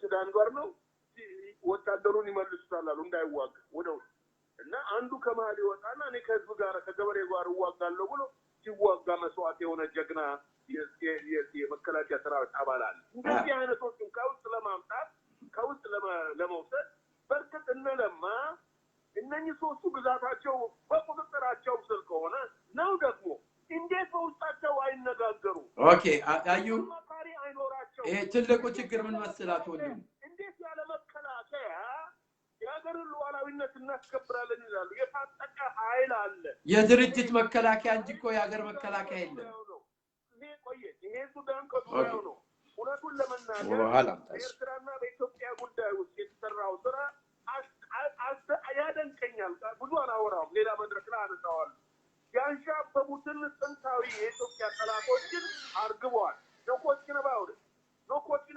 ሱዳን ጋር ነው ወታደሩን ይመልሱታል አሉ እንዳይዋጋ ወደው እና አንዱ ከመሀል ይወጣና እኔ ከህዝብ ጋር ከገበሬ ጋር እዋጋለሁ ብሎ ሲዋጋ መስዋዕት የሆነ ጀግና የመከላከያ ሰራዊት አባል አለ። እንደዚህ አይነቶችን ከውስጥ ለማምጣት ከውስጥ ለመውሰድ በርግጥ እነለማ እነኚህ ሶስቱ ግዛታቸው በቁጥጥራቸው ስር ከሆነ ነው ደግሞ እንዴት በውስጣቸው አይነጋገሩ? ኦኬ አዩ ይሄ ትልቁ ችግር ምን መሰላት ወንድም? እንዴት ያለ መከላከያ የሀገርን ሉዓላዊነት እናስከብራለን ይላሉ? የታጠቀ ኃይል አለ። የድርጅት መከላከያ እንጂ እኮ የሀገር መከላከያ የለም። ይሄ ሱዳን ከሱዳን ነው። እውነቱን ለመናገር በኤርትራና በኢትዮጵያ ጉዳይ ውስጥ የተሰራው ስራ ያደንቀኛል። ብዙ አላወራውም፣ ሌላ መድረክ ላይ አነሳዋለሁ። ያንሻበቡትን ጥንታዊ የኢትዮጵያ ጠላቶችን አርግበዋል። ኖኮችን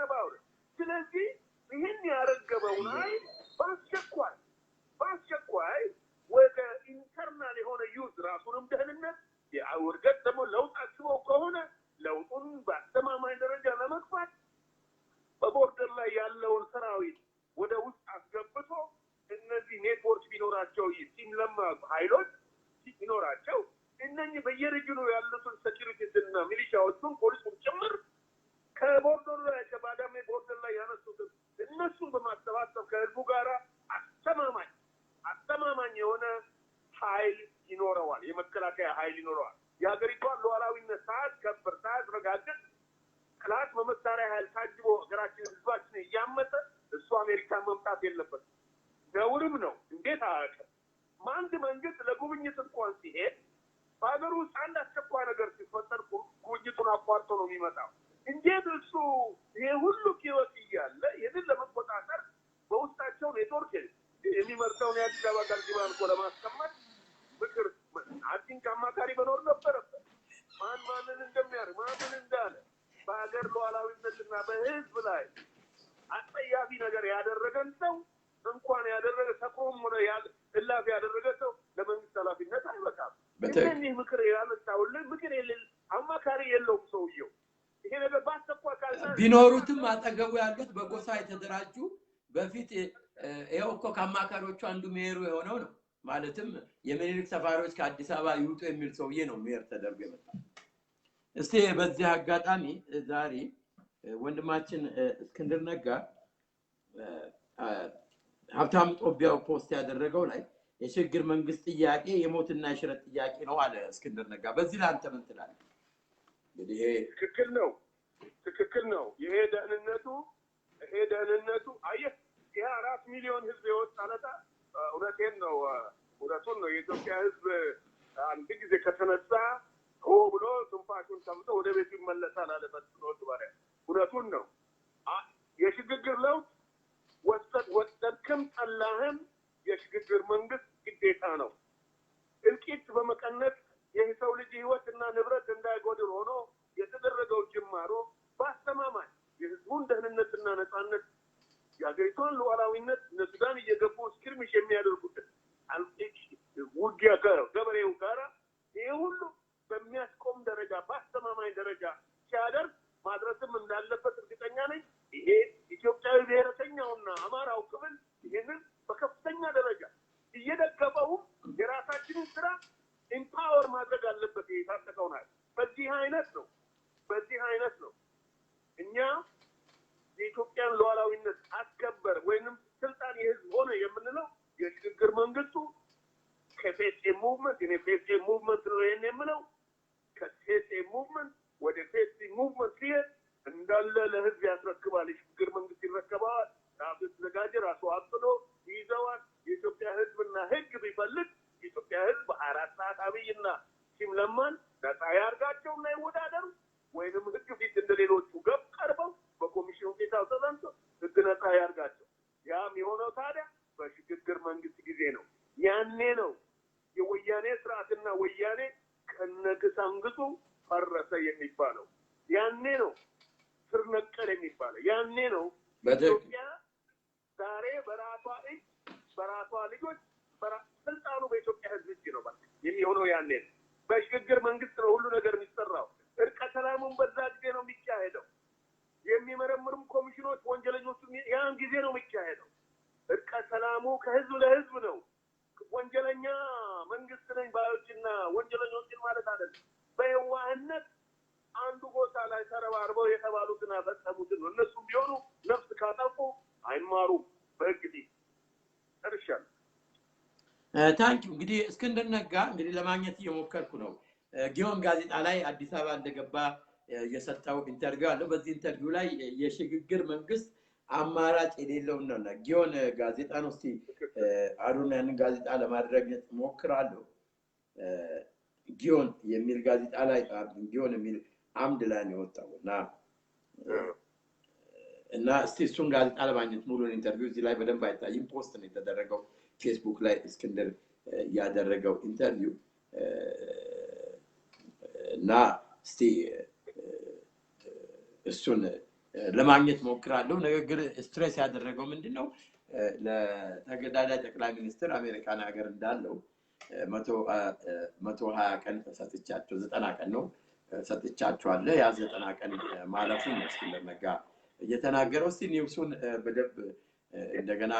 ባውድ ስለዚህ ይህን ያረገበውን ኃይል በአስቸኳይ ወደ ኢንተርናል የሆነ ዩዝ ራሱንም ደህንነት የውርገት ደግሞ ለውጥ አስበው ከሆነ ለውጡን በአስተማማኝ ደረጃ ለመግፋት በቦርደር ላይ ያለውን ሰራዊት ወደ ውስጥ አስገብቶ እነዚህ ኔትወርክ ቢኖራቸው ሲምለማ ኃይሎች ቢኖራቸው እነኚህ በየሪጅኑ ያሉትን ሴኩሪቲና ሚሊሻዎቹን ፖሊሱን ጭምር ከቦርደሩ ላይ ከባዳሜ ቦርደር ላይ ያነሱትን እነሱን በማሰባሰብ ከህዝቡ ጋር አስተማማኝ የሆነ ኃይል ይኖረዋል። የመከላከያ ኃይል ይኖረዋል። የሀገሪቷን ሉዓላዊነት ሳያስከብር ሳያስረጋግጥ ክላስ በመሳሪያ ኃይል ታጅቦ ሀገራችን ህዝባችን እያመጠ እሱ አሜሪካን መምጣት የለበትም። ነውርም ነው። እንዴት አያውቅም? አንድ መንግስት ለጉብኝት እንኳን ሲሄድ በሀገሩ ውስጥ አንድ አስቸኳይ ነገር ሲፈጠር ጉብኝቱን አቋርጦ ነው የሚመጣው። እንዴት እሱ ይሄ ሁሉ ህይወት እያለ ይህንን ለመቆጣጠር በውስጣቸው ኔትወርክ የሚመርጠውን የአዲስ አበባ ከንቲባ እኮ ለማስቀመጥ ምክር አዲንክ አማካሪ መኖር ነበረበት። ማንን እንደሚያደርግ ማንን እንዳለ በሀገር ሉዓላዊነትና በህዝብ ላይ አጸያፊ ነገር ያደረገን ሰው እንኳን ያደረገ ተቆም ሆነ እላፊ ያደረገ ሰው ለመንግስት ኃላፊነት አይበቃም። እነዚህ ምክር ያመጣውልን ምክር የሌለ አማካሪ የለውም ሰውየው። ይሄ ነገር ባስተቋ ካልታ ቢኖሩትም አጠገቡ ያሉት በጎሳ የተደራጁ በፊት ይሄው እኮ ከአማካሪዎቹ አንዱ ሜሩ የሆነው ነው። ማለትም የምኒልክ ሰፋሪዎች ከአዲስ አበባ ይውጡ የሚል ሰውዬ ነው ሜር ተደርጎ የመጣው። እስቲ በዚህ አጋጣሚ ዛሬ ወንድማችን እስክንድር ነጋ ሀብታም ጦቢያው ፖስት ያደረገው ላይ የሽግግር መንግስት ጥያቄ የሞትና የሽረት ጥያቄ ነው አለ እስክንድር ነጋ። በዚህ ላይ አንተ ምን ትላለህ? እንግዲህ ትክክል ነው። ይሄ ደህንነቱ አየህ ይሄ 4 ሚሊዮን ህዝብ የወጣለታ እውነቱን ነው። የኢትዮጵያ ህዝብ አንድ ጊዜ ከተነሳ ሆ ብሎ ትንፋሹን ሰምቶ ወደ ቤቱ ይመለሳል አለ በትኖት ባሪያ። እውነቱን ነው። የሽግግር ለውጥ ወሰድክም ጠላህም የሽግግር መንግስት ግዴታ ነው። እልቂት በመቀነስ የሰው ልጅ ህይወትና ንብረት እንዳይጎድል ሆኖ የተደረገው ጅማሮ በአስተማማኝ የህዝቡን ደህንነትና ነፃነት የሀገሪቷን ሉዓላዊነት ለሱዳን እየገቡ እስክርምሽ የሚያደርጉት ውጊያ ገበሬው ጋራ ይሄ ሁሉ በሚያስቆም ደረጃ በአስተማማኝ ደረጃ ሲያደርግ ማድረስም እንዳለበት እርግጠኛ ነኝ። ይሄ ኢትዮጵያዊ ብሔረተኛውና አማራው ክፍል ይህንን በከፍተኛ ደረጃ እየደገፈው የራሳችንን ስራ ኢምፓወር ማድረግ አለበት። የታጠቀውናል በዚህ አይነት ነው እኛ የኢትዮጵያን ሉዓላዊነት አስከበር ወይንም ስልጣን የህዝብ ሆነ የምንለው የሽግግር መንግስቱ ከፌሴ ሙቭመንት ነው የምንለው ከፌሴ ሙቭመንት ወደ ፌሴ ሙቭመንት ሲሄድ እንዳለ ለህዝብ ያስረክባል። የሽግግር መንግስት ይረከባል። ራሱ ተዘጋጀ፣ ራሱ አጥሎ ይዘዋል። የኢትዮጵያ ህዝብና ህግ ቢፈልግ የኢትዮጵያ ህዝብ 24 ሰዓት አብይና ሲምለማን ነፃ ያርጋቸውና ይወዳደሩ ወይንም ህግ ፊት እንደሌሎቹ ቀርበው በኮሚሽኑ ጌታው ተዘንቶ ህግ ነፃ ያርጋቸው። ያም የሆነው ታዲያ በሽግግር መንግስት ጊዜ ነው። ያኔ ነው የወያኔ ስርዓትና ወያኔ ከነግሳንግሱ ፈረሰ የሚባለው። ያኔ ነው ስር ነቀል የሚባለው። ያኔ ነው ኢትዮጵያ ዛሬ በራሷ እጅ በራሷ ልጆች ስልጣኑ በኢትዮጵያ ህዝብ እጅ ነው የሚሆነው። ያኔ ነው በሽግግር መንግስት ነው ሁሉ ነገር የሚሰራው። እርቀ ሰላሙን በዛ ጊዜ ነው የሚካሄደው። የሚመረምሩም ኮሚሽኖች ወንጀለኞቹ ያን ጊዜ ነው የሚካሄደው። እርቀ ሰላሙ ከህዝብ ለህዝብ ነው። ወንጀለኛ መንግስት ነኝ ባዮችና ወንጀለኞችን ማለት አይደለም። በየዋህነት አንዱ ቦታ ላይ ተረባርበው የተባሉትን አፈጸሙትን ነው። እነሱም ቢሆኑ ነፍስ ካጠፉ አይማሩም በህግ ፊት። ጨርሻለሁ። ታንኪ እንግዲህ እስክንድር ነጋ እንግዲህ ለማግኘት እየሞከርኩ ነው። ጊዮን ጋዜጣ ላይ አዲስ አበባ እንደገባ የሰጠው ኢንተርቪው አለ። በዚህ ኢንተርቪው ላይ የሽግግር መንግስት አማራጭ የሌለው ነው። ጊዮን ጋዜጣ ነው። እስቲ አሩናን ጋዜጣ ለማድረግ ሞክራለሁ። ጊዮን የሚል ጋዜጣ ላይ ጊዮን የሚል አምድ ላይ ነው የወጣውና እስቲ እሱን ጋዜጣ ለማግኘት ሙሉን ኢንተርቪው እዚህ ላይ በደንብ አይታይም። ፖስት ነው የተደረገው ፌስቡክ ላይ እስክንድር ያደረገው ኢንተርቪው እና እስቲ እሱን ለማግኘት ሞክራለሁ። ንግግር ስትሬስ ያደረገው ምንድነው ለተገዳዳሪ ጠቅላይ ሚኒስትር አሜሪካን ሀገር እንዳለው 120 ቀን ሰጥቻቸው 90 ቀን ነው ሰጥቻቸዋለሁ። ያ 90 ቀን ማለፉን እስክንድር ነጋ እየተናገረው። እስቲ ኒውሱን በደንብ እንደገና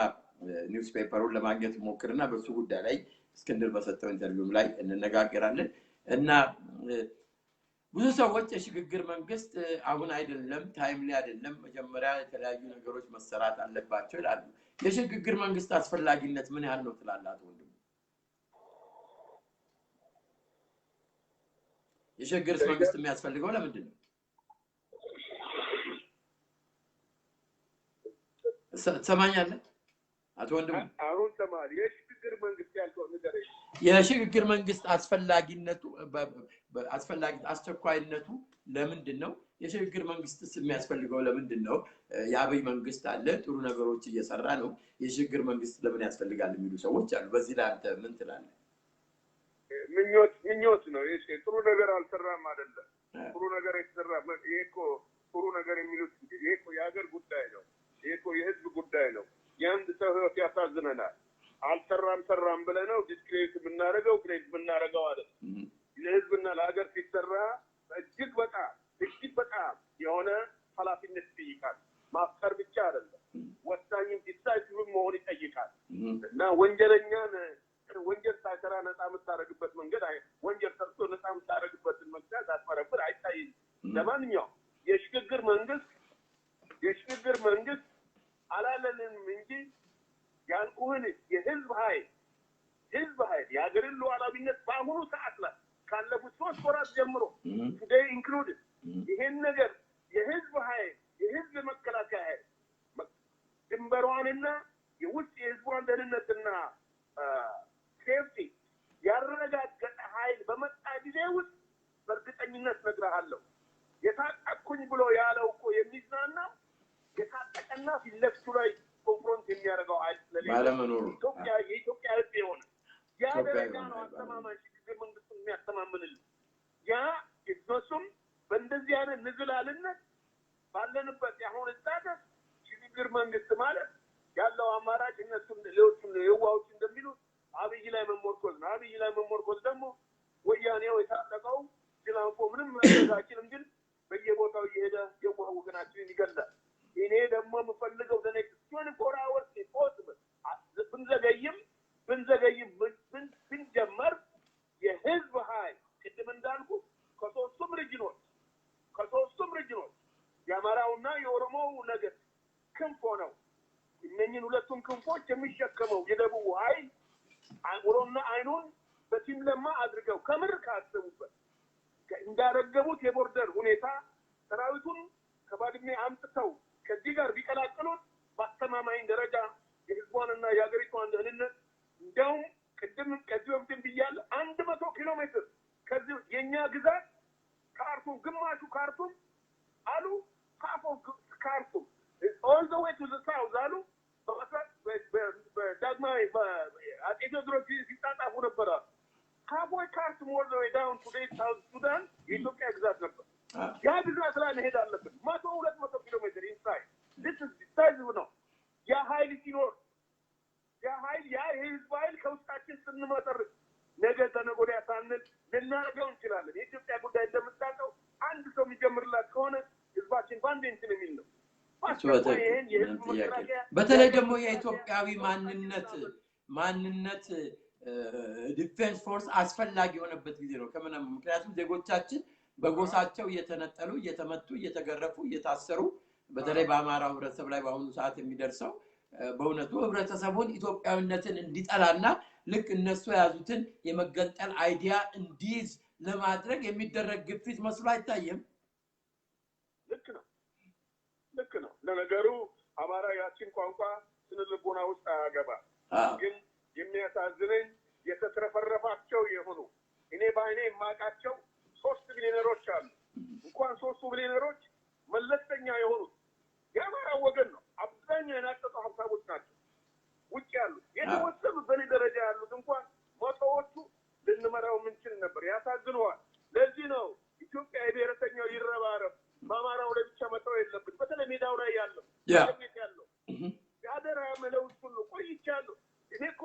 ኒውስ ፔፐሩን ለማግኘት ሞክርና በሱ ጉዳይ ላይ እስክንድር በሰጠው ኢንተርቪው ላይ እንነጋገራለን። እና ብዙ ሰዎች የሽግግር መንግስት አሁን አይደለም ታይምሊ አይደለም መጀመሪያ የተለያዩ ነገሮች መሰራት አለባቸው ይላሉ። የሽግግር መንግስት አስፈላጊነት ምን ያህል ነው ትላላት ወንድም? የሽግግር መንግስት የሚያስፈልገው ለምንድን ነው? ትሰማኛለህ አቶ ወንድም? አሁን ተማሪ የሽግግር መንግስት ያልከው ነገር የሽግግር መንግስት አስፈላጊነቱ አስቸኳይነቱ ለምንድን ነው? የሽግግር መንግስትስ የሚያስፈልገው ለምንድን ነው? የአብይ መንግስት አለ፣ ጥሩ ነገሮች እየሰራ ነው። የሽግግር መንግስት ለምን ያስፈልጋል የሚሉ ሰዎች አሉ። በዚህ ላይ አንተ ምን ትላለህ? ምኞት ነው። እሺ ጥሩ ነገር አልሰራም አይደለም። ጥሩ ነገር የተሰራ ይሄ እኮ ጥሩ ነገር የሚሉት ይሄ እኮ የሀገር ጉዳይ ነው። ይሄ እኮ የህዝብ ጉዳይ ነው። የአንድ ሰው ህይወት ያሳዝነናል። አልሰራም ብለህ ነው ዲስክሬት የምናደርገው አይደል? ለህዝብና ለሀገር ሲሰራ እጅግ በጣም የሆነ ኃላፊነት ይጠይቃል። ማፍቀር ብቻ አይደለም፣ ወሳኝም ዲሳይሲቭ መሆን ይጠይቃል። እና ወንጀል ሳይሰራ ነፃ የምታደርግበት መንገድ ወንጀል ሰርቶ ነፃ የምታደርግበትን መንገድ አትመረምር አይታይም። ለማንኛውም የሽግግር መንግስት አላለንም እንጂ ያልኩህን የህዝብ ኃይል የሀገርን ሉዓላዊነት በአሁኑ ሰዓት ላይ ካለፉት 3 ወራት ጀምሮ ቱዴይ ኢንክሉድድ ይሄን ነገር የህዝብ ኃይል የህዝብ መከላከያ ኃይል ድንበሯንና የውስጥ የህዝቧን ደህንነትና ሴፍቲ ያረጋገጠ ኃይል በመጣ ጊዜ ውስጥ በእርግጠኝነት ነግረሃለሁ የታጠቅኩኝ ብሎ ያለው እኮ የሚዝናናው የታጠቀና ፊት ለፊቱ ላይ ኮንፍሮንት የሚያደርገው ኃይል ስለሌለ የኢትዮጵያ ህዝብ የሆነ ያ ደረጃ ነው አስተማማኝ ሽግግር መንግስቱን የሚያስተማምንልን። ያ እነሱም በእንደዚህ አይነት ንዝላልነት ባለንበት የአሁን ስታተስ ሽግግር መንግስት ማለት ያለው አማራጭ እነሱም ሌሎቹም የዋዎች እንደሚሉት አብይ ላይ መሞርኮዝ ነው። አብይ ላይ መሞርኮዝ ደግሞ ወያኔው የታጠቀው ጅላንፎ ምንም ማድረጋችንም ግን በየቦታው እየሄደ የዋህ ወገናችንን ይገላል። እኔ ደግሞ የምፈልገው ለኔክስት 24 hours possible ብንዘገይም ብንጀመር የህዝብ ኃይል ቅድም እንዳልኩ ከሶስቱም ሪጅኖች የአማራውና የኦሮሞው ነገር ክንፍ ሆነው እነኝን ሁለቱም ክንፎች የሚሸከመው የደቡብ ኃይል ኦሮሞና አይኑን በቲም ለማ አድርገው ከምር ካሰቡበት እንዳረገቡት የቦርደር ሁኔታ ሰራዊቱን ከባድሜ አምጥተው ከዚህ ጋር ቢቀላቅሉት በአስተማማኝ ደረጃ የህዝቧንና የሀገሪቷን ደህንነት እንደውም ቅድም ከዚህ በፊት ብያለሁ 100 ኪሎ ሜትር ከዚህ የኛ ግዛት ካርቱም ግማሹ ካርቱም አሉ ካርቱም all the way to the south አሉ በዳግማዊ አጤ ቴዎድሮስ ሲጣጣፉ ነበረ። halfway ካርቱም all the way down to South Sudan የኢትዮጵያ ግዛት ነበር። ያ ግዛት ላይ መሄድ አለብን 200 ኪሎ ሜትር ኢንሳይድ this is decisive ነው። ያ ኃይል ሲኖር ያ የህዝብ ኃይል ከውስጣችን ስንመሰርት ነገ ተነገ ወዲያ ሳንል ልናደርገው እንችላለን። የኢትዮጵያ ጉዳይ እንደምታውቀው አንድ ሰው የሚጀምርላት ከሆነ ህዝባችን ባንድ እንትን የሚል ነው። በተለይ ደግሞ የኢትዮጵያዊ ማንነት ዲፌንስ ፎርስ አስፈላጊ የሆነበት ጊዜ ነው ከምንም። ምክንያቱም ዜጎቻችን በጎሳቸው እየተነጠሉ እየተመቱ እየተገረፉ እየታሰሩ በተለይ በአማራው ህብረተሰብ ላይ በአሁኑ ሰዓት የሚደርሰው በእውነቱ ህብረተሰቡን ኢትዮጵያዊነትን እንዲጠላና ልክ እነሱ የያዙትን የመገንጠል አይዲያ እንዲይዝ ለማድረግ የሚደረግ ግፊት መስሎ አይታየም። ልክ ነው። ለነገሩ አማራ ያችን ቋንቋ ስነልቦና ውስጥ አያገባ። ግን የሚያሳዝነኝ የተትረፈረፋቸው የሆኑ እኔ በአይኔ የማውቃቸው 3 ቢሊዮነሮች አሉ። እንኳን 3 ቢሊዮነሮች መለስተኛ የሆኑት የአማራ ወገን ነው። አብዛኛው የናጠጡ ሀሳቦች ናቸው ውጭ ያሉት። የተወሰኑ በኔ ደረጃ ያሉት እንኳን መቶዎቹ ልንመራው የምንችል ነበር። ያሳዝነዋል። ለዚህ ነው ኢትዮጵያ የብሔረተኛው ይረባረብ በአማራው ላይ ብቻ መተው የለብን። በተለይ ሜዳው ላይ ያለው ያደራ መለው ሁሉ ቆይቻለሁ። እኔ እኮ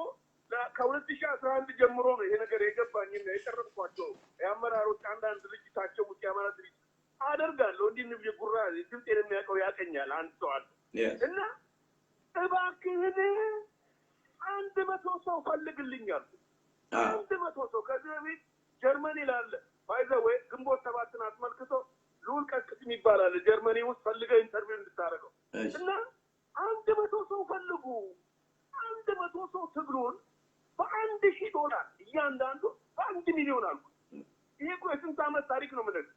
ከ2011 ጀምሮ ነው ይሄ ነገር የገባኝና የቀረብኳቸው የአመራሮች አንዳንድ ድርጅታቸው ውጭ የአማራ ድርጅት አደርጋለሁ እንዲህ ንብዬ ጉራ ድምጤን የሚያውቀው ያቀኛል አንድ ሰው አለ እና እባክህን 100 ሰው ፈልግልኛል። 100 ሰው ከዚህ በፊት ጀርመኒ ላለ ባይዘው ግንቦት 7ን አስመልክቶ ሉል ቀስቅስም ይባላል ጀርመኒ ውስጥ ፈልገው ኢንተርቪው እንድታረገው እና 100 ሰው ፈልጉ። 100 ሰው ትግሉን $1,000 እያንዳንዱ $1 ሚሊዮን አልኩ። ይሄ እኮ የስንት ዓመት ታሪክ ነው ማለት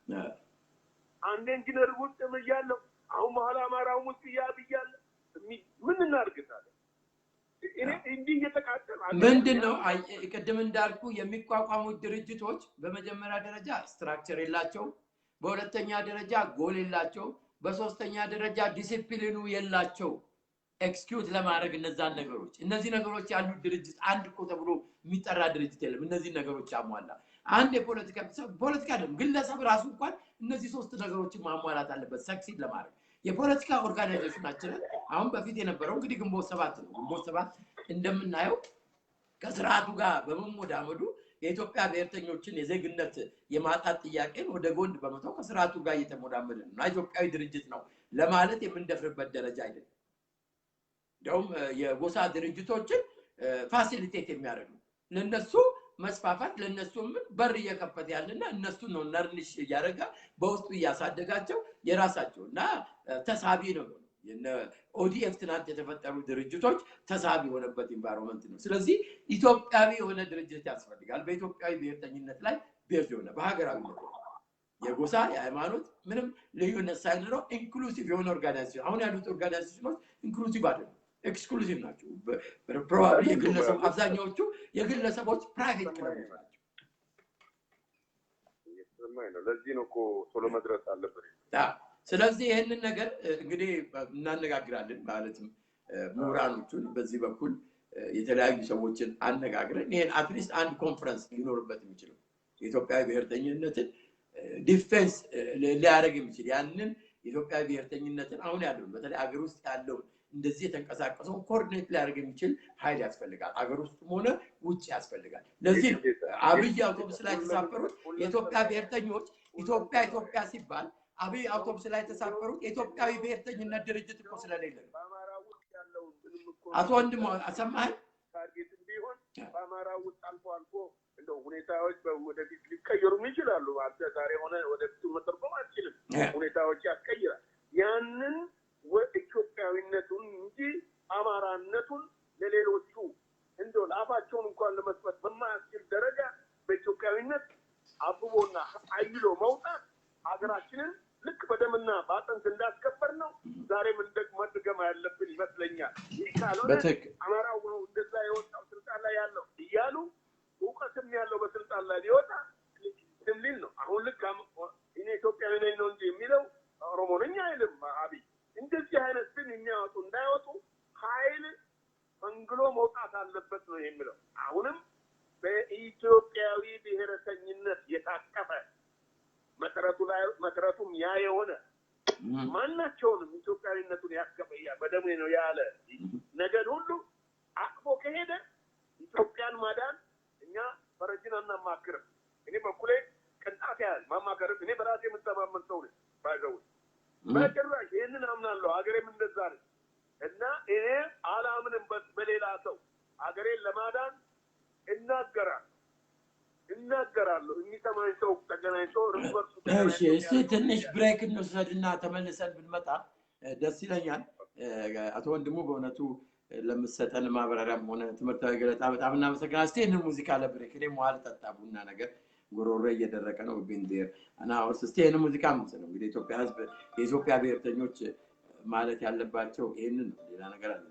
አንድ ኢንጂነር ውስጥ እያለሁ አሁን መሀል አማራው ውስጥ ያብያለ ምን እናርግታለን? እኔ እንዲህ እየተቃጠለ ምንድነው ቅድም እንዳልኩ የሚቋቋሙት ድርጅቶች በመጀመሪያ ደረጃ ስትራክቸር የላቸው፣ በሁለተኛ ደረጃ ጎል የላቸው፣ በሶስተኛ ደረጃ ዲሲፕሊኑ የላቸው ኤክስኪዩት ለማድረግ እነዛን ነገሮች እነዚህ ነገሮች ያሉት ድርጅት አንድ እኮ ተብሎ የሚጠራ ድርጅት የለም። እነዚህ ነገሮች ያሟላ አንድ የፖለቲካ አይደለም ግለሰብ ራሱ እንኳን እነዚህ ሶስት ነገሮችን ማሟላት አለበት ሰክሲድ ለማድረግ። የፖለቲካ ኦርጋናይዜሽናችን አሁን በፊት የነበረው እንግዲህ ግንቦት ሰባት ነው። ግንቦት ሰባት እንደምናየው ከስርዓቱ ጋር በመሞዳመዱ የኢትዮጵያ ብሔርተኞችን የዜግነት የማጣት ጥያቄን ወደ ጎን በመተው ከስርዓቱ ጋር እየተሞዳመደ ነው። ኢትዮጵያዊ ድርጅት ነው ለማለት የምንደፍርበት ደረጃ አይደለም። እንደውም የጎሳ ድርጅቶችን ፋሲሊቴት የሚያደርግ ለነሱ መስፋፋት ለነሱ በር እየከፈተ ያለና እነሱ ነው ነርንሽ እያደረገ በውስጡ እያሳደጋቸው የራሳቸው እና ተሳቢ ነው። የነ ኦዲኤፍ ትናንት የተፈጠሩ ድርጅቶች ተሳቢ የሆነበት ኢንቫይሮንመንት ነው። ስለዚህ ኢትዮጵያዊ የሆነ ድርጅት ያስፈልጋል። በኢትዮጵያዊ ብሔርተኝነት ላይ ቤዝ የሆነ በሀገራዊነት የጎሳ የሃይማኖት ምንም ልዩነት ሳይኖረው ኢንክሉሲቭ የሆነ ኦርጋናይዜሽን። አሁን ያሉት ኦርጋናይዜሽኖች ኢንክሉሲቭ አይደሉም፣ ኤክስክሉሲቭ ናቸው። ፕሮባብሊ የግለሰብ አብዛኛዎቹ የግለሰቦች ፕራይቬት ክለቦች ናቸው። ለዚህ ነው እኮ ቶሎ መድረስ አለበት። ስለዚህ ይህንን ነገር እንግዲህ እናነጋግራለን ማለትም ምሁራኖቹን በዚህ በኩል የተለያዩ ሰዎችን አነጋግረን ይሄን አትሊስት አንድ ኮንፈረንስ ሊኖርበት የሚችለው የኢትዮጵያዊ ብሔርተኝነትን ዲፌንስ ሊያደርግ የሚችል ያንን የኢትዮጵያዊ ብሔርተኝነትን አሁን ያለውን በተለይ አገር ውስጥ ያለውን እንደዚህ የተንቀሳቀሰው ኮኦርዲኔት ሊያደርግ የሚችል ኃይል ያስፈልጋል። አገር ውስጥም ሆነ ውጭ ያስፈልጋል። ለዚህ ነው አብይ አውቶቡስ ላይ የተሳፈሩት የኢትዮጵያ ብሔርተኞች ኢትዮጵያ ሲባል አብይ አውቶቡስ ላይ የተሳፈሩት የኢትዮጵያዊ ብሔርተኝነት ድርጅት እኮ ስለሌለ ነው። አቶ ወንድሙ አሰማኸኝ ታርጌት ቢሆን በአማራ ውስጥ አልፎ አልፎ እንደው ሁኔታዎች ወደፊት ሊቀየሩም ይችላሉ። ዛሬ ሆነ ወደፊት መተርጎም አልችልም። ሁኔታዎች ያስቀይራል። ያንን ኢትዮጵያዊነቱን እንጂ አማራነቱን ለሌሎቹ እንደው ለአፋቸውን እንኳን ለመስጠት በማያስችል ደረጃ በኢትዮጵያዊነት አብቦና አይሎ መውጣት ሀገራችንን ልክ በደምና በአጥንት እንዳስከበር ነው ዛሬም መድገም ያለብን ይመስለኛል። ይህ ካልሆነ አማራው ነው እንደዛ የወጣው ስልጣን ላይ ያለው እያሉ እውቀትም ያለው በስልጣን ላይ ሊወጣ ትልል ነው። አሁን ልክ እኔ ኢትዮጵያዊ ነኝ ነው እንጂ የሚለው ኦሮሞ ነኝ አይልም አብይ። እንደዚህ አይነት ስም የሚያወጡ እንዳይወጡ ኃይል መንግሎ መውጣት አለበት ነው የሚለው። አሁንም በኢትዮጵያዊ ብሔረተኝነት የታቀፈ መሰረቱም ያ የሆነ ማናቸውንም ኢትዮጵያዊነቱን ያስቀበያ በደሙ ነው ያለ ነገድ ሁሉ አቅፎ ከሄደ ኢትዮጵያን ማዳን እኛ ፈረጅን አናማክርም። እኔ በኩሌ ቅንጣት ያህል ማማከር እኔ በራሴ የምተማመን ሰው ነኝ። ባይዘው በጭራሽ ይህንን አምናለሁ። ሀገሬም እንደዛ ነች እና እኔ አላምንም በሌላ ሰው ሀገሬን ለማዳን እናገራለሁ። የሚሰማኝ ሰው ተገናኝቶ ርስ እስኪ ትንሽ ብሬክ እንውሰድና ተመልሰን ብንመጣ ደስ ይለኛል። አቶ ወንድሙ በእውነቱ ለምትሰጠን ማብራሪያም ሆነ ትምህርታዊ ገለጻ በጣም እናመሰግናለን። እስኪ ይህንን ሙዚቃ ለብሬክ እኔ መዋል ጠጣ ቡና ነገር ጉሮሮ እየደረቀ ነው ቢንዴር እና አውርስ እስኪ ይህንን ሙዚቃ ምስለው እንግዲህ ኢትዮጵያ ህዝብ የኢትዮጵያ ብሔርተኞች ማለት ያለባቸው ይህንን ነው፣ ሌላ ነገር አለ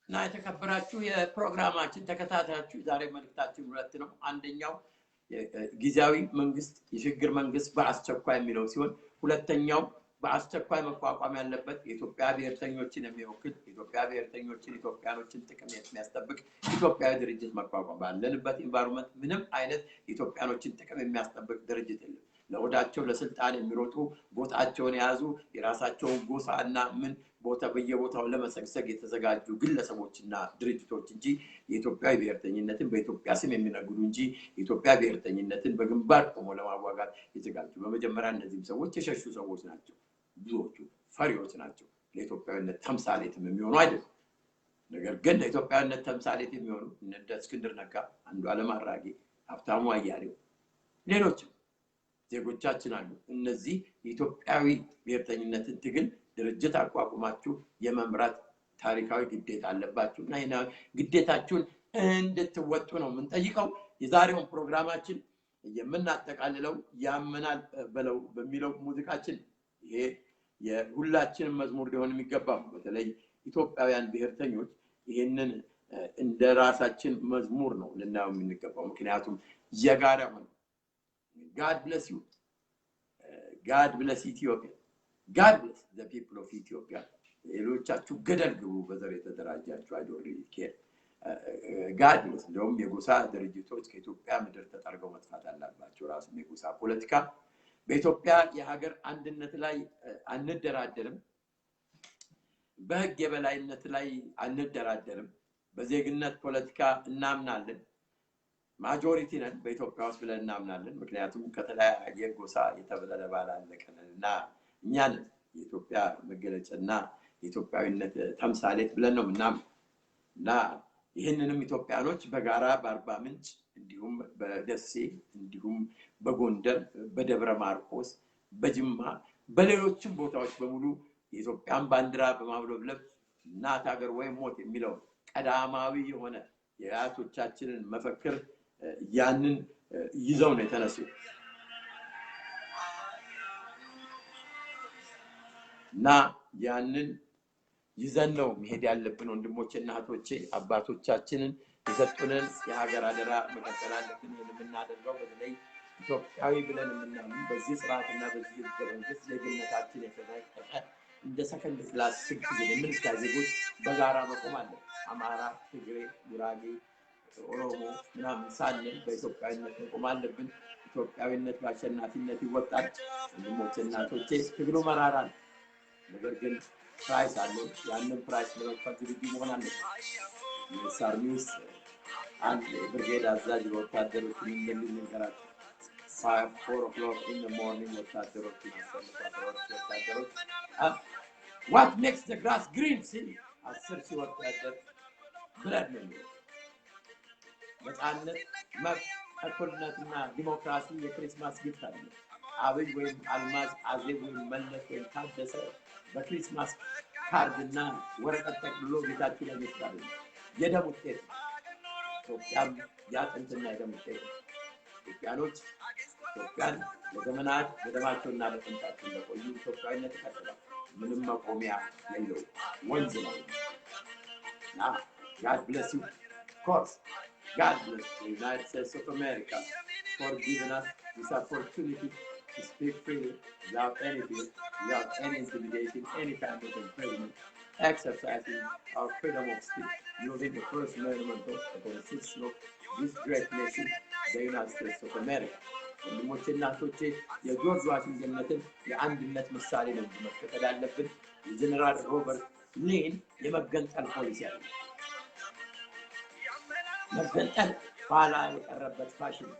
እና የተከበራችሁ የፕሮግራማችን ተከታታዮች ዛሬ መልእክታችን ሁለት ነው። አንደኛው ጊዜያዊ መንግስት የሽግግር መንግስት በአስቸኳይ የሚለው ሲሆን ሁለተኛው በአስቸኳይ መቋቋም ያለበት የኢትዮጵያ ብሔርተኞችን የሚወክል የኢትዮጵያ ብሔርተኞችን ኢትዮጵያኖችን ጥቅም የሚያስጠብቅ ኢትዮጵያዊ ድርጅት መቋቋም ባለንበት ኢንቫይሮንመንት ምንም አይነት ኢትዮጵያኖችን ጥቅም የሚያስጠብቅ ድርጅት የለም። ለወዳቸው ለስልጣን የሚሮጡ ቦታቸውን የያዙ የራሳቸውን ጎሳና ምን ቦታ በየቦታው ለመሰግሰግ የተዘጋጁ ግለሰቦችና ድርጅቶች እንጂ የኢትዮጵያዊ ብሔርተኝነትን በኢትዮጵያ ስም የሚነግዱ እንጂ የኢትዮጵያ ብሔርተኝነትን በግንባር ቆሞ ለማዋጋት የተዘጋጁ በመጀመሪያ እነዚህም ሰዎች የሸሹ ሰዎች ናቸው። ብዙዎቹ ፈሪዎች ናቸው። ለኢትዮጵያዊነት ተምሳሌትም የሚሆኑ አይደለም። ነገር ግን ለኢትዮጵያዊነት ተምሳሌት የሚሆኑ እንደ እስክንድር ነጋ፣ አንዱዓለም አራጌ፣ ሀብታሙ አያሌው ሌሎችም ዜጎቻችን አሉ። እነዚህ የኢትዮጵያዊ ብሔርተኝነትን ትግል ድርጅት አቋቁማችሁ የመምራት ታሪካዊ ግዴታ አለባችሁ እና ይሄን ግዴታችሁን እንድትወጡ ነው የምንጠይቀው። የዛሬውን ፕሮግራማችን የምናጠቃልለው ያመናል በለው በሚለው ሙዚቃችን ይሄ የሁላችንም መዝሙር ሊሆን የሚገባው በተለይ ኢትዮጵያውያን ብሔርተኞች ይሄንን እንደ ራሳችን መዝሙር ነው ልናየው የሚገባው ምክንያቱም የጋራ ነው God bless you God bless Ethiopia God bless the people of Ethiopia ሌሎቻችሁ ገደል ግቡ በዘር የተደራጃችሁ I don't really care God bless እንደውም የጎሳ ድርጅቶች ከኢትዮጵያ ምድር ተጠርገው መጥፋት አለባቸው ራሱ የጎሳ ፖለቲካ በኢትዮጵያ የሀገር አንድነት ላይ አንደራደርም በህግ የበላይነት ላይ አንደራደርም በዜግነት ፖለቲካ እናምናለን ማጆሪቲ ነን በኢትዮጵያ ውስጥ ብለን እናምናለን ምክንያቱም ከተለያየ ጎሳ የተበለባላለቀና እኛን የኢትዮጵያ መገለጫና የኢትዮጵያዊነት ተምሳሌት ብለን ነው ምናምንና ይሄንንም ኢትዮጵያኖች በጋራ በአርባ ምንጭ እንዲሁም በደሴ እንዲሁም በጎንደር በደብረ ማርቆስ በጅማ በሌሎችም ቦታዎች በሙሉ የኢትዮጵያን ባንዲራ በማውለብለብ እናት ሀገር ወይ ሞት የሚለው ቀዳማዊ የሆነ የአያቶቻችንን መፈክር ያንን ይዘው ነው የተነሱት እና ያንን ይዘን ነው መሄድ ያለብን ወንድሞቼና እህቶቼ አባቶቻችንን የሰጡንን የሀገር አደራ መቀጠል አለብን የምናደርገው በተለይ ኢትዮጵያዊ ብለን የምናምን በዚህ ስርዓትና በዚህ መንግስት ዜግነታችን የተረቀቀ እንደ ሰከንድ ክላስ ሲቲዝን የምንታዘጉት በጋራ መቆም አለ አማራ ትግሬ ጉራጌ ኦሮሞ ምናምን ሳንል በኢትዮጵያዊነት መቆም አለብን ኢትዮጵያዊነት በአሸናፊነት ይወጣል ወንድሞቼና እህቶቼ ትግሉ መራራ ነው ነገር ግን ፕራይስ አለው ያንን ፕራይስ ለመክፈል ዝግጁ መሆን አለበት የሳርሚስ አንድ ብርጌድ አዛዥ ወታደሮችን እንደሚነገራቸው 4 o'clock in the morning ወታደሮችን ወታደሮች what makes the grass green see አስር ሺህ ወታደር ብለድ ነው ነፃነት መብት እኩልነትና ዲሞክራሲ የክሪስማስ ጊፍት አለ አብይ ወይም አልማዝ አዜብ ወይም መለስ ወይም ታደሰ በክሪስማስ ካርድና ወረቀት ተብሎ ቤታችን ላይ ይስጣሉ የደም ውጤት ኢትዮጵያም ያጥንትና የደም ውጤት ኢትዮጵያኖች ኢትዮጵያን ለዘመናት በደማቸውና በጥንታቸው ለቆዩ ኢትዮጵያዊነት ተከትለው ምንም መቆሚያ የለው ወንዝ ነው Now, God bless you. Of course, God bless the United States of America for giving us this opportunity to speak freely without any fear, without any intimidation, any kind of impediment, exercising our freedom of speech, using the First Amendment of the Constitution of this great nation, the United States of America. ወንድሞቼና እህቶቼ የጆርጅ ዋሽንግተንን የአንድነት ምሳሌ ነው መከተል ያለብን የጀነራል ሮበርት ሊን የመገንጠል ፖሊሲ አለ መገንጠል ኋላ የቀረበት ፋሽን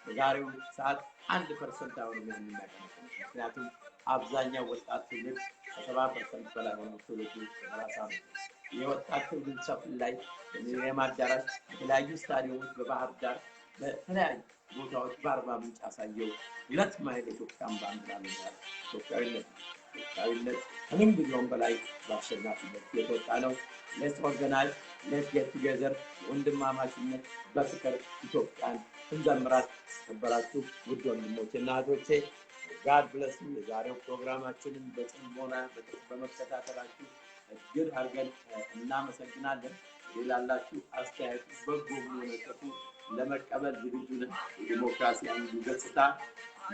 በዛሬው ሰዓት 1% አሁን የሚያቀነቅነው ምክንያቱም አብዛኛው ወጣት ትውልድ 70% በላይ ሆኖ ትውልዱ ራሳ ነው የወጣት ትውልድ ሰፍን ላይ በሚሊኒየም አዳራሽ በተለያዩ ስታዲየሞች በባህር ዳር በተለያዩ ቦታዎች በአርባ ምንጭ አሳየው ሁለት ማይል ኢትዮጵያን ባንዲራ ነው ኢትዮጵያዊነት ከምንም ጊዜውም በላይ በአሸናፊነት የተወጣ ነው ሌትስ ኦርጋናይዝ ሌትስ ጌት ቱጌዘር ወንድማማችነት በፍቅር ኢትዮጵያን እንዘምራት ተከበራችሁ ውድ ወንድሞቼና እህቶቼ God bless you የዛሬው ፕሮግራማችንን በጽሞና በመከታተላችሁ እጅግ አድርገን እናመሰግናለን ሌላላችሁ አስተያየት በጎ ሆነቱ ለመቀበል ዝግጁ ነን ዲሞክራሲ አንዱ ገጽታ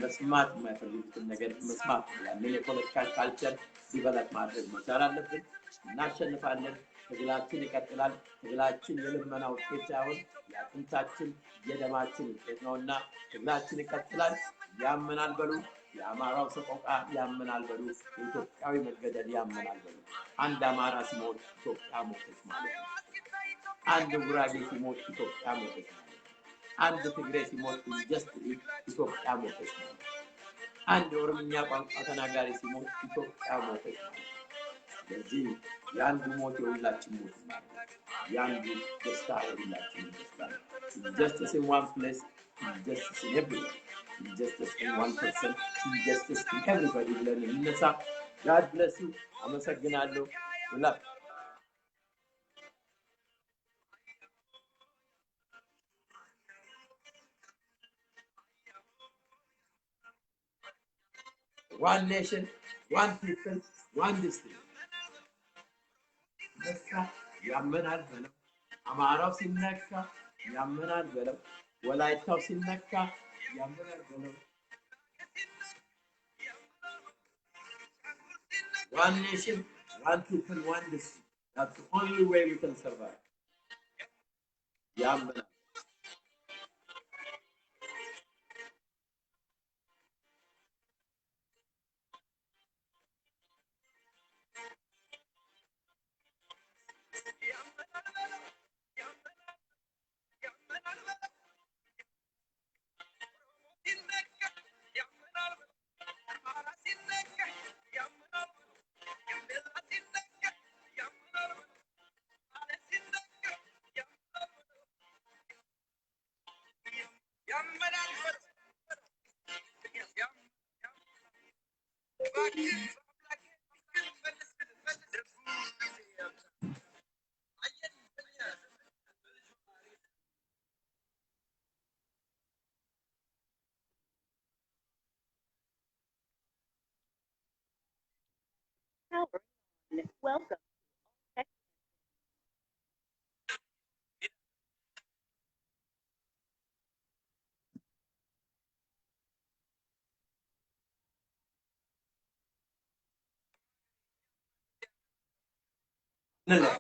መስማት የማይፈልጉትን ነገር መስማት ያንን የፖለቲካ ካልቸር ዲቨሎፕ ማድረግ መቻል አለብን እናሸንፋለን ትግላችን ይቀጥላል ትግላችን የልመና ውጤት ሳይሆን የአጥንታችን የደማችን ውጤት ነውና ትግላችን ይቀጥላል ያመናል በሉ የአማራው ሰቆቃ ያመናል በሉ የኢትዮጵያዊ መገደል ያመናል በሉ አንድ አማራ ሲሞት ኢትዮጵያ ሞተች ማለት ነው አንድ ጉራጌ ሲሞት ኢትዮጵያ ሞተች አንድ ትግሬ ሲሞት ኢንጀስትሊ ኢትዮጵያ ሞተች ማለት አንድ ኦሮምኛ ቋንቋ ተናጋሪ ሲሞት ኢትዮጵያ ሞተች ማለት ስለዚህ የአንዱ ሞት የሁላችን ሞት ማለት የአንዱ ደስታ የሁላችን ደስታ justice in one place justice in everywhere justice in one person justice in everybody ብለን እንነሳ God bless you አመሰግናለሁ ሁላችሁ ዋን ኔሽን ዋን ፒፕል ዋን ዲስትሪ ነካ ያመናል በለው። አማራው ሲነካ ያመናል በለው። ወላይታው ሲነካ ያመናል በለው። One nation, one people, one district. That's the only way we can survive. Yamana. Welcome. No.